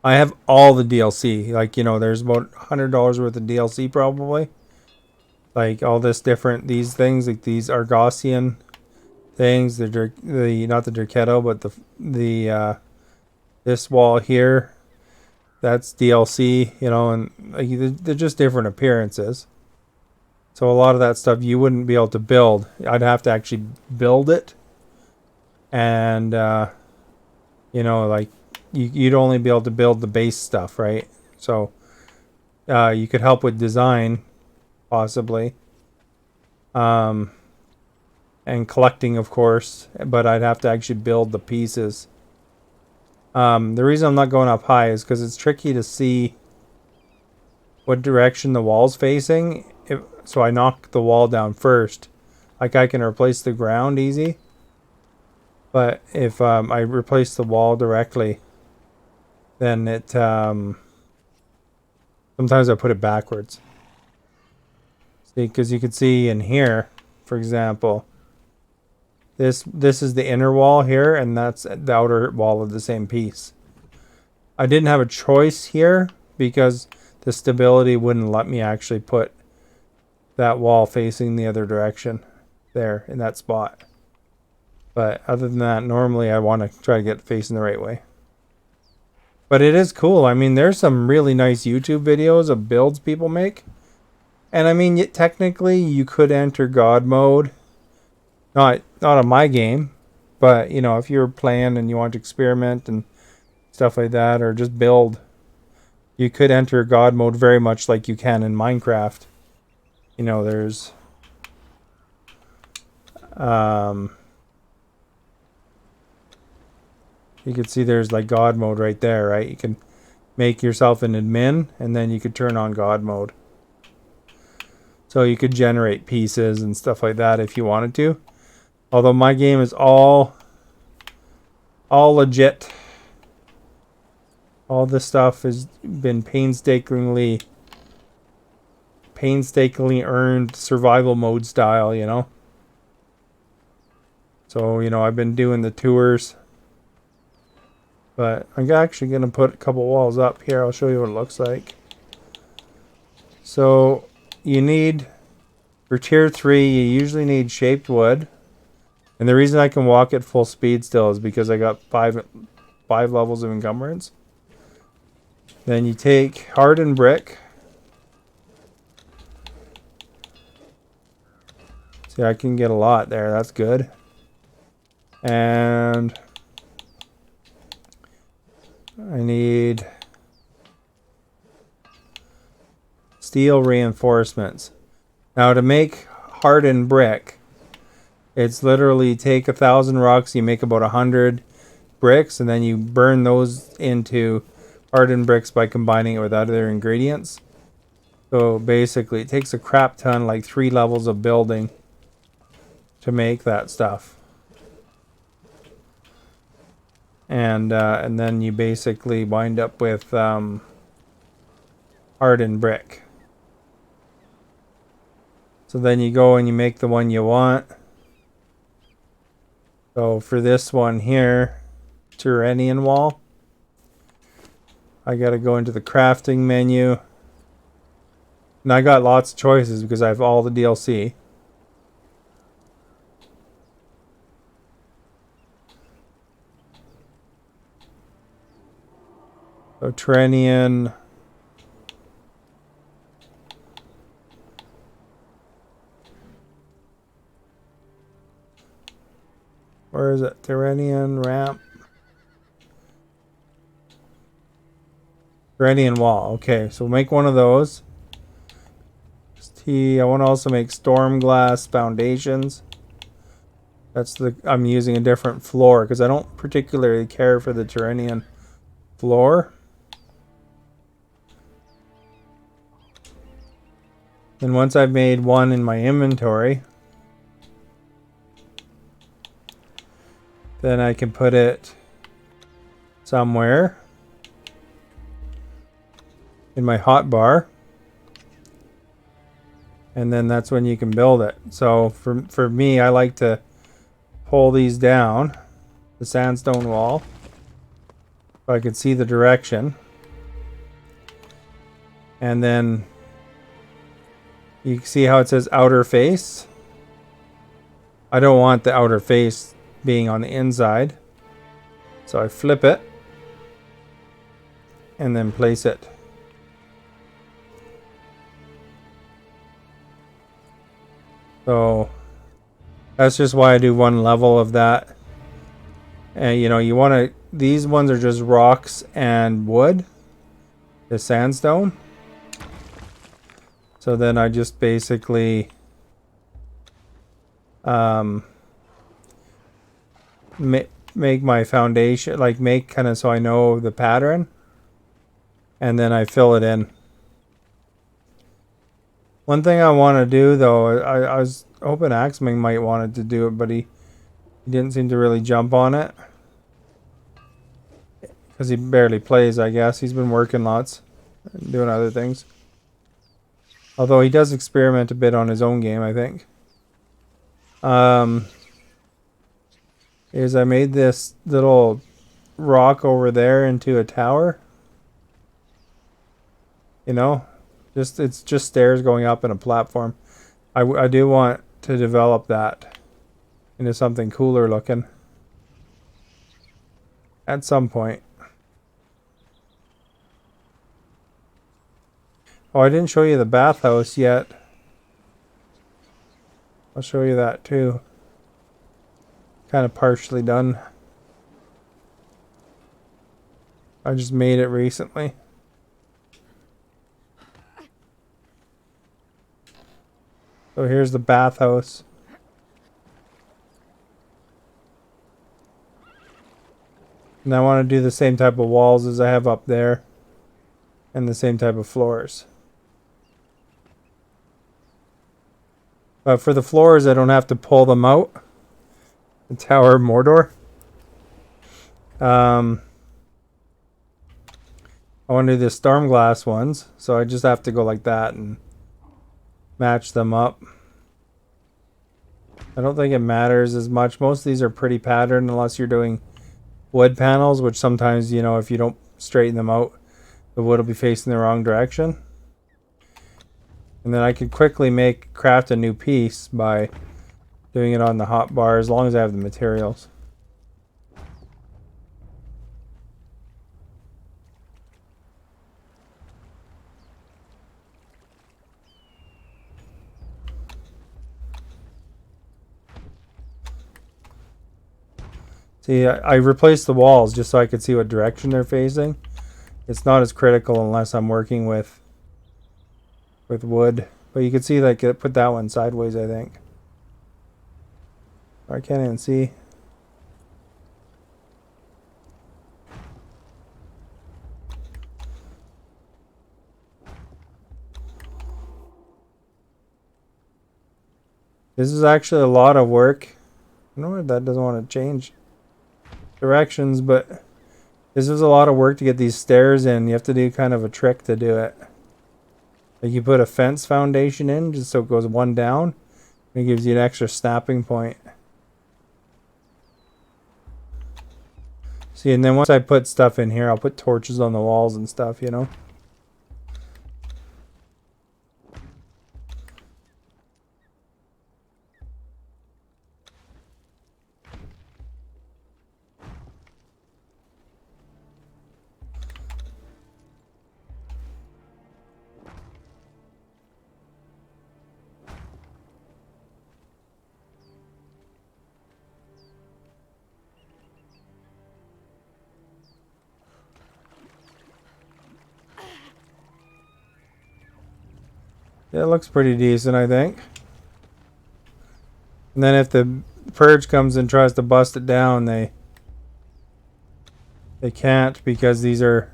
I have all the DLC. Like, you know, there's about $100 worth of DLC probably. Like all this different these things, like these Argosian things, the not the Derketo, but the this wall here, that's DLC, you know, and like they're just different appearances. So a lot of that stuff you wouldn't be able to build. I'd have to actually build it, and you know, like you'd only be able to build the base stuff, right? So you could help with design, possibly, and collecting, of course. But I'd have to actually build the pieces. The reason I'm not going up high is because it's tricky to see what direction the wall's facing. So I knock the wall down first. Like I can replace the ground easy. But if I replace the wall directly, then it sometimes I put it backwards. See, because you can see in here, for example, this is the inner wall here, and that's the outer wall of the same piece. I didn't have a choice here because the stability wouldn't let me actually put that wall facing the other direction there in that spot. But other than that, normally I want to try to get it facing the right way. But it is cool. I mean, there's some really nice YouTube videos of builds people make. And I mean, technically you could enter God mode. Not on my game, but you know, if you're playing and you want to experiment and stuff like that, or just build, you could enter God mode very much like you can in Minecraft. You know, there's you can see there's like God mode right there, right? You can make yourself an admin and then you could turn on God mode. So you could generate pieces and stuff like that if you wanted to. Although my game is all legit. All this stuff has been painstakingly earned survival mode style, you know. So, you know, I've been doing the tours. But I'm actually going to put a couple walls up here. I'll show you what it looks like. So, you need, for tier 3, you usually need shaped wood. And the reason I can walk at full speed still is because I got five levels of encumbrance. Then you take hardened brick. See, I can get a lot there. That's good. And I need steel reinforcements. Now to make hardened brick, it's literally take 1,000 rocks, you make about 100 bricks, and then you burn those into hardened bricks by combining it with other ingredients. So basically it takes a crap ton, like 3 levels of building to make that stuff. And then you basically wind up with hardened brick. So then you go and you make the one you want. So for this one here, Turanian wall, I gotta go into the crafting menu. And I got lots of choices because I have all the DLC. So Turanian. Where is it? Turanian ramp. Turanian wall. Okay, so make one of those. I want to also make storm glass foundations. I'm using a different floor because I don't particularly care for the Turanian floor. And once I've made one in my inventory, then I can put it somewhere in my hotbar. And then that's when you can build it. So for me, I like to pull these down, the sandstone wall, so I can see the direction. And then you see how it says outer face? I don't want the outer face being on the inside. So I flip it and then place it. So that's just why I do one level of that. And you know, you want to, these ones are just rocks and wood, the sandstone. So then I just basically make my foundation, like make kind of so I know the pattern, and then I fill it in. One thing I want to do though, I was hoping Axming might wanted to do it, but he didn't seem to really jump on it because he barely plays. I guess he's been working lots, doing other things. Although he does experiment a bit on his own game, I think. Is I made this little rock over there into a tower. You know, it's just stairs going up and a platform. I do want to develop that into something cooler looking at some point. Oh, I didn't show you the bathhouse yet. I'll show you that too. Kind of partially done. I just made it recently. So here's the bathhouse. And I want to do the same type of walls as I have up there. And the same type of floors. But for the floors, I don't have to pull them out. The Tower of Mordor. I want to do the storm glass ones. So I just have to go like that and match them up. I don't think it matters as much. Most of these are pretty patterned unless you're doing wood panels, which sometimes, you know, if you don't straighten them out, the wood will be facing the wrong direction. And then I could quickly craft a new piece by doing it on the hotbar as long as I have the materials. See, I replaced the walls just so I could see what direction they're facing. It's not as critical unless I'm working with wood. But you can see, like, put that one sideways, I think. I can't even see. This is actually a lot of work. I know that doesn't want to change directions, but this is a lot of work to get these stairs in. You have to do kind of a trick to do it. Like, you put a fence foundation in just so it goes one down. It gives you an extra snapping point. See, and then once I put stuff in here, I'll put torches on the walls and stuff, you know? Yeah, it looks pretty decent, I think. And then if the purge comes and tries to bust it down, they can't, because these are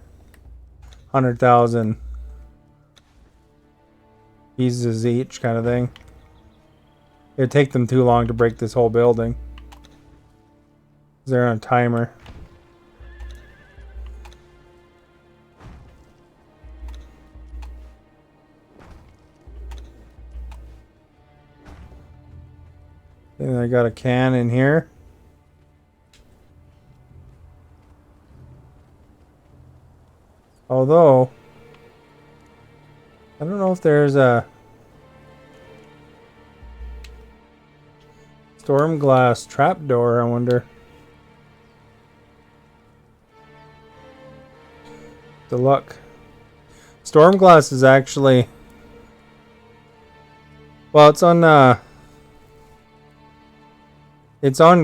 100,000 pieces each, kind of thing. It'd take them too long to break this whole building. They're on a timer. And I got a can in here. Although, I don't know if there's a storm glass trapdoor, I wonder. The luck. Storm glass is actually, well, it's on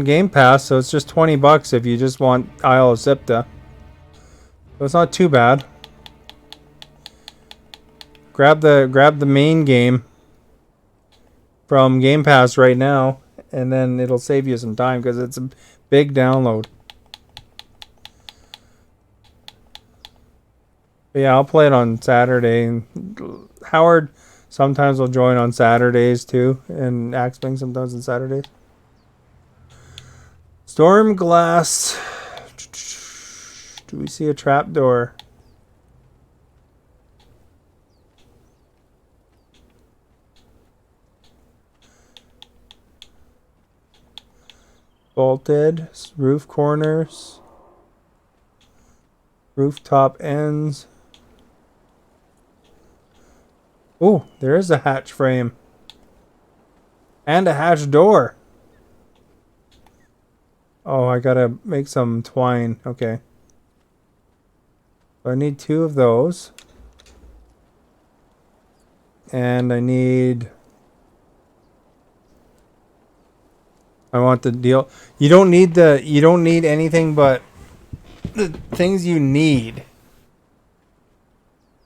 Game Pass, so it's just $20 if you just want Isle of Sipta. So it's not too bad. Grab the main game from Game Pass right now, and then it'll save you some time because it's a big download. But yeah, I'll play it on Saturday. And Howard sometimes will join on Saturdays too, and Axwing sometimes on Saturdays. Storm glass. Do we see a trapdoor? Vaulted, roof corners, rooftop ends. Oh, there is a hatch frame. And a hatch door. Oh, I gotta make some twine. Okay. So I need 2 of those. And I want the deal. You don't need anything but the things you need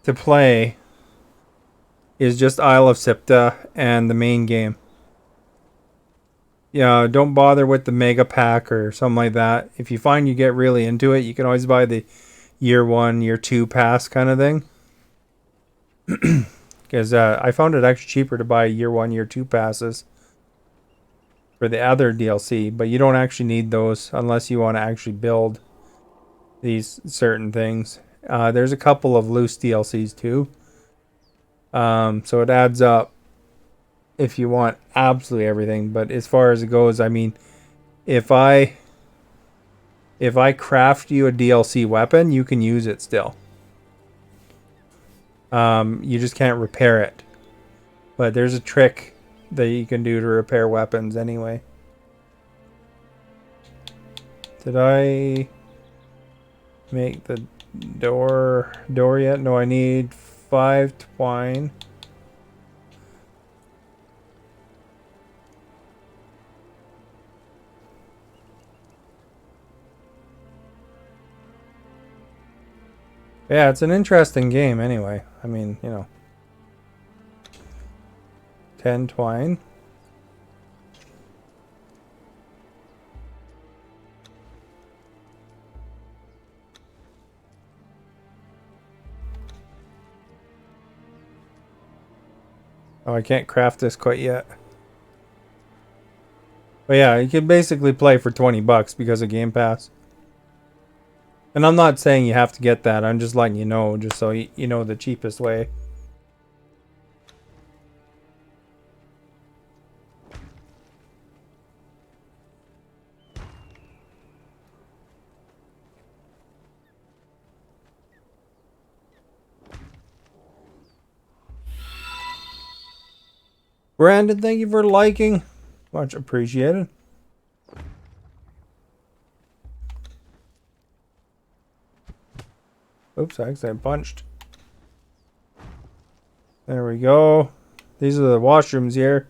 to play is just Isle of Sipta and the main game. Yeah, don't bother with the mega pack or something like that. If you find you get really into it, you can always buy the year 1, year 2 pass kind of thing. Because I found it actually cheaper to buy year 1, year 2 passes for the other DLC, but you don't actually need those unless you want to actually build these certain things. There's a couple of loose DLCs too. So it adds up if you want absolutely everything. But as far as it goes, I mean, if I craft you a DLC weapon, you can use it still. You just can't repair it. But there's a trick that you can do to repair weapons anyway. Did I make the door yet? No, I need 5 twine. Yeah, it's an interesting game anyway. I mean, you know. 10 twine. Oh, I can't craft this quite yet. But yeah, you can basically play for 20 bucks because of Game Pass. And I'm not saying you have to get that. I'm just letting you know, just so you know the cheapest way. Brandon, thank you for liking. Much appreciated. Oops, I accidentally punched. There we go. These are the washrooms here.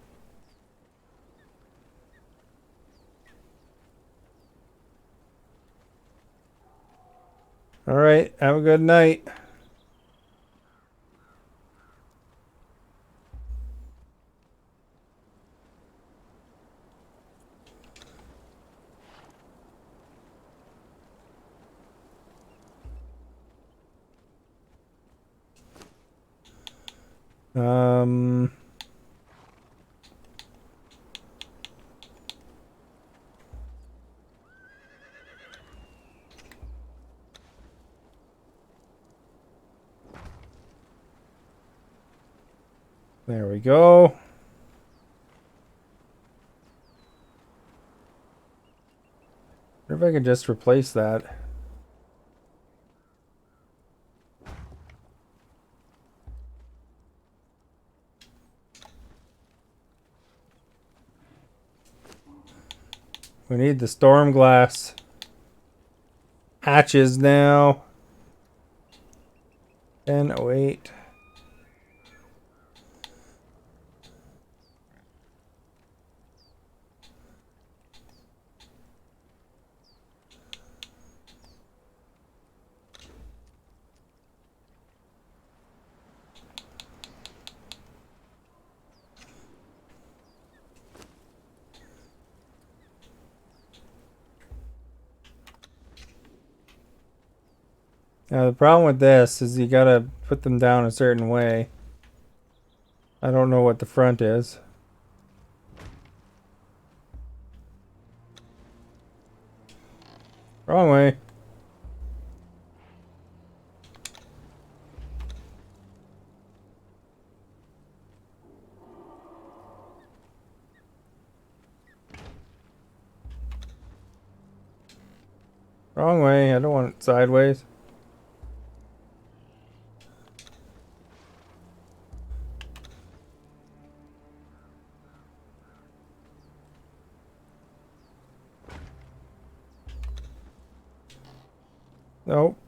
Alright, have a good night. Um... There we go. Wonder if I can just replace that. We need the storm glass hatches now. 10:08. Now the problem with this is you gotta put them down a certain way. I don't know what the front is. Wrong way. Wrong way. I don't want it sideways. Nope.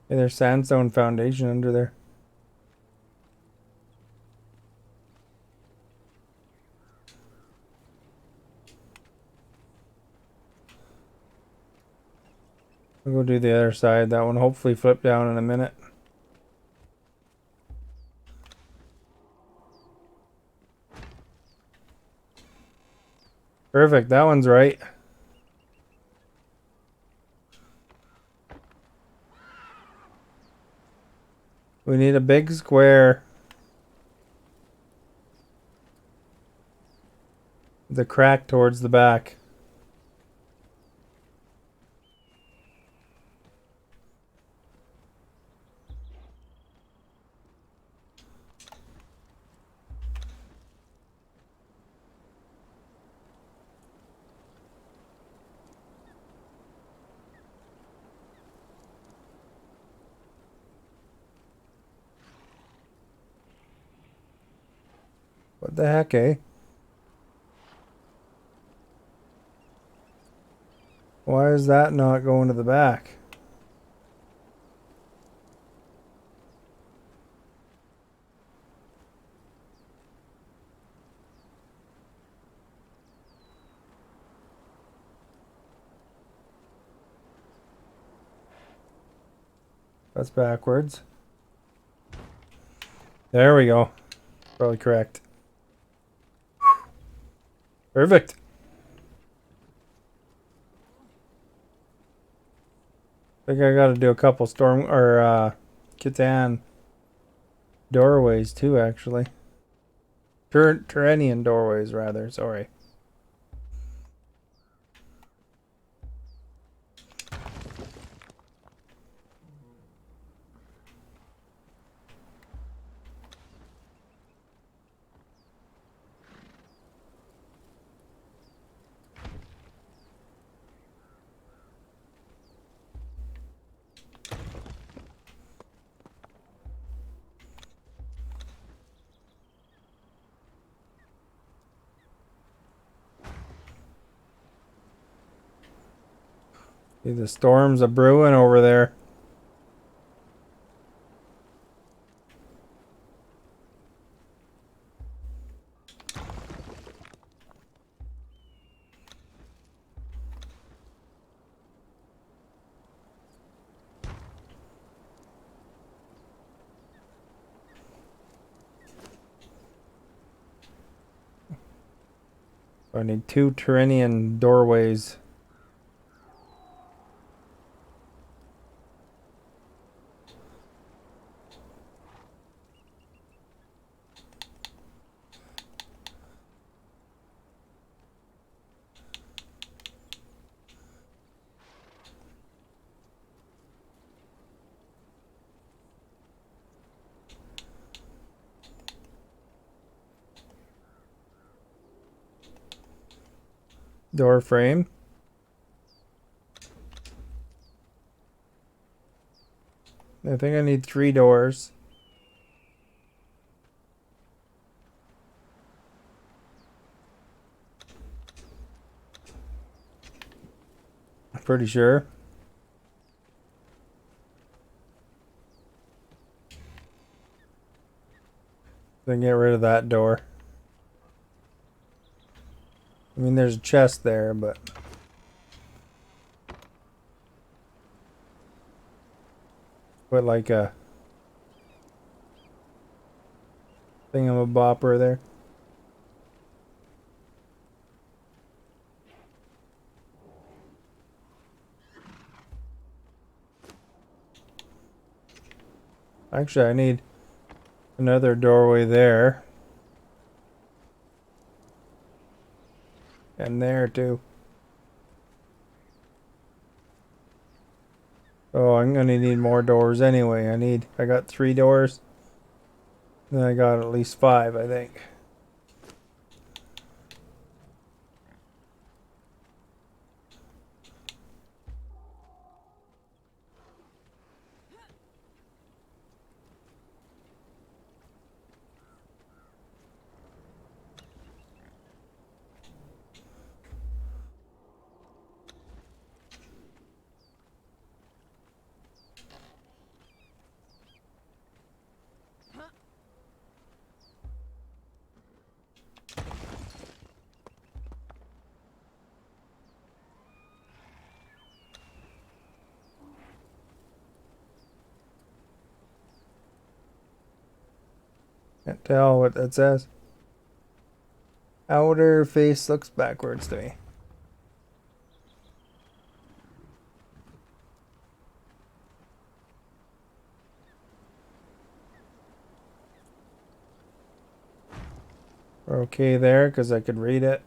Hey, there's sandstone foundation under there. We'll go do the other side. That one hopefully flip down in a minute. Perfect. That one's right. We need a big square. The crack towards the back. What the heck, eh? Why is that not going to the back? That's backwards. There we go. Probably correct. Perfect. I think I gotta do a couple storm or Catan doorways too, actually. Turanian doorways, rather. Sorry. See, the storms a brewing over there. So I need 2 Turanian doorways. Door frame. I think I need 3 doors. I'm pretty sure. Then get rid of that door. I mean, there's a chest there, but... Put like a... thingamabopper there. Actually, I need another doorway there. And there too. Oh, I'm gonna need more doors anyway. I got 3 doors. And I got at least 5, I think. Can't tell what that says. Outer face looks backwards to me. We're okay there because I could read it.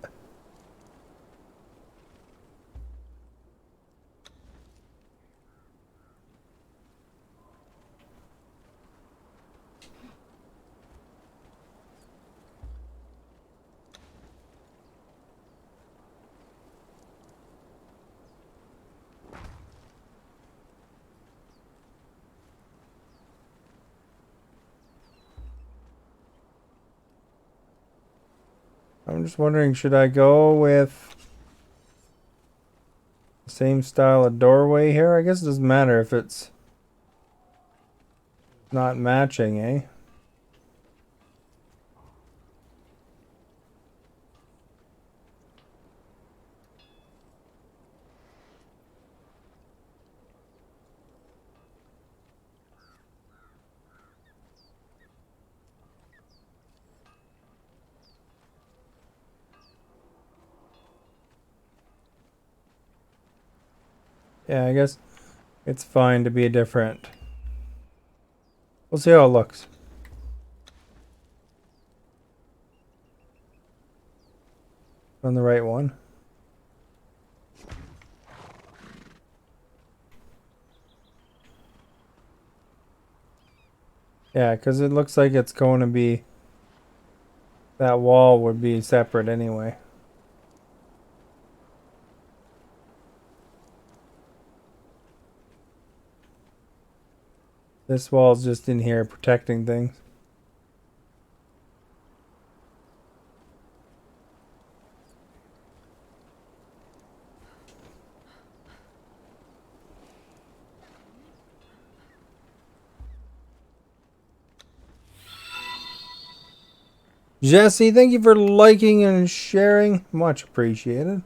I'm just wondering, should I go with the same style of doorway here? I guess it doesn't matter if it's not matching, eh? Yeah, I guess it's fine to be different. We'll see how it looks. On the right one. Yeah, because it looks like it's going to be... That wall would be separate anyway. This wall's just in here protecting things. Jesse, thank you for liking and sharing. Much appreciated.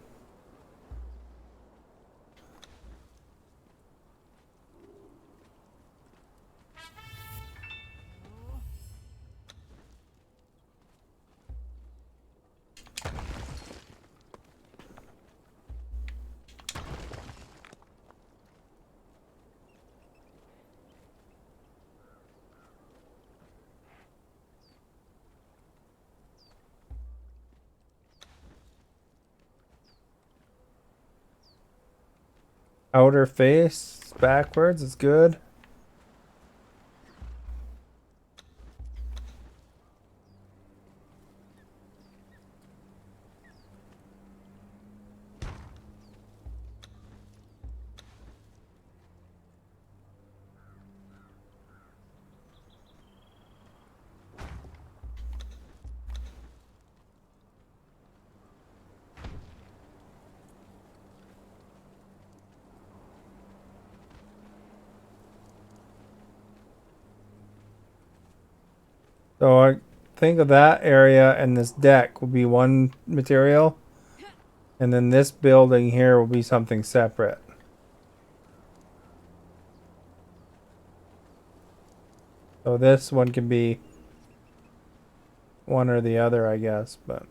Outer face backwards is good. So I think of that area and this deck will be one material. And then this building here will be something separate. So this one can be one or the other, I guess, but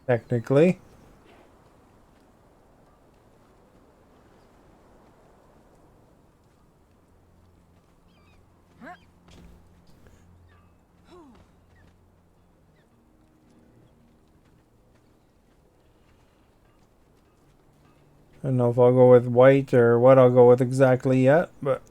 technically. I don't know if I'll go with white or what I'll go with exactly yet, but...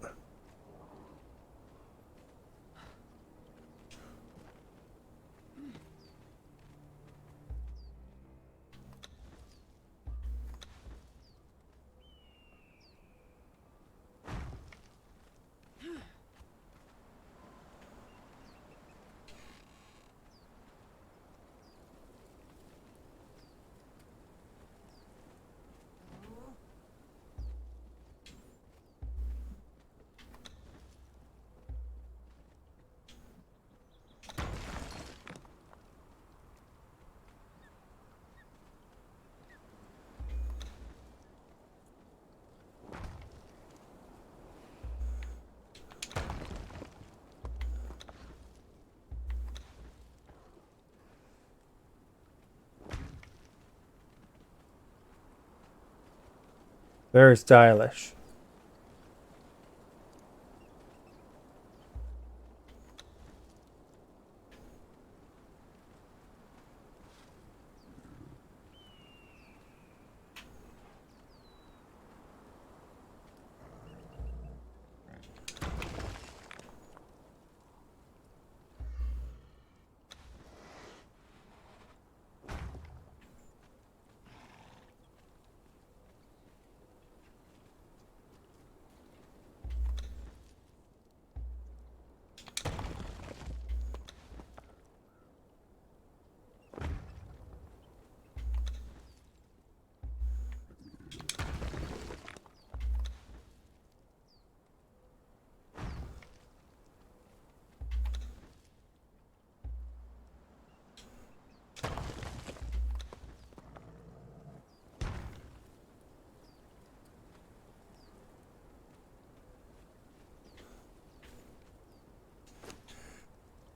Very stylish.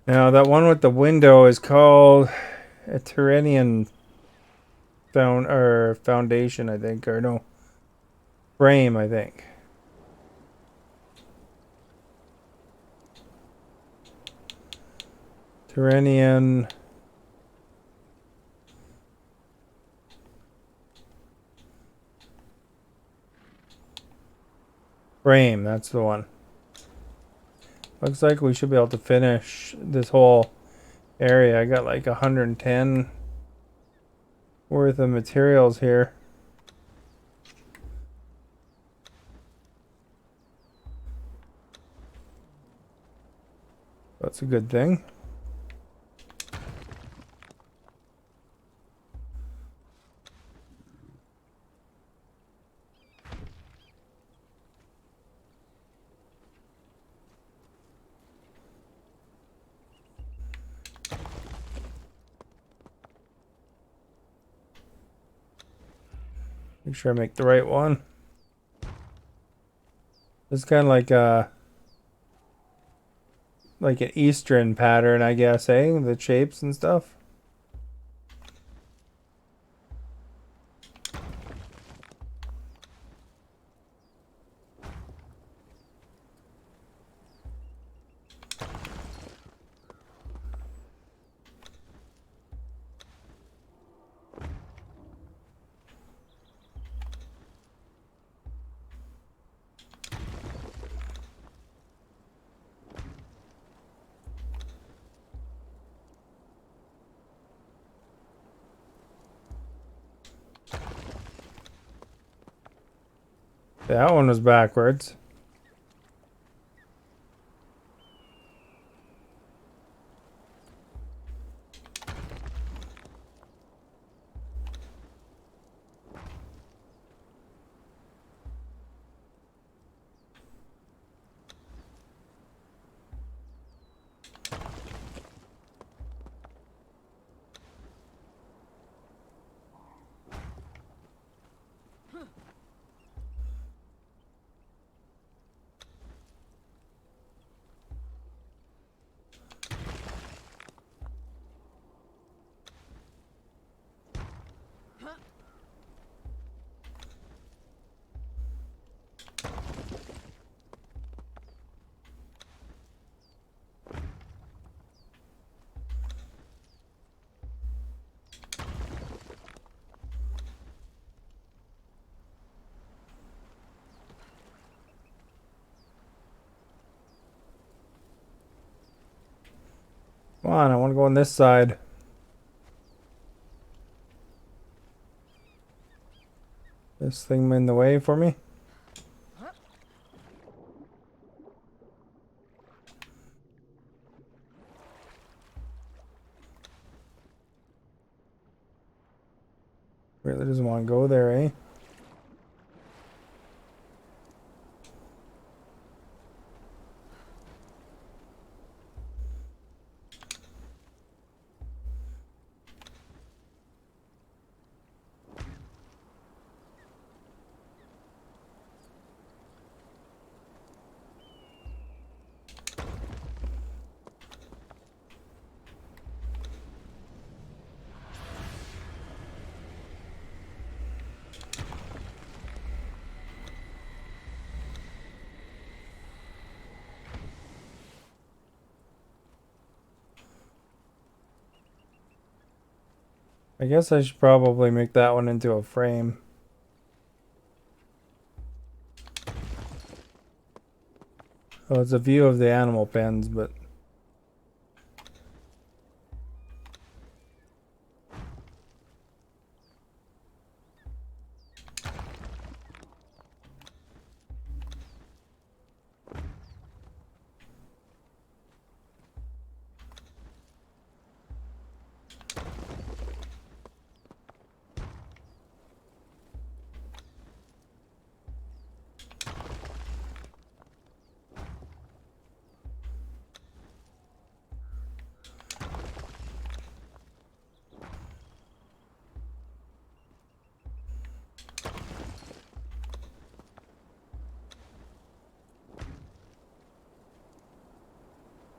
Now that one with the window is called a Tyranian foundation, I think, or no, frame, I think. Tyranian. Frame, that's the one. Looks like we should be able to finish this whole area. I got like 110 worth of materials here. That's a good thing. Make sure I make the right one. It's kind of like an Eastern pattern, I guess, eh? The shapes and stuff. That one was backwards. Come on, I want to go on this side. This thing in the way for me. Really doesn't want to go there, eh? I guess I should probably make that one into a frame. Oh, it's a view of the animal pens, but...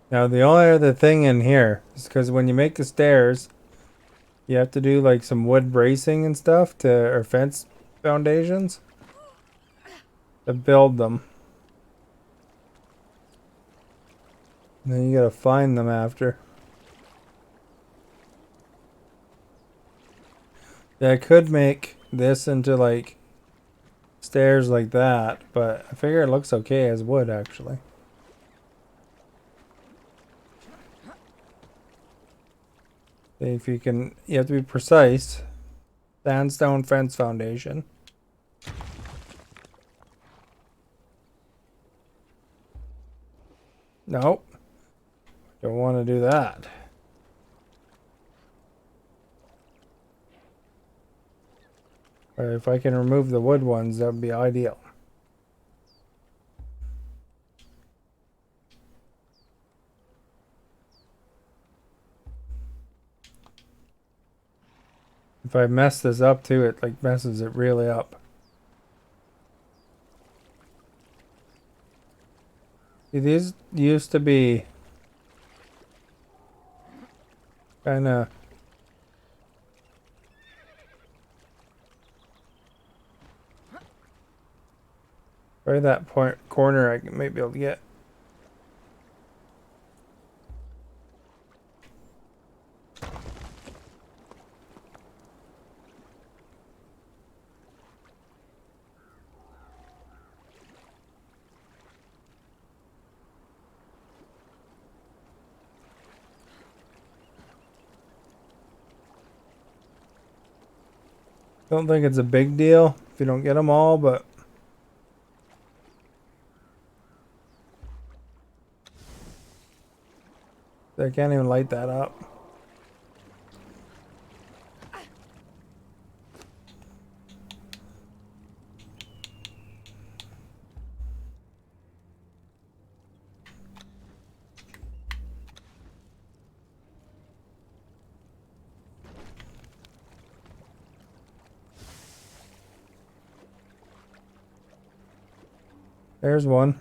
Now, the only other thing in here is because when you make the stairs, you have to do like some wood bracing and stuff to, or fence foundations. to build them. And then you gotta find them after. Yeah, I could make this into like stairs like that, but I figure it looks okay as wood actually. If you can, you have to be precise. Sandstone fence foundation. Nope. Don't want to do that. Or if I can remove the wood ones, that would be ideal. If I mess this up too, it like messes it really up. See, these used to be kind of right that point corner I might be able to get. Don't think it's a big deal if you don't get them all, but I can't even light that up. There's one.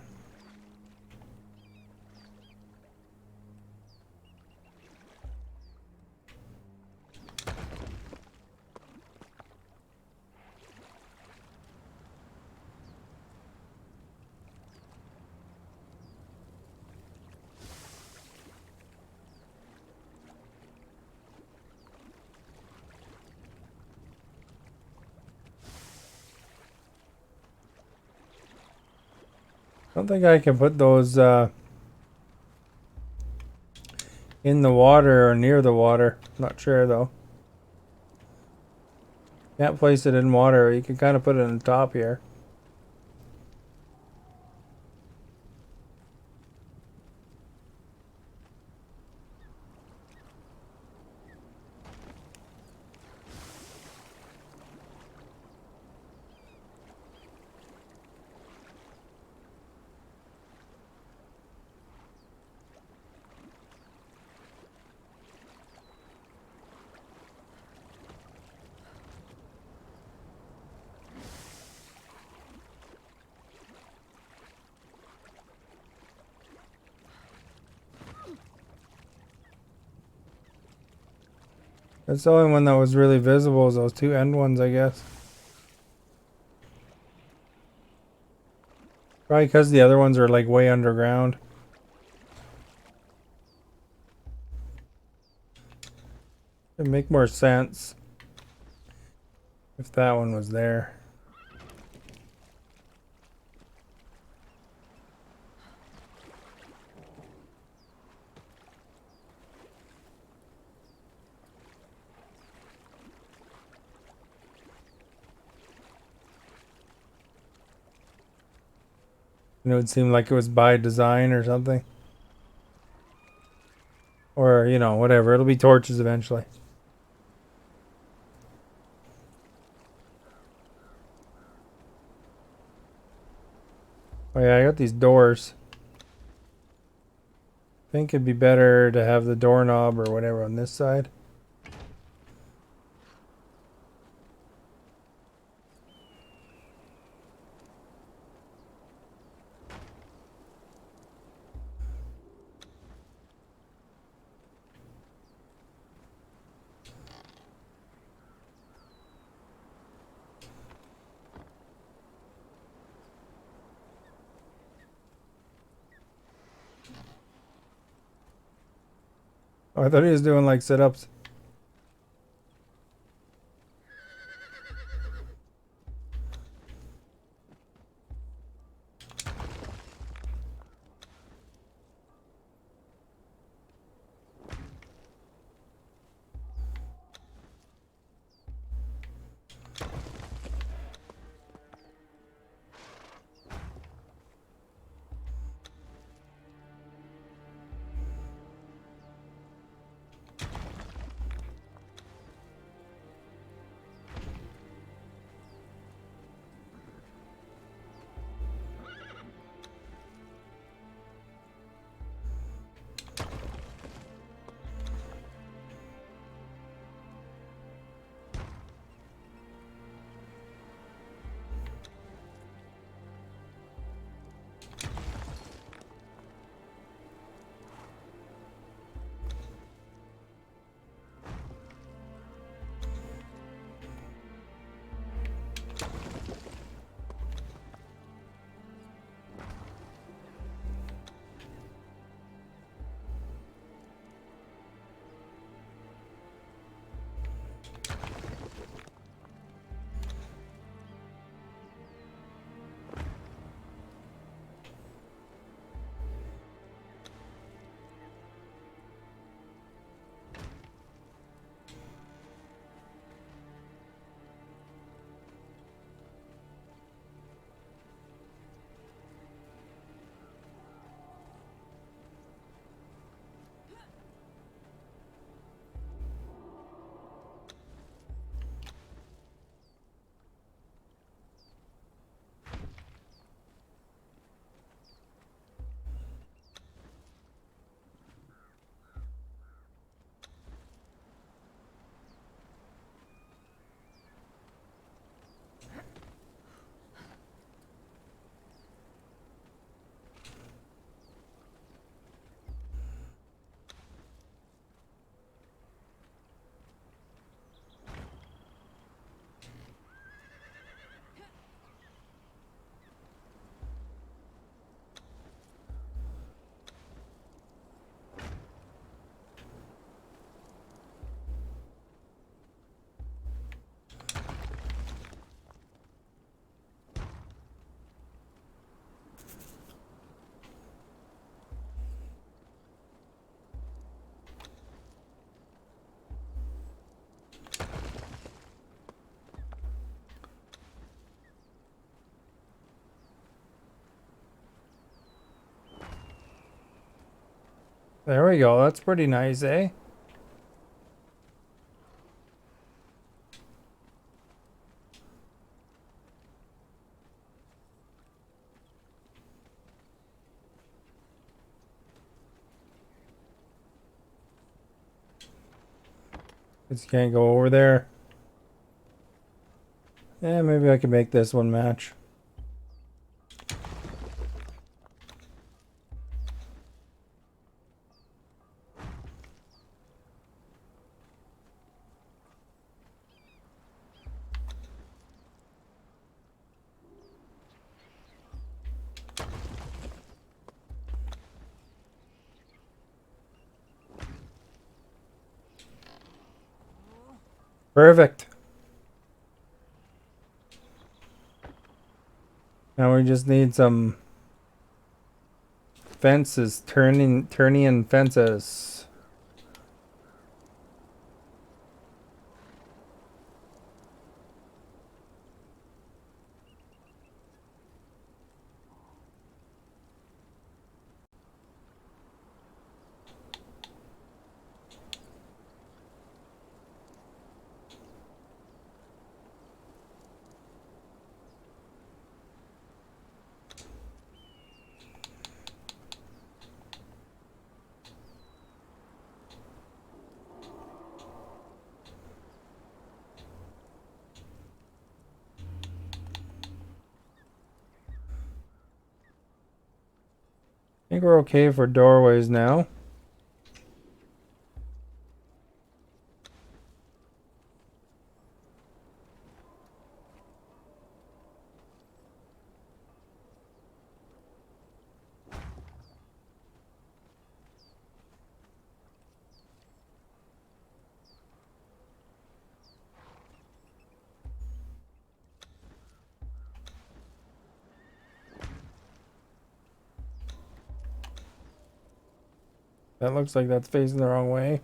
I don't think I can put those in the water or near the water. Not sure though. Can't place it in water. You can kind of put it on top here. That's the only one that was really visible is those two end ones, I guess. Probably because the other ones are like way underground. It'd make more sense if that one was there. And it would seem like it was by design or something. Or, you know, whatever. It'll be torches eventually. Oh yeah, I got these doors. I think it'd be better to have the doorknob or whatever on this side. Oh, I thought he was doing like sit-ups. There we go. That's pretty nice, eh? Just can't go over there. Yeah, maybe I can make this one match. Perfect. Now we just need some fences, turning fences. I think we're okay for doorways now. That looks like that's facing the wrong way.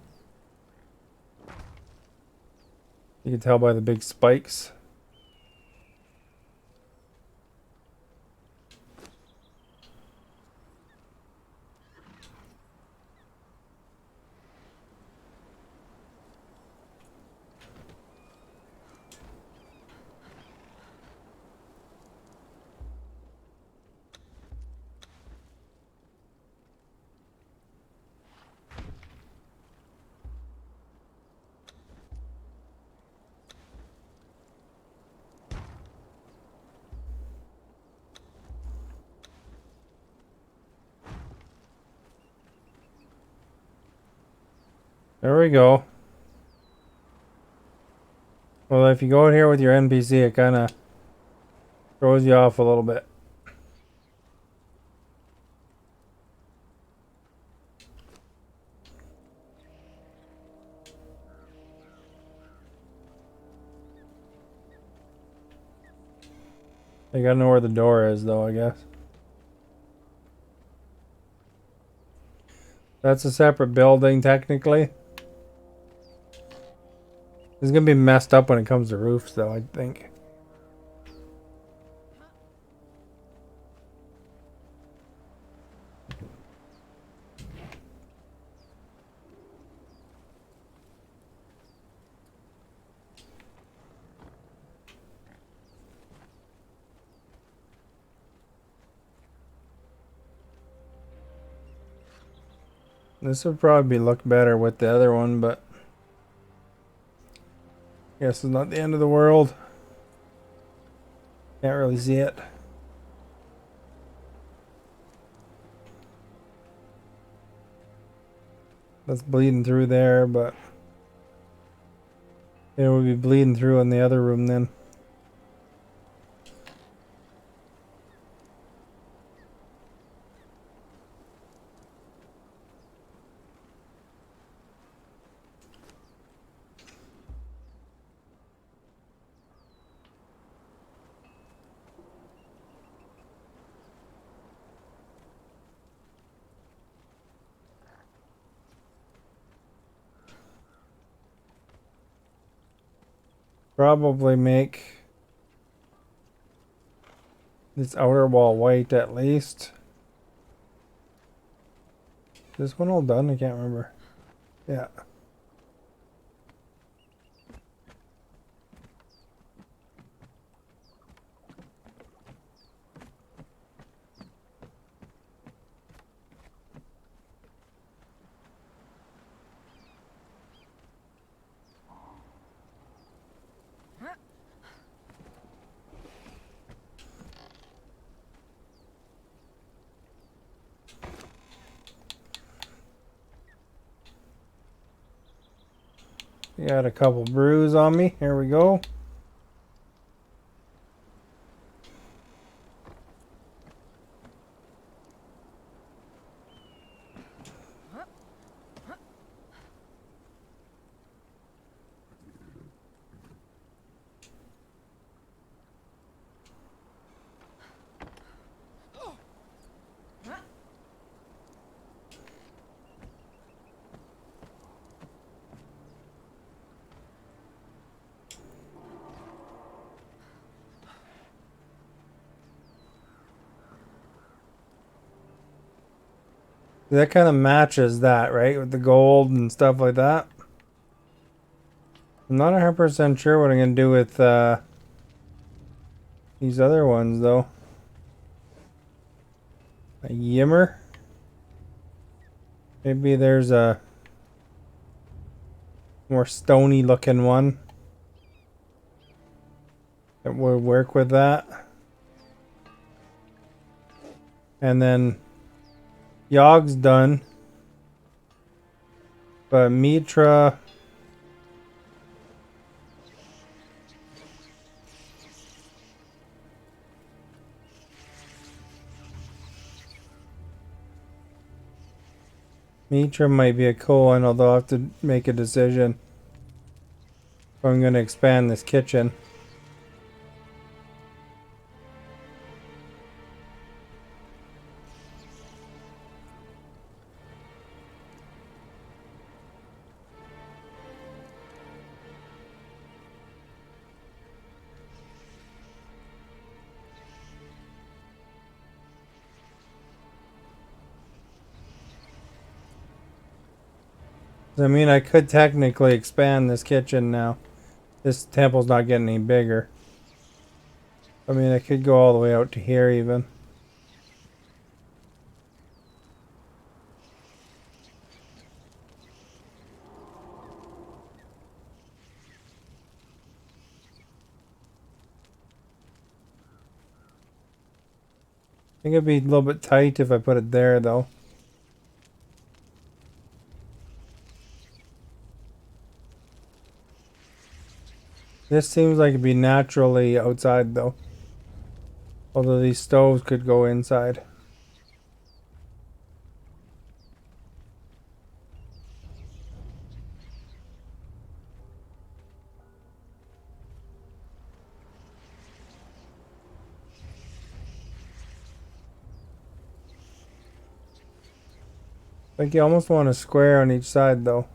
You can tell by the big spikes. There we go. Well, if you go in here with your NPC, it kind of throws you off a little bit. I gotta know where the door is, though, I guess. That's a separate building, technically. It's gonna be messed up when it comes to roofs, though, I think. This would probably look better with the other one, but I guess it's not the end of the world. Can't really see it. That's bleeding through there, but it would be bleeding through in the other room then. Probably make this outer wall white at least. Is this one all done? I can't remember. Yeah. Got a couple brews on me. Here we go. That kind of matches that, right? With the gold and stuff like that. I'm not 100% sure what I'm going to do with these other ones, though. A Yimmer. Maybe there's a more stony looking one that would work with that. And then Yogg's done. But Mitra... Mitra might be a cool one, although I'll have to make a decision if I'm going to expand this kitchen. I mean, I could technically expand this kitchen now. This temple's not getting any bigger. I mean, I could go all the way out to here even. I think it'd be a little bit tight if I put it there, though. This seems like it'd be naturally outside, though. Although these stoves could go inside. Like, you almost want a square on each side, though.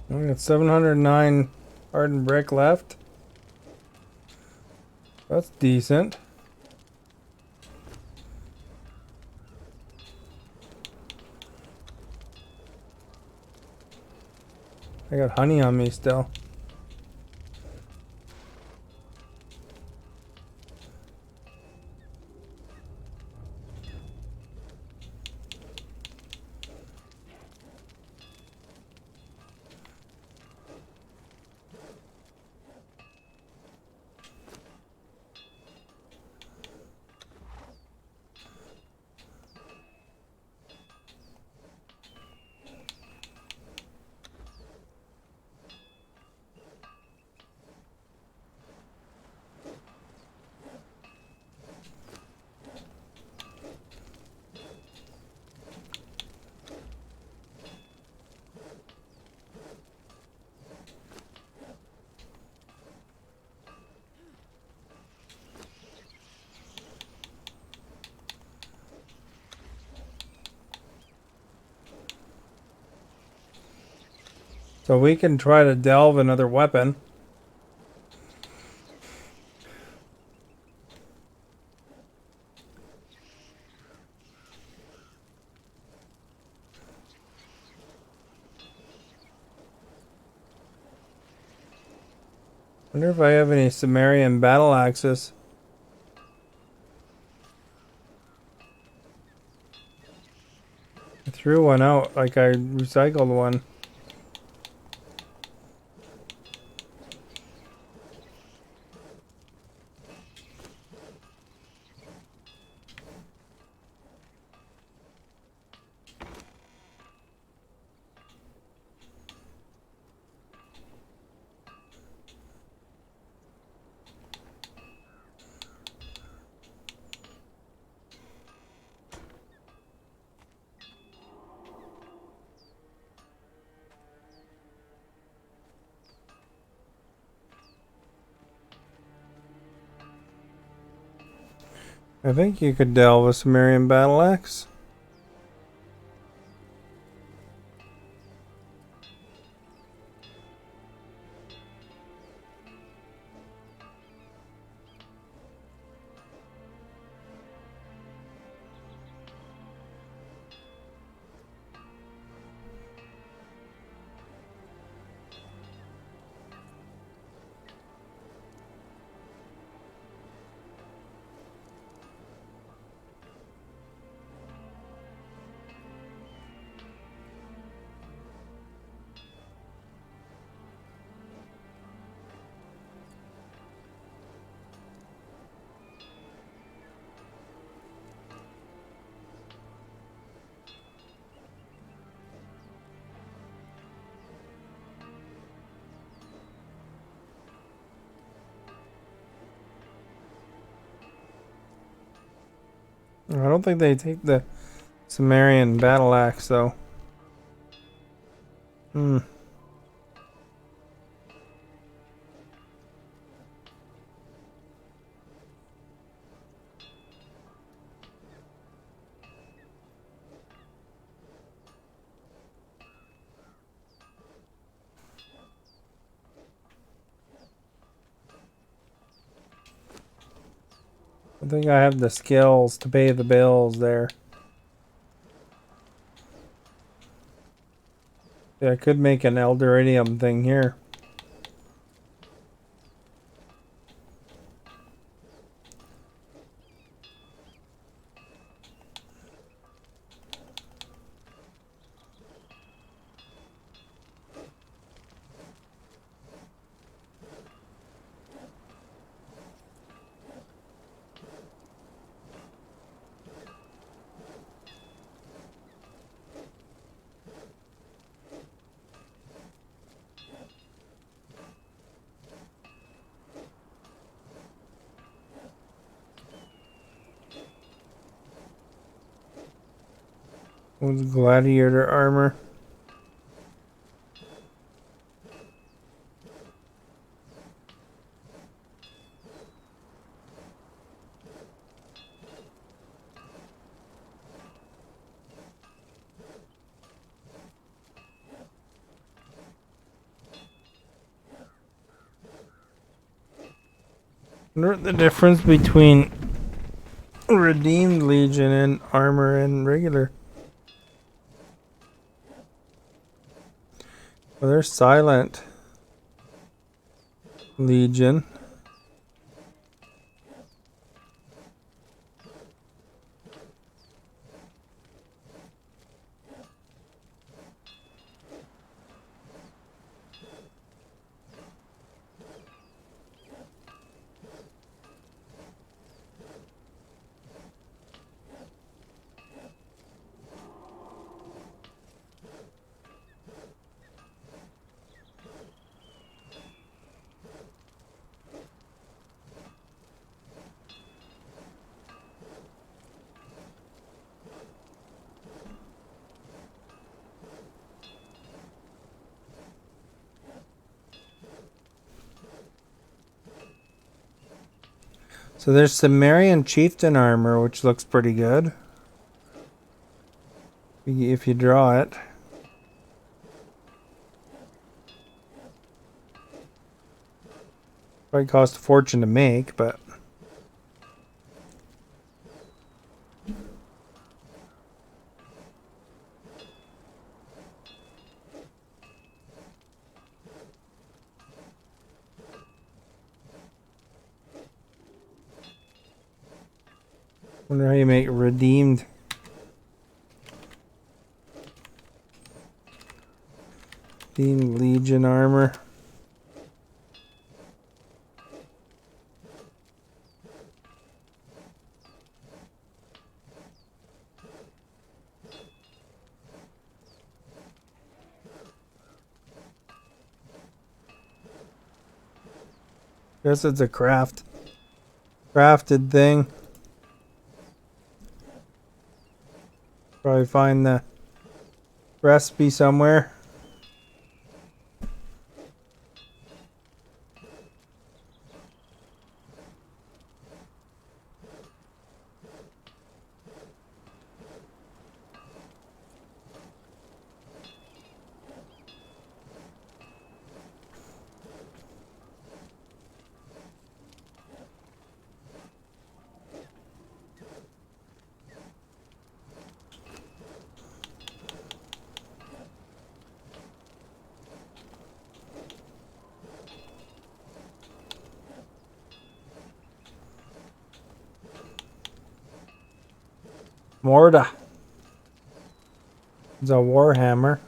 We got 709 hardened brick left. That's decent. I got honey on me still. So we can try to delve another weapon. Wonder if I have any Sumerian battle axes. I threw one out, like I recycled one. I think you could delve a Sumerian battle axe. I don't think they take the Sumerian battle axe, though. Hmm. I think I have the skills to pay the bills there. Yeah, I could make an Eldoridium thing here. With gladiator armor. Wonder what the difference between Redeemed Legion and armor and regular. Well, there's Silent Legion. So there's Sumerian chieftain armor, which looks pretty good. If you draw it. Probably cost a fortune to make, but... Wonder how you make redeemed. Redeemed Legion armor. Guess it's a crafted thing. Probably find the recipe somewhere. Morda. It's a warhammer.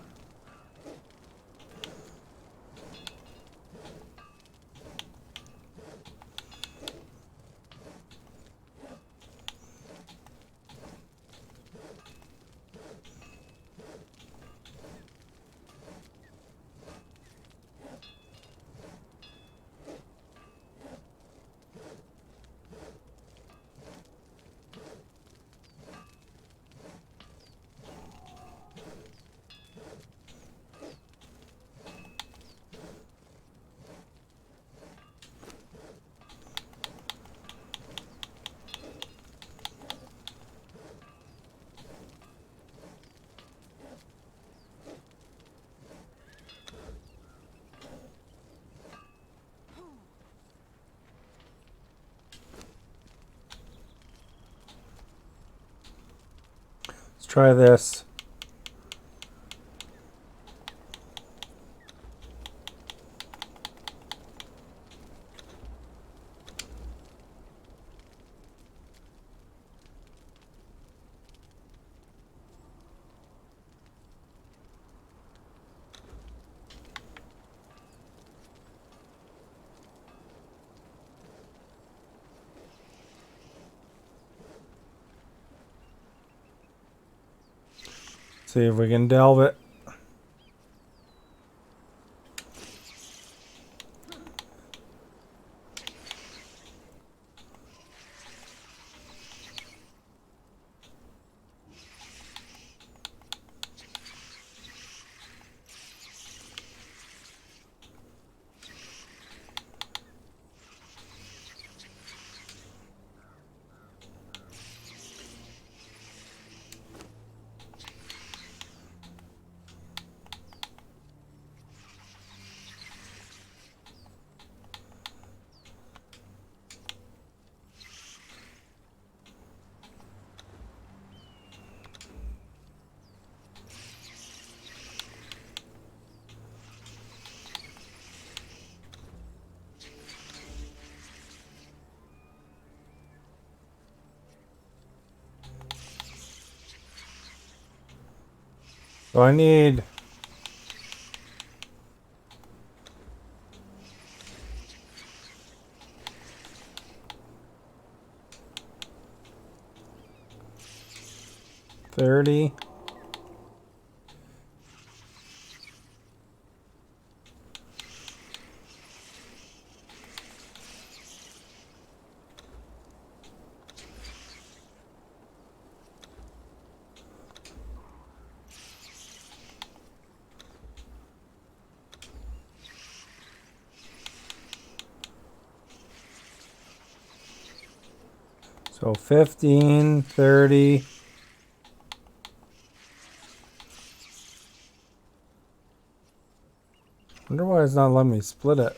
try this. See if we can delve it. So I need... $30. So 15, 30. Wonder why it's not letting me split it.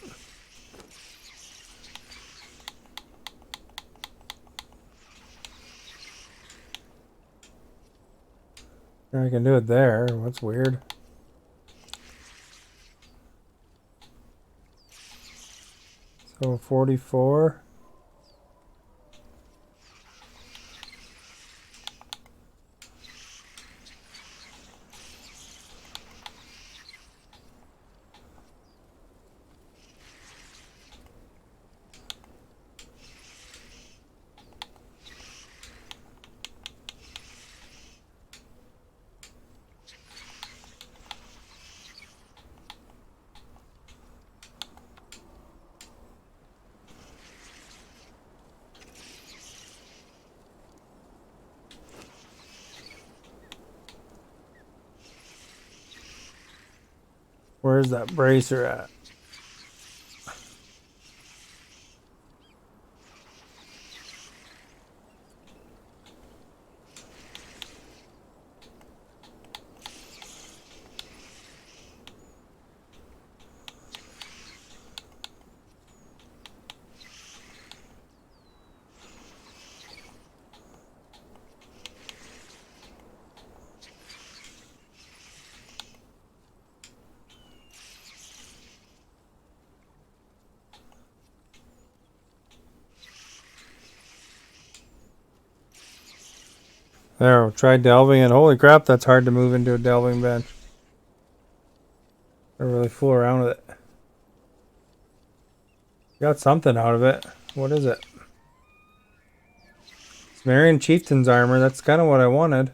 I can do it there. That's weird. So 44. Where's that bracer at? There, try delving it. Holy crap, that's hard to move into a delving bench. I really fool around with it. Got something out of it. What is it? Sumerian Chieftain's armor. That's kind of what I wanted.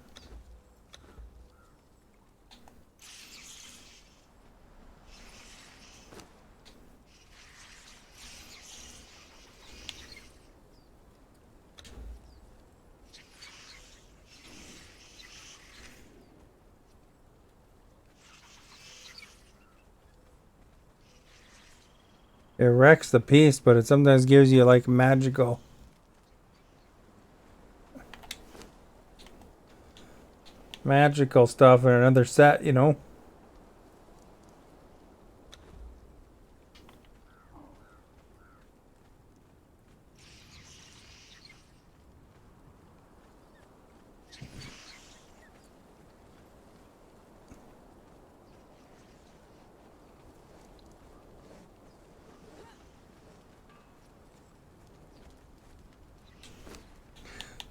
It wrecks the piece, but it sometimes gives you like magical stuff in another set, you know?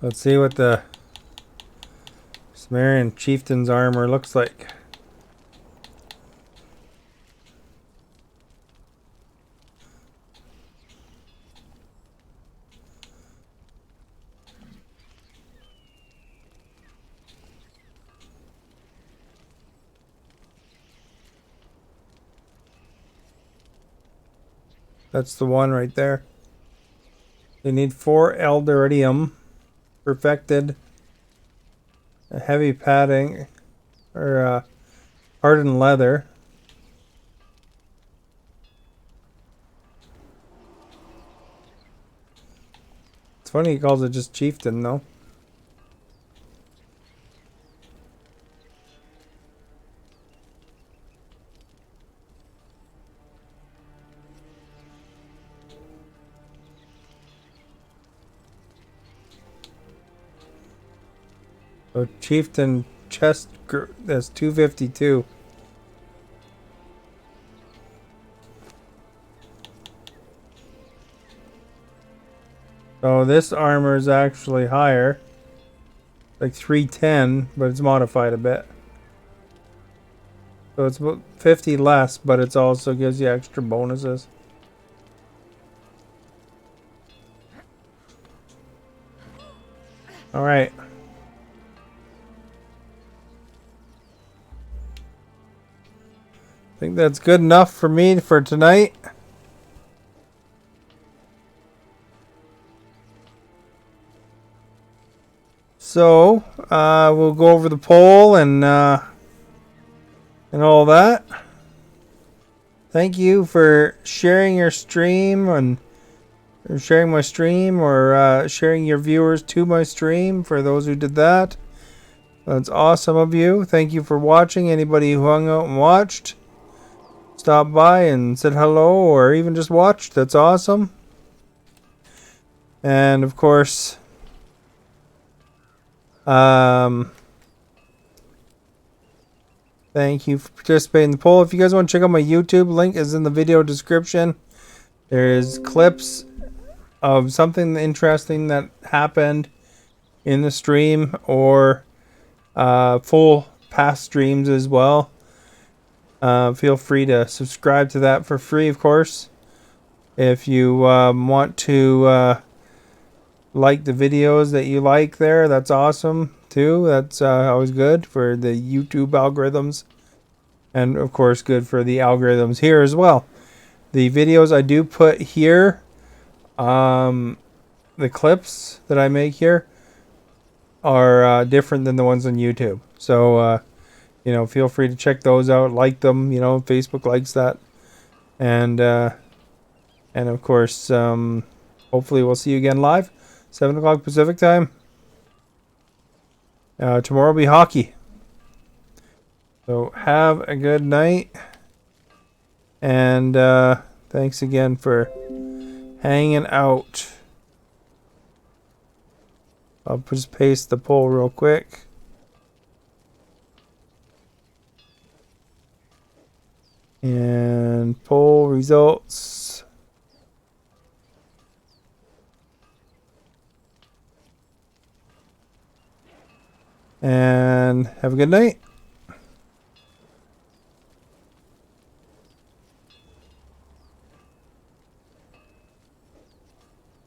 Let's see what the Sumerian chieftain's armor looks like. That's the one right there. They need 4 elderidium, perfected, a heavy padding, or hardened leather. It's funny he calls it just chieftain though. So chieftain chest, that's 252. So this armor is actually higher, like 310, but it's modified a bit. So it's about 50 less, but it also gives you extra bonuses. All right. I think that's good enough for me for tonight. So we'll go over the poll and all that. Thank you for sharing your stream or sharing my stream or sharing your viewers to my stream. For those who did that, that's awesome of you. Thank you for watching. Anybody who hung out and watched, stopped by and said hello, or even just watched, that's awesome. And of course, thank you for participating in the poll. If you guys want to check out my YouTube, link is in the video description. There's clips of something interesting that happened in the stream, or full past streams as well. Feel free to subscribe to that for free, of course. If you want to like the videos that you like there, that's awesome too. That's always good for the YouTube algorithms, and of course good for the algorithms here as well. The videos I do put here, the clips that I make here are different than the ones on YouTube. So you know, feel free to check those out, like them. You know, Facebook likes that, and of course, hopefully we'll see you again live, 7 o'clock Pacific time. Tomorrow will be hockey. So have a good night, and thanks again for hanging out. I'll just paste the poll real quick. And poll results. And have a good night.